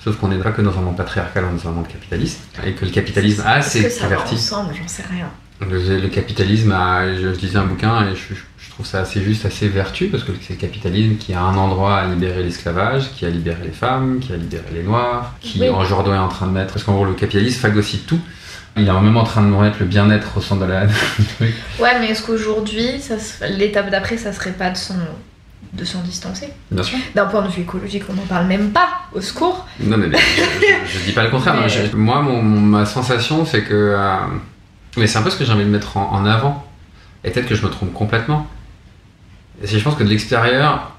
B: Sauf qu'on n'est pas que dans un monde patriarcal, on est dans un monde capitaliste. Et que le capitalisme a ses pervertis.
C: Est-ce que ça va ensemble ? J'en sais rien.
B: Le capitalisme a... Je lisais un bouquin et je trouve ça assez juste, assez vertueux, parce que c'est le capitalisme qui a un endroit à libérer l'esclavage, qui a libéré les femmes, qui a libéré les noirs, qui aujourd'hui est en train de mettre... Parce qu'en gros, le capitalisme phagocyte tout. Il est même en train de mettre le bien-être au centre de la...
C: Ouais, mais est-ce qu'aujourd'hui, l'étape d'après, ça serait pas de s'en distancer.
B: Bien sûr.
C: D'un point de vue écologique, on n'en parle même pas, au secours.
B: Non, mais je dis pas le contraire. Mais... Moi, ma sensation, c'est que... Mais c'est un peu ce que j'ai envie de mettre en avant. Et peut-être que je me trompe complètement. Et je pense que de l'extérieur,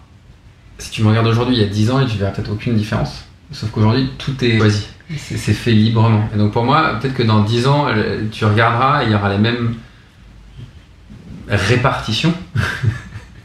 B: si tu me regardes aujourd'hui, il y a 10 ans, et tu verras peut-être aucune différence. Sauf qu'aujourd'hui, tout est choisi. C'est fait librement. Et donc pour moi, peut-être que dans 10 ans, tu regarderas, il y aura les mêmes répartitions.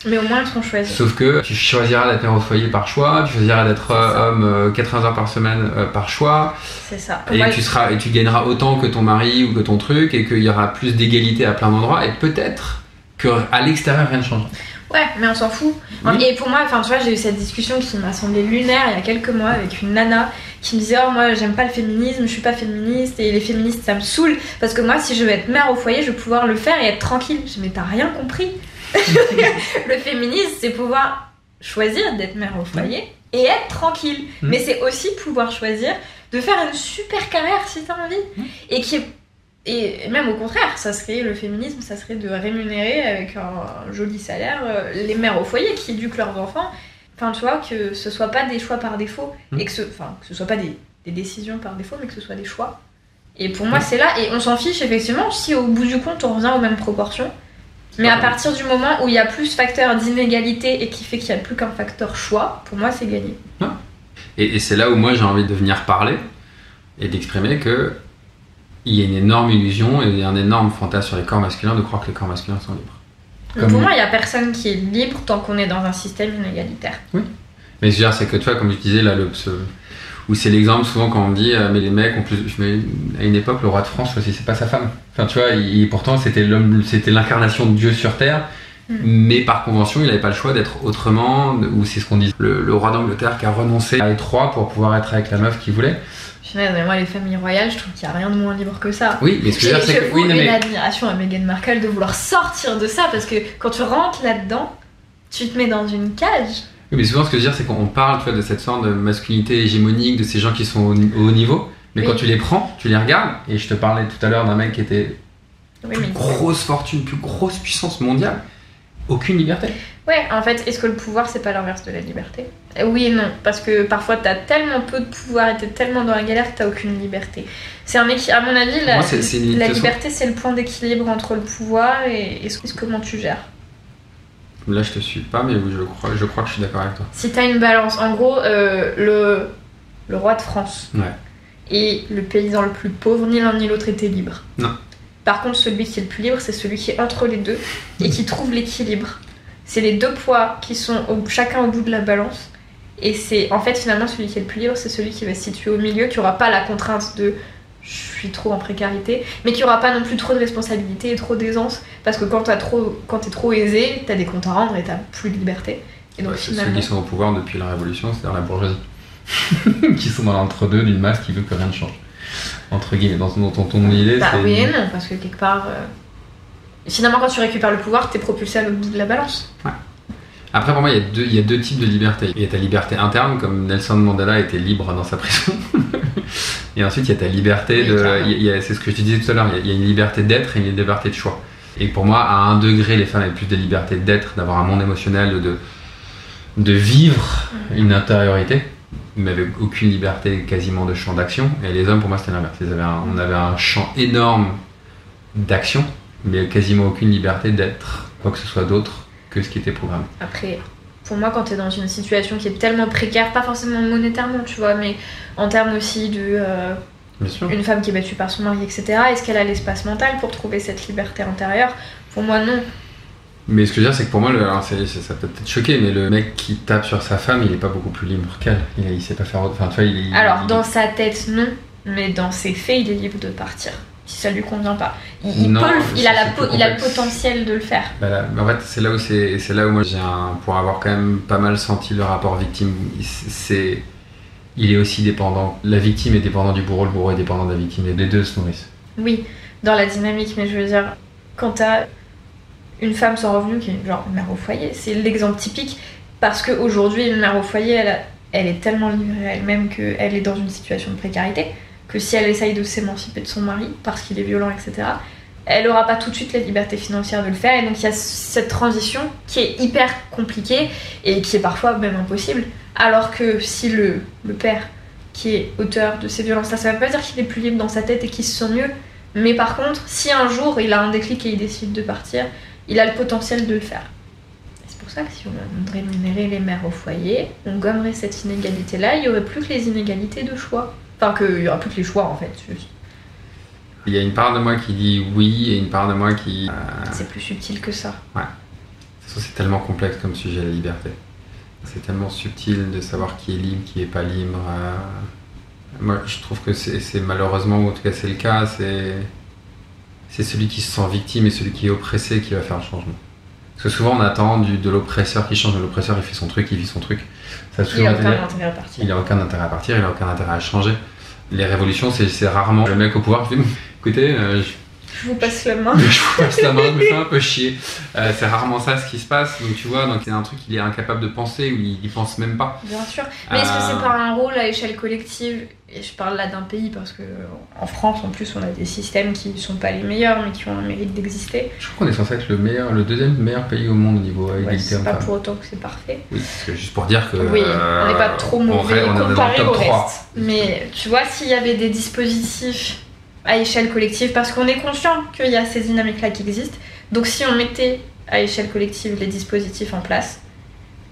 C: Mais au moins elles seront choisies.
B: Sauf que tu choisiras d'être mère au foyer par choix, tu choisiras d'être homme 80 heures par semaine par choix.
C: C'est ça.
B: Et tu gagneras autant que ton mari ou que ton truc, et qu'il y aura plus d'égalité à plein d'endroits, et peut-être qu'à l'extérieur rien ne change.
C: Ouais, mais on s'en fout. Oui. Et pour moi, tu vois, j'ai eu cette discussion qui m'a semblé lunaire il y a quelques mois avec une nana qui me disait « Oh, moi j'aime pas le féminisme, je suis pas féministe et les féministes ça me saoule parce que moi si je veux être mère au foyer, je vais pouvoir le faire et être tranquille. » Je dis « Mais t'as rien compris. Le féminisme, c'est pouvoir choisir d'être mère au foyer et être tranquille. Mais c'est aussi pouvoir choisir de faire une super carrière si t'as envie. Et même au contraire, le féminisme, ça serait de rémunérer avec un joli salaire les mères au foyer qui éduquent leurs enfants. Enfin, tu vois, que ce soit pas des choix par défaut, et que ce soit pas des décisions par défaut, mais que ce soit des choix. Et pour moi, c'est là, et on s'en fiche effectivement si au bout du compte on revient aux mêmes proportions. Mais à partir du moment où il y a plus facteur d'inégalité et qui fait qu'il n'y a plus qu'un facteur choix, pour moi c'est gagné.
B: Et c'est là où moi j'ai envie de venir parler et d'exprimer que il y a une énorme illusion et un énorme fantasme sur les corps masculins de croire que les corps masculins sont libres.
C: Pour moi, il n'y a personne qui est libre tant qu'on est dans un système inégalitaire.
B: Oui. Mais je veux dire, c'est que tu vois, comme je disais, là, où c'est l'exemple souvent quand on me dit mais les mecs ont plus... Mais à une époque, le roi de France, c'est pas sa femme. Enfin, tu vois, pourtant c'était l'incarnation de Dieu sur terre, mais par convention, il n'avait pas le choix d'être autrement, ou c'est ce qu'on dit. Le roi d'Angleterre qui a renoncé à être roi pour pouvoir être avec la meuf qu'il voulait.
C: Mais moi, les familles royales, je trouve qu'il n'y a rien de moins libre que ça.
B: Oui, mais ce que je veux dire, c'est que...
C: J'ai une admiration à Meghan Markle de vouloir sortir de ça, parce que quand tu rentres là-dedans, tu te mets dans une cage.
B: Oui, mais souvent, ce que je veux dire, c'est qu'on parle, tu vois, de cette sorte de masculinité hégémonique, de ces gens qui sont au haut niveau, mais quand tu les prends, tu les regardes, et je te parlais tout à l'heure d'un mec qui était plus grosse fortune, plus grosse puissance mondiale, aucune liberté.
C: Ouais, en fait, est-ce que le pouvoir, c'est pas l'inverse de la liberté ? Oui et non, parce que parfois t'as tellement peu de pouvoir et t'es tellement dans la galère que t'as aucune liberté. C'est un équilibre, à mon avis, la liberté, c'est le point d'équilibre entre le pouvoir et comment tu gères.
B: Là, je te suis pas, mais je crois que je suis d'accord avec toi.
C: Si t'as une balance, en gros, le roi de France et le paysan le plus pauvre, ni l'un ni l'autre était libre.
B: Non.
C: Par contre, celui qui est le plus libre, c'est celui qui est entre les deux et qui trouve l'équilibre. C'est les deux poids qui sont chacun au bout de la balance. Et c'est en fait finalement celui qui est le plus libre, c'est celui qui va se situer au milieu, qui aura pas la contrainte de je suis trop en précarité, mais qui aura pas non plus trop de responsabilités et trop d'aisance, parce que quand t'es trop aisé, t'as des comptes à rendre et t'as plus de liberté. Et donc
B: finalement... Ceux qui sont au pouvoir depuis la Révolution, c'est-à-dire la bourgeoisie. qui sont dans l'entre-deux d'une masse qui veut que rien ne change. Entre guillemets, dans ton idée,
C: bah
B: c'est...
C: oui et non, parce que quelque part... Finalement, quand tu récupères le pouvoir, t'es propulsé à l'autre bout de la balance.
B: Ouais. Après, pour moi, il y a deux types de liberté. Il y a ta liberté interne, comme Nelson Mandela était libre dans sa prison. Et ensuite, il y a ta liberté c'est ce que je te disais tout à l'heure, il y a une liberté d'être et une liberté de choix. Et pour moi, à un degré, les femmes avaient plus de liberté d'être, d'avoir un monde émotionnel, de vivre une intériorité, mais avec aucune liberté quasiment de champ d'action. Et les hommes, pour moi, c'était l'inverse. On avait un champ énorme d'action, mais quasiment aucune liberté d'être quoi que ce soit d'autre que ce qui était programmé.
C: Après, pour moi, quand t'es dans une situation qui est tellement précaire, pas forcément monétairement, tu vois, mais en termes aussi de une femme qui est battue par son mari, etc., est-ce qu'elle a l'espace mental pour trouver cette liberté intérieure? Pour moi, non.
B: Mais ce que je veux dire, c'est que pour moi, ça peut peut-être choquer, mais le mec qui tape sur sa femme, il est pas beaucoup plus libre qu'elle. Il sait pas faire autre. Enfin, tu vois,
C: Alors, dans sa tête, non, mais dans ses faits, il est libre de partir. Si ça lui convient pas. Il a le potentiel de le faire.
B: Bah là, en fait, c'est là où moi pour avoir quand même pas mal senti le rapport victime, il est aussi dépendant. La victime est dépendante du bourreau, le bourreau est dépendant de la victime, et les deux se nourrissent.
C: Oui, dans la dynamique, mais je veux dire, quand t'as une femme sans revenu qui est genre mère au foyer, c'est l'exemple typique, parce qu'aujourd'hui, une mère au foyer, elle est tellement livrée à elle-même qu'elle est dans une situation de précarité, que si elle essaye de s'émanciper de son mari parce qu'il est violent, etc., elle n'aura pas tout de suite la liberté financière de le faire. Et donc il y a cette transition qui est hyper compliquée et qui est parfois même impossible. Alors que si le père qui est auteur de ces violences-là, ça ne veut pas dire qu'il est plus libre dans sa tête et qu'il se sent mieux. Mais par contre, si un jour il a un déclic et il décide de partir, il a le potentiel de le faire. C'est pour ça que si on rémunérait les mères au foyer, on gommerait cette inégalité-là, il n'y aurait plus que les inégalités de choix. Enfin, qu'il n'y aura plus que les choix, en fait, juste.
B: Il y a une part de moi qui dit oui et une part de moi qui...
C: C'est plus subtil que ça.
B: Ouais. De toute façon, c'est tellement complexe comme sujet, la liberté. C'est tellement subtil de savoir qui est libre, qui n'est pas libre. Moi, je trouve que c'est malheureusement, ou en tout cas c'est le cas, c'est celui qui se sent victime et celui qui est oppressé qui va faire le changement. Parce que souvent on attend de l'oppresseur qui change, mais l'oppresseur il fait son truc, il vit son truc. Ça
C: il n'a aucun intérêt à partir.
B: Il n'a aucun intérêt à partir, il n'a aucun intérêt à changer. Les révolutions, c'est rarement le mec au pouvoir qui fait écoutez,
C: je vous passe la main.
B: Je vous passe la main, je me fais un peu chier. C'est rarement ça ce qui se passe. Donc tu vois, c'est un truc qu'il est incapable de penser ou il pense même pas.
C: Bien sûr. Mais est-ce que c'est pas un rôle à échelle collective? Et je parle là d'un pays parce que en France, en plus, on a des systèmes qui sont pas les meilleurs, mais qui ont le mérite d'exister.
B: Je crois qu'on est censé être le deuxième meilleur pays au monde au niveau égalité.
C: C'est pas pour autant que c'est parfait.
B: Oui, c'est juste pour dire que.
C: Oui, on n'est pas trop mauvais comparé au
B: 3.
C: reste. Mais tu vois, s'il y avait des dispositifs à échelle collective, parce qu'on est conscient qu'il y a ces dynamiques-là qui existent, donc si on mettait à échelle collective les dispositifs en place,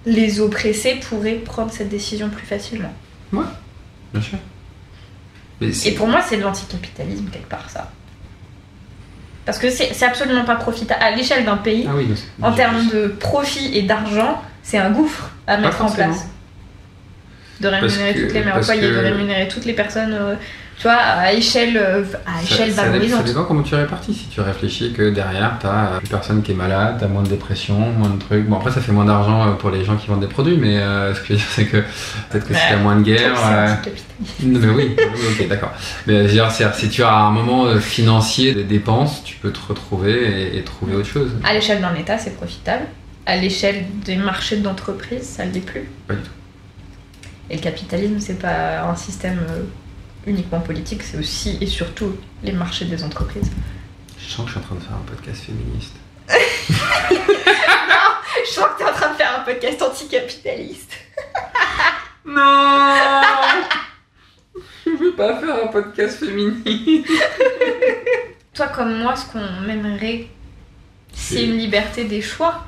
C: les oppressés pourraient prendre cette décision plus facilement.
B: Ouais, bien sûr.
C: Et pour moi, c'est de l'anticapitalisme quelque part, ça. Parce que c'est absolument pas profitable. À l'échelle d'un pays, en termes de profit et d'argent, c'est un gouffre à mettre en place. De rémunérer toutes les mères au foyer, de rémunérer toutes les personnes, tu vois, à échelle valorisante.
B: Ça dépend comment tu répartis. Si tu réfléchis que derrière, t'as plus personne qui est malade, t'as moins de dépression, moins de trucs. Bon, après, ça fait moins d'argent pour les gens qui vendent des produits, mais ce que je veux dire, c'est que peut-être que si t'as moins de guerre. Mais oui, ok, d'accord. Mais je veux dire, si tu as un moment financier de dépenses, tu peux te retrouver et trouver autre chose.
C: À l'échelle d'un État, c'est profitable. À l'échelle des marchés d'entreprise, ça ne l'est plus.
B: Pas du tout.
C: Et le capitalisme, c'est pas un système uniquement politique, c'est aussi et surtout les marchés des entreprises.
B: Je sens que je suis en train de faire un podcast féministe.
C: Non, je sens que tu es en train de faire un podcast anticapitaliste.
B: Non. Je veux pas faire un podcast féministe.
C: Toi comme moi, ce qu'on aimerait, c'est une liberté des choix.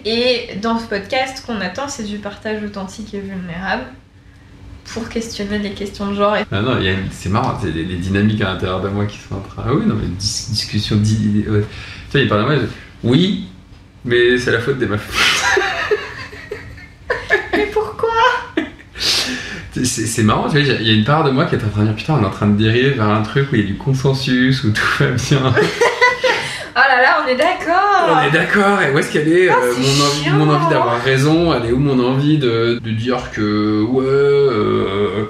C: Et dans ce podcast, ce qu'on attend, c'est du partage authentique et vulnérable pour questionner les questions de genre.
B: Non, c'est marrant, c'est les dynamiques à l'intérieur de moi qui sont en train... Ah oui, non, mais discussion d'idées... Ouais. Tu vois, il parle de moi, oui, mais c'est la faute des meufs.
C: Mais pourquoi?
B: C'est marrant, tu vois, il y a une part de moi qui est en train de dire, putain, on est en train de dériver vers un truc où il y a du consensus, où tout va bien.
C: Oh là là, on est d'accord.
B: On est d'accord, et où est-ce qu'elle est, mon envie d'avoir raison, elle est où mon envie de dire que, ouais,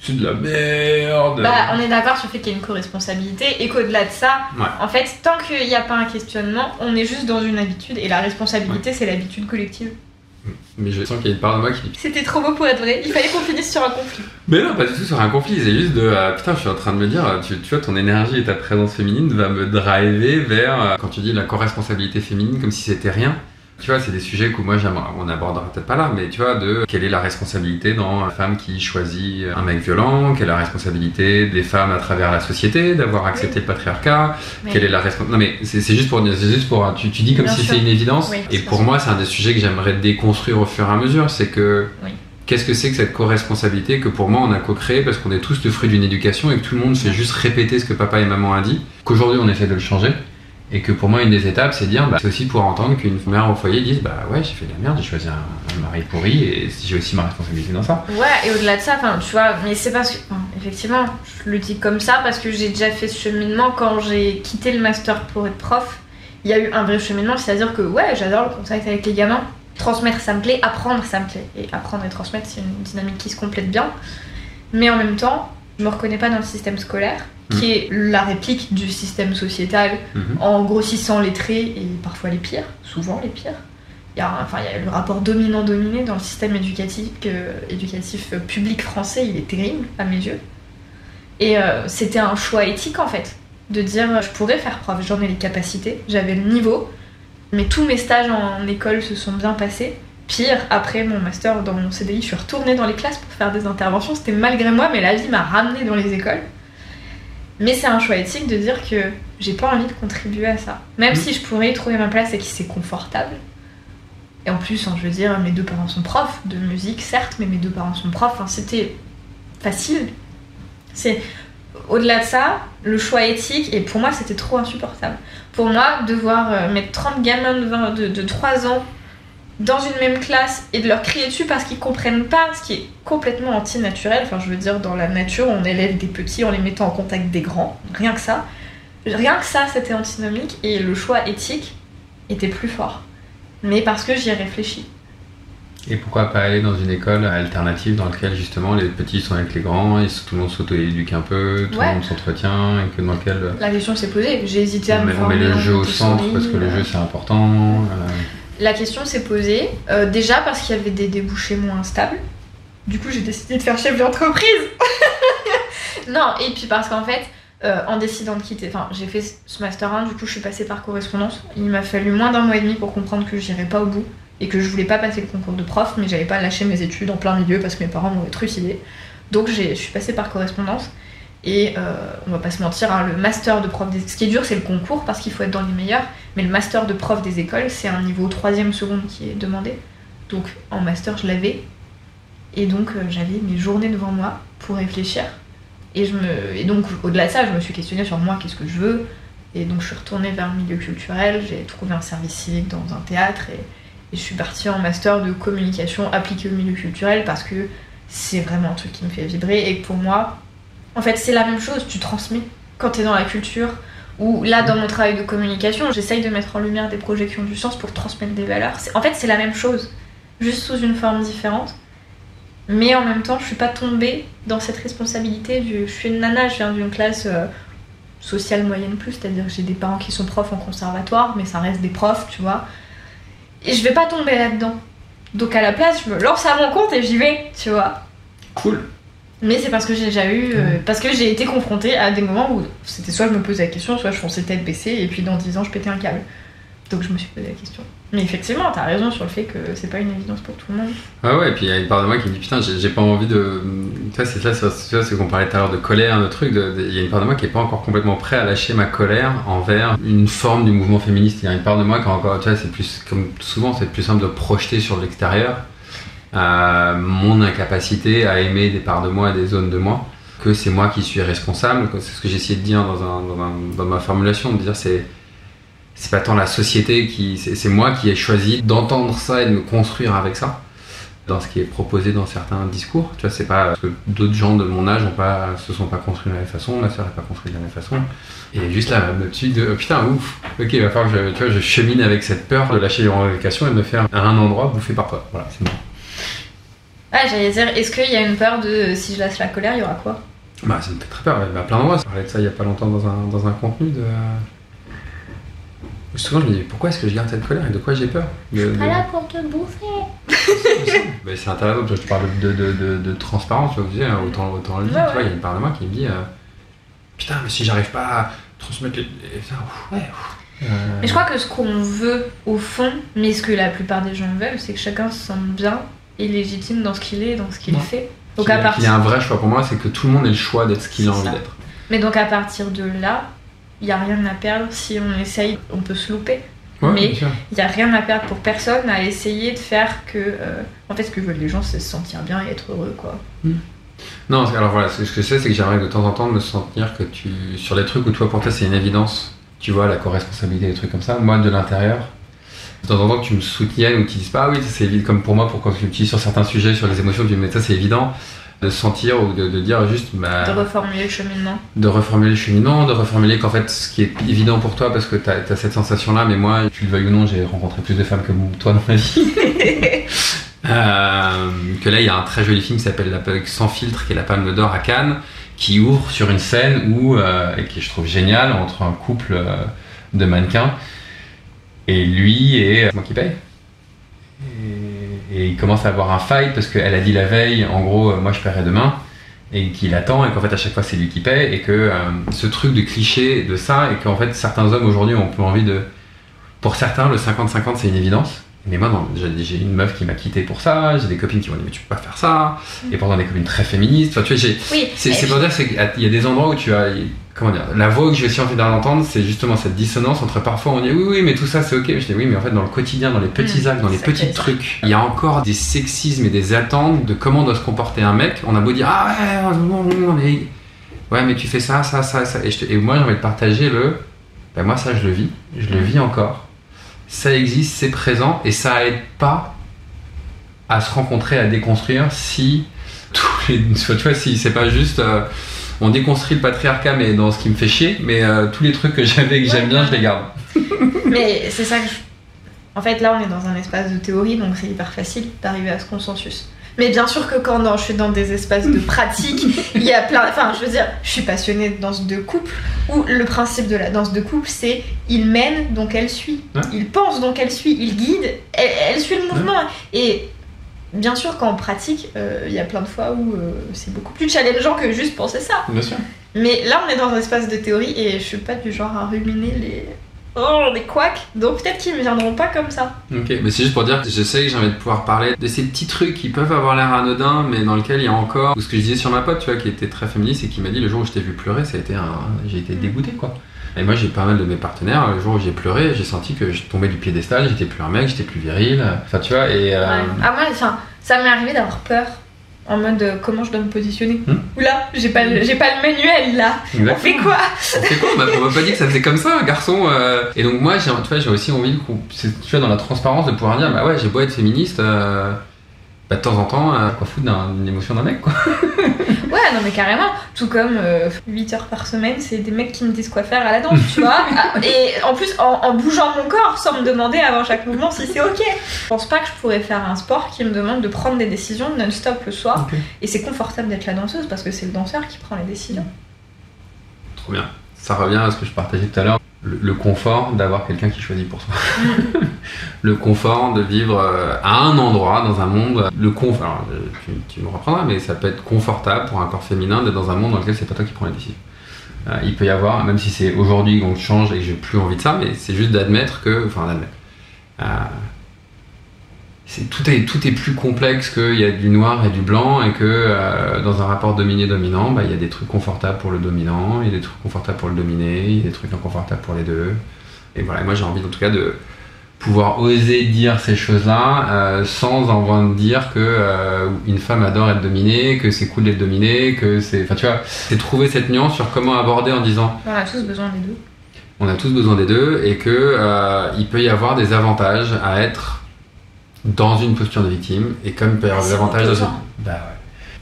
B: c'est de la merde.
C: On est d'accord sur le fait qu'il y a une co-responsabilité et qu'au-delà de ça, en fait, tant qu'il n'y a pas un questionnement, on est juste dans une habitude et la responsabilité, c'est l'habitude collective.
B: Mais je sens qu'il y a une part de moi qui dit...
C: C'était trop beau pour être vrai, il fallait qu'on finisse sur un conflit.
B: Mais non, pas du tout sur un conflit, c'est juste de... putain, je suis en train de me dire, tu vois, ton énergie et ta présence féminine va me driver vers, quand tu dis la co-responsabilité féminine, comme si c'était rien. Tu vois, c'est des sujets que moi, on n'abordera peut-être pas là, mais tu vois, de quelle est la responsabilité dans une femme qui choisit un mec violent, quelle est la responsabilité des femmes à travers la société, d'avoir accepté le patriarcat, quelle est la responsabilité... Non mais c'est juste pour... Tu dis comme si c'était une évidence, et pour moi, c'est un des sujets que j'aimerais déconstruire au fur et à mesure, c'est que... Qu'est-ce que c'est que cette co-responsabilité que pour moi on a co-créé parce qu'on est tous le fruit d'une éducation et que tout le monde fait juste répéter ce que papa et maman a dit, qu'aujourd'hui on essaie de le changer. Et que pour moi, une des étapes, c'est de dire, c'est aussi pour entendre qu'une mère au foyer dise, ouais, j'ai fait de la merde, j'ai choisi un mari pourri et j'ai aussi ma responsabilité dans ça.
C: Ouais, et au-delà de ça, tu vois, mais c'est parce que, effectivement, je le dis comme ça parce que j'ai déjà fait ce cheminement quand j'ai quitté le master pour être prof. Il y a eu un vrai cheminement, c'est-à-dire que, ouais, j'adore le contact avec les gamins. Transmettre, ça me plaît, apprendre, ça me plaît. Et apprendre et transmettre, c'est une dynamique qui se complète bien. Mais en même temps, je me reconnais pas dans le système scolaire, qui est la réplique du système sociétal, en grossissant les traits et parfois les pires, souvent les pires. Il y a le rapport dominant-dominé dans le système éducatif public français, il est terrible à mes yeux. Et c'était un choix éthique en fait, de dire je pourrais faire prof, j'en ai les capacités, j'avais le niveau, mais tous mes stages en école se sont bien passés. Pire, après mon master dans mon CDI, je suis retournée dans les classes pour faire des interventions, c'était malgré moi, mais la vie m'a ramenée dans les écoles. Mais c'est un choix éthique de dire que j'ai pas envie de contribuer à ça. Même si je pourrais y trouver ma place et que c'est confortable. Et en plus, je veux dire, mes deux parents sont profs de musique, certes, mais mes deux parents sont profs, c'était facile. C'est au-delà de ça, le choix éthique, et pour moi, c'était trop insupportable. Pour moi, devoir mettre 30 gamins de 3 ans dans une même classe et de leur crier dessus parce qu'ils comprennent pas, ce qui est complètement antinaturel. Je veux dire, dans la nature, on élève des petits en les mettant en contact des grands. Rien que ça, c'était antinomique et le choix éthique était plus fort. Mais parce que j'y ai réfléchi.
B: Et pourquoi pas aller dans une école alternative dans laquelle justement les petits sont avec les grands, et tout le monde s'auto-éduque un peu, tout le monde s'entretient, et que dans lequel...
C: La question s'est posée, j'ai hésité à me former.
B: On met le jeu au centre parce que le jeu c'est important.
C: La question s'est posée, déjà parce qu'il y avait des débouchés moins stables. Du coup, j'ai décidé de faire chef d'entreprise. Non, et puis parce qu'en fait, en décidant de quitter... j'ai fait ce Master 1, du coup, je suis passée par correspondance. Il m'a fallu moins d'1 mois et demi pour comprendre que j'irais pas au bout et que je voulais pas passer le concours de prof, mais j'allais pas lâcher mes études en plein milieu parce que mes parents m'auraient trucidé. Donc, je suis passée par correspondance. Et on va pas se mentir, le master de prof ce qui est dur c'est le concours parce qu'il faut être dans les meilleurs, mais le master de prof des écoles c'est un niveau 3e seconde qui est demandé, donc en master je l'avais et donc j'avais mes journées devant moi pour réfléchir et donc au-delà de ça je me suis questionnée sur moi, qu'est-ce que je veux, et donc je suis retournée vers le milieu culturel, j'ai trouvé un service civique dans un théâtre et je suis partie en master de communication appliquée au milieu culturel parce que c'est vraiment un truc qui me fait vibrer et que pour moi en fait, c'est la même chose, tu transmets quand t'es dans la culture, ou là, dans mon travail de communication, j'essaye de mettre en lumière des projections du sens pour transmettre des valeurs. En fait, c'est la même chose, juste sous une forme différente. Mais en même temps, je suis pas tombée dans cette responsabilité je suis une nana, je viens d'une classe sociale moyenne plus, c'est-à-dire que j'ai des parents qui sont profs en conservatoire, mais ça reste des profs, tu vois. Et je vais pas tomber là-dedans. Donc à la place, je me lance à mon compte et j'y vais, tu vois.
B: Cool.
C: Mais c'est parce que j'ai déjà eu... parce que j'ai été confrontée à des moments où c'était soit je me posais la question, soit je fonçais tête baissée, et puis dans 10 ans, je pétais un câble. Donc je me suis posé la question. Mais effectivement, t'as raison sur le fait que c'est pas une évidence pour tout le monde.
B: Ouais, et puis il y a une part de moi qui me dit putain, j'ai pas envie de... Tu vois, c'est qu'on parlait tout à l'heure de colère, de trucs. Il y a une part de moi qui est pas encore complètement prêt à lâcher ma colère envers une forme du mouvement féministe. Il y a une part de moi qui encore... Tu vois, c'est plus... Comme souvent, c'est plus simple de projeter sur l'extérieur mon incapacité à aimer des parts de moi et des zones de moi, que c'est moi qui suis responsable. C'est ce que j'ai essayé de dire dans ma formulation, de dire c'est pas tant la société c'est moi qui ai choisi d'entendre ça et de me construire avec ça dans ce qui est proposé dans certains discours. Tu vois, c'est pas parce que d'autres gens de mon âge se sont pas construits de la même façon, ma soeur n'est pas construite de la même façon. Et juste là, me dessus de putain, ouf, ok, il va falloir que je chemine avec cette peur de lâcher les revendications et de me faire à un endroit bouffer par toi. Voilà, c'est bon.
C: Ouais, j'allais dire, est-ce qu'il y a une peur de si je lâche la colère, il y aura quoi?
B: Bah, ça me fait très peur. À plein d'endroits. Je parlais de ça il y a pas longtemps dans un contenu de. Souvent, je me dis pourquoi est-ce que je garde cette colère et de quoi j'ai peur?
C: Je suis pas là pour te bouffer.
B: Mais c'est intéressant, je te parle de transparence, tu vois, je disais, autant le dire, tu vois, il y a une part de moi qui me dit putain, mais si j'arrive pas à transmettre les.
C: Mais je crois que ce qu'on veut au fond, mais ce que la plupart des gens veulent, c'est que chacun se sente bien et légitime dans ce qu'il est, dans ce qu'il fait. Donc
B: Il y a un vrai choix pour moi, c'est que tout le monde ait le choix d'être ce qu'il a envie d'être.
C: Mais donc à partir de là, il n'y a rien à perdre si on essaye, on peut se louper.
B: Ouais,
C: mais il n'y a rien à perdre pour personne à essayer de faire que. En fait, ce que veulent les gens, c'est se sentir bien et être heureux, quoi.
B: Non, alors voilà, ce que je sais, c'est que j'aimerais de temps en temps me sentir que sur les trucs où toi, pour toi, c'est une évidence, tu vois, la co-responsabilité, des trucs comme ça, moi, de l'intérieur, de temps en temps que tu me soutiennes ou que tu dises pas, oui, c'est évident, comme pour moi, pour quand tu utilises sur certains sujets, sur les émotions, tu me dis, ça, c'est évident. De sentir ou de dire juste
C: de reformuler le cheminement.
B: De reformuler qu'en fait ce qui est évident pour toi parce que t'as cette sensation là, mais moi, tu le veuilles ou non, j'ai rencontré plus de femmes que toi dans ma vie. Que là il y a un très joli film qui s'appelle Sans filtre, qui est la Palme d'Or à Cannes, qui ouvre sur une scène où, et qui je trouve génial, entre un couple de mannequins et lui et moi qui paye. Et il commence à avoir un fight parce qu'elle a dit la veille, en gros, moi je paierai demain, et qu'il attend, et qu'en fait à chaque fois c'est lui qui paie, et que ce truc de cliché de ça, et qu'en fait certains hommes aujourd'hui ont plus envie de. Pour certains, le 50-50 c'est une évidence, mais moi non, j'ai une meuf qui m'a quitté pour ça, j'ai des copines qui m'ont dit mais tu peux pas faire ça, et pourtant des copines très féministes, enfin tu vois, c'est pour dire qu'il y a des endroits où tu as. Comment dire, la voix que j'ai aussi envie d'entendre, c'est justement cette dissonance entre parfois on dit oui mais tout ça c'est ok, je dis oui mais en fait dans le quotidien, dans les petits actes, dans les petits trucs, il y a encore des sexismes et des attentes de comment doit se comporter un mec. On a beau dire ah ouais mais tu fais ça et moi j'ai envie de partager moi ça je le vis encore, ça existe, c'est présent et ça aide pas à se rencontrer, à déconstruire si tu vois, si c'est pas juste on déconstruit le patriarcat, mais dans ce qui me fait chier, mais tous les trucs que j'avais et que j'aime bien, je les garde.
C: Mais c'est ça que En fait, là, on est dans un espace de théorie, donc c'est hyper facile d'arriver à ce consensus. Mais bien sûr que quand je suis dans des espaces de pratique, il y a plein... Enfin, je veux dire, je suis passionnée de danse de couple, où le principe de la danse de couple, c'est il mène, donc elle suit. Ouais. Il pense, donc elle suit. Il guide, elle suit le mouvement. Ouais. Et... bien sûr, quand on pratique, il y a plein de fois où c'est beaucoup plus challengeant que juste penser ça.
B: Bien sûr.
C: Mais là, on est dans un espace de théorie et je suis pas du genre à ruminer les couacs. Donc peut-être qu'ils ne viendront pas comme ça.
B: Ok, mais c'est juste pour dire que je sais que j'ai envie de pouvoir parler de ces petits trucs qui peuvent avoir l'air anodins, mais dans lesquels il y a encore... Ce que je disais sur ma pote, tu vois, qui était très féministe et qui m'a dit le jour où je t'ai vu pleurer, j'ai été dégoûté, quoi. Et moi j'ai pas mal de mes partenaires, le jour où j'ai pleuré, j'ai senti que je tombais du piédestal, j'étais plus un mec, j'étais plus viril, enfin tu vois, et...
C: Ouais. Ah moi, ça m'est arrivé d'avoir peur, en mode comment je dois me positionner. Oula, j'ai pas le manuel là, exactement. On fait quoi?
B: On m'a pas dit que ça faisait comme ça, un garçon. Et donc moi j'ai aussi envie, tu vois, dans la transparence, de pouvoir dire, bah ouais, j'ai beau être féministe, de temps en temps, quoi foutre d'une émotion d'un mec, quoi.
C: Ouais, non mais carrément. Tout comme 8 heures par semaine, c'est des mecs qui me disent quoi faire à la danse, tu vois. Et en plus, en bougeant mon corps, sans me demander avant chaque mouvement si c'est ok. Je pense pas que je pourrais faire un sport qui me demande de prendre des décisions non-stop le soir. Okay. Et c'est confortable d'être la danseuse parce que c'est le danseur qui prend les décisions.
B: Trop bien. Ça revient à ce que je partageais tout à l'heure. Le confort d'avoir quelqu'un qui choisit pour soi. Le confort de vivre à un endroit, dans un monde. Le confort, alors, tu me reprendras, mais ça peut être confortable pour un corps féminin d'être dans un monde dans lequel c'est pas toi qui prends les décisions. Il peut y avoir, même si c'est aujourd'hui qu'on change et que j'ai plus envie de ça, mais c'est juste d'admettre que. Enfin, tout est plus complexe qu'il y a du noir et du blanc et que dans un rapport dominé-dominant, il y a des trucs confortables pour le dominant, il y a des trucs confortables pour le dominé, il y a des trucs inconfortables pour les deux. Et voilà, moi j'ai envie en tout cas de pouvoir oser dire ces choses-là sans en dire que une femme adore être dominée, que c'est cool d'être dominée, que c'est... Enfin tu vois, c'est trouver cette nuance sur comment aborder en disant...
C: On a tous besoin des deux.
B: On a tous besoin des deux et que il peut y avoir des avantages à être dans une posture de victime, et comme il peut y avoir des avantages dans une... Bah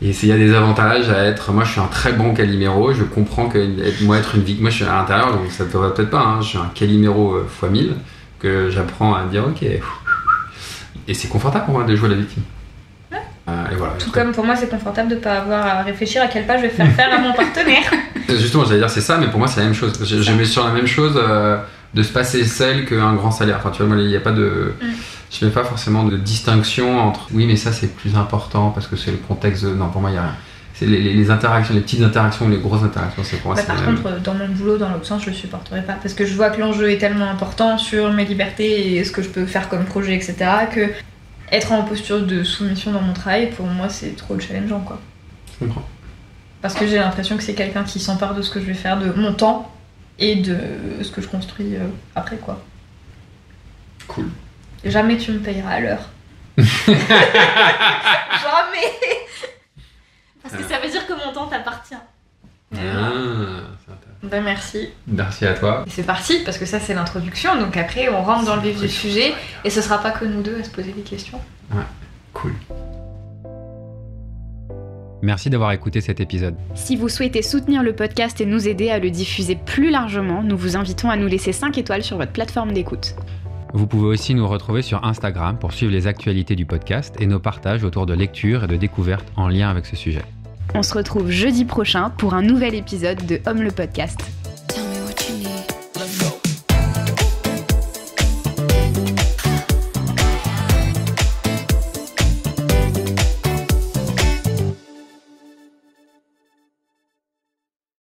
B: ouais. Et il y a des avantages à être... Moi je suis un très bon Calimero, je comprends que moi être une victime... Moi je suis à l'intérieur, donc ça ne te va peut-être pas, hein. Je suis un Calimero x 1000, que j'apprends à dire ok. Et c'est confortable pour moi de jouer la victime.
C: Ouais.
B: Et voilà.
C: Tout comme pour moi, c'est confortable de ne pas avoir à réfléchir à quel pas je vais faire à mon partenaire.
B: Justement, j'allais dire c'est ça, mais pour moi c'est la même chose. Je mets sur la même chose de se passer seul qu'un grand salaire. Enfin, tu vois, moi, il n'y a pas de... Je mets pas forcément de distinction entre oui, mais ça c'est plus important parce que c'est le contexte. Non, pour moi, il n'y a rien. C'est les interactions, les petites interactions, les grosses interactions, c'est pour moi.
C: Par contre, dans mon boulot, dans l'autre sens, je le supporterai pas parce que je vois que l'enjeu est tellement important sur mes libertés et ce que je peux faire comme projet, etc. que être en posture de soumission dans mon travail, pour moi, c'est trop challengeant, quoi.
B: Je comprends.
C: Parce que j'ai l'impression que c'est quelqu'un qui s'empare de ce que je vais faire, de mon temps et de ce que je construis après, quoi.
B: Cool.
C: Et jamais tu me payeras à l'heure. Jamais. Parce que ça veut dire que mon temps t'appartient. Ben merci.
B: Merci à toi.
C: Et c'est parti, parce que ça c'est l'introduction, donc après on rentre dans le vif du sujet, et ce sera pas que nous deux à se poser des questions.
B: Ouais, cool.
D: Merci d'avoir écouté cet épisode.
A: Si vous souhaitez soutenir le podcast et nous aider à le diffuser plus largement, nous vous invitons à nous laisser 5 étoiles sur votre plateforme d'écoute.
D: Vous pouvez aussi nous retrouver sur Instagram pour suivre les actualités du podcast et nos partages autour de lectures et de découvertes en lien avec ce sujet.
A: On se retrouve jeudi prochain pour un nouvel épisode de Homme le podcast.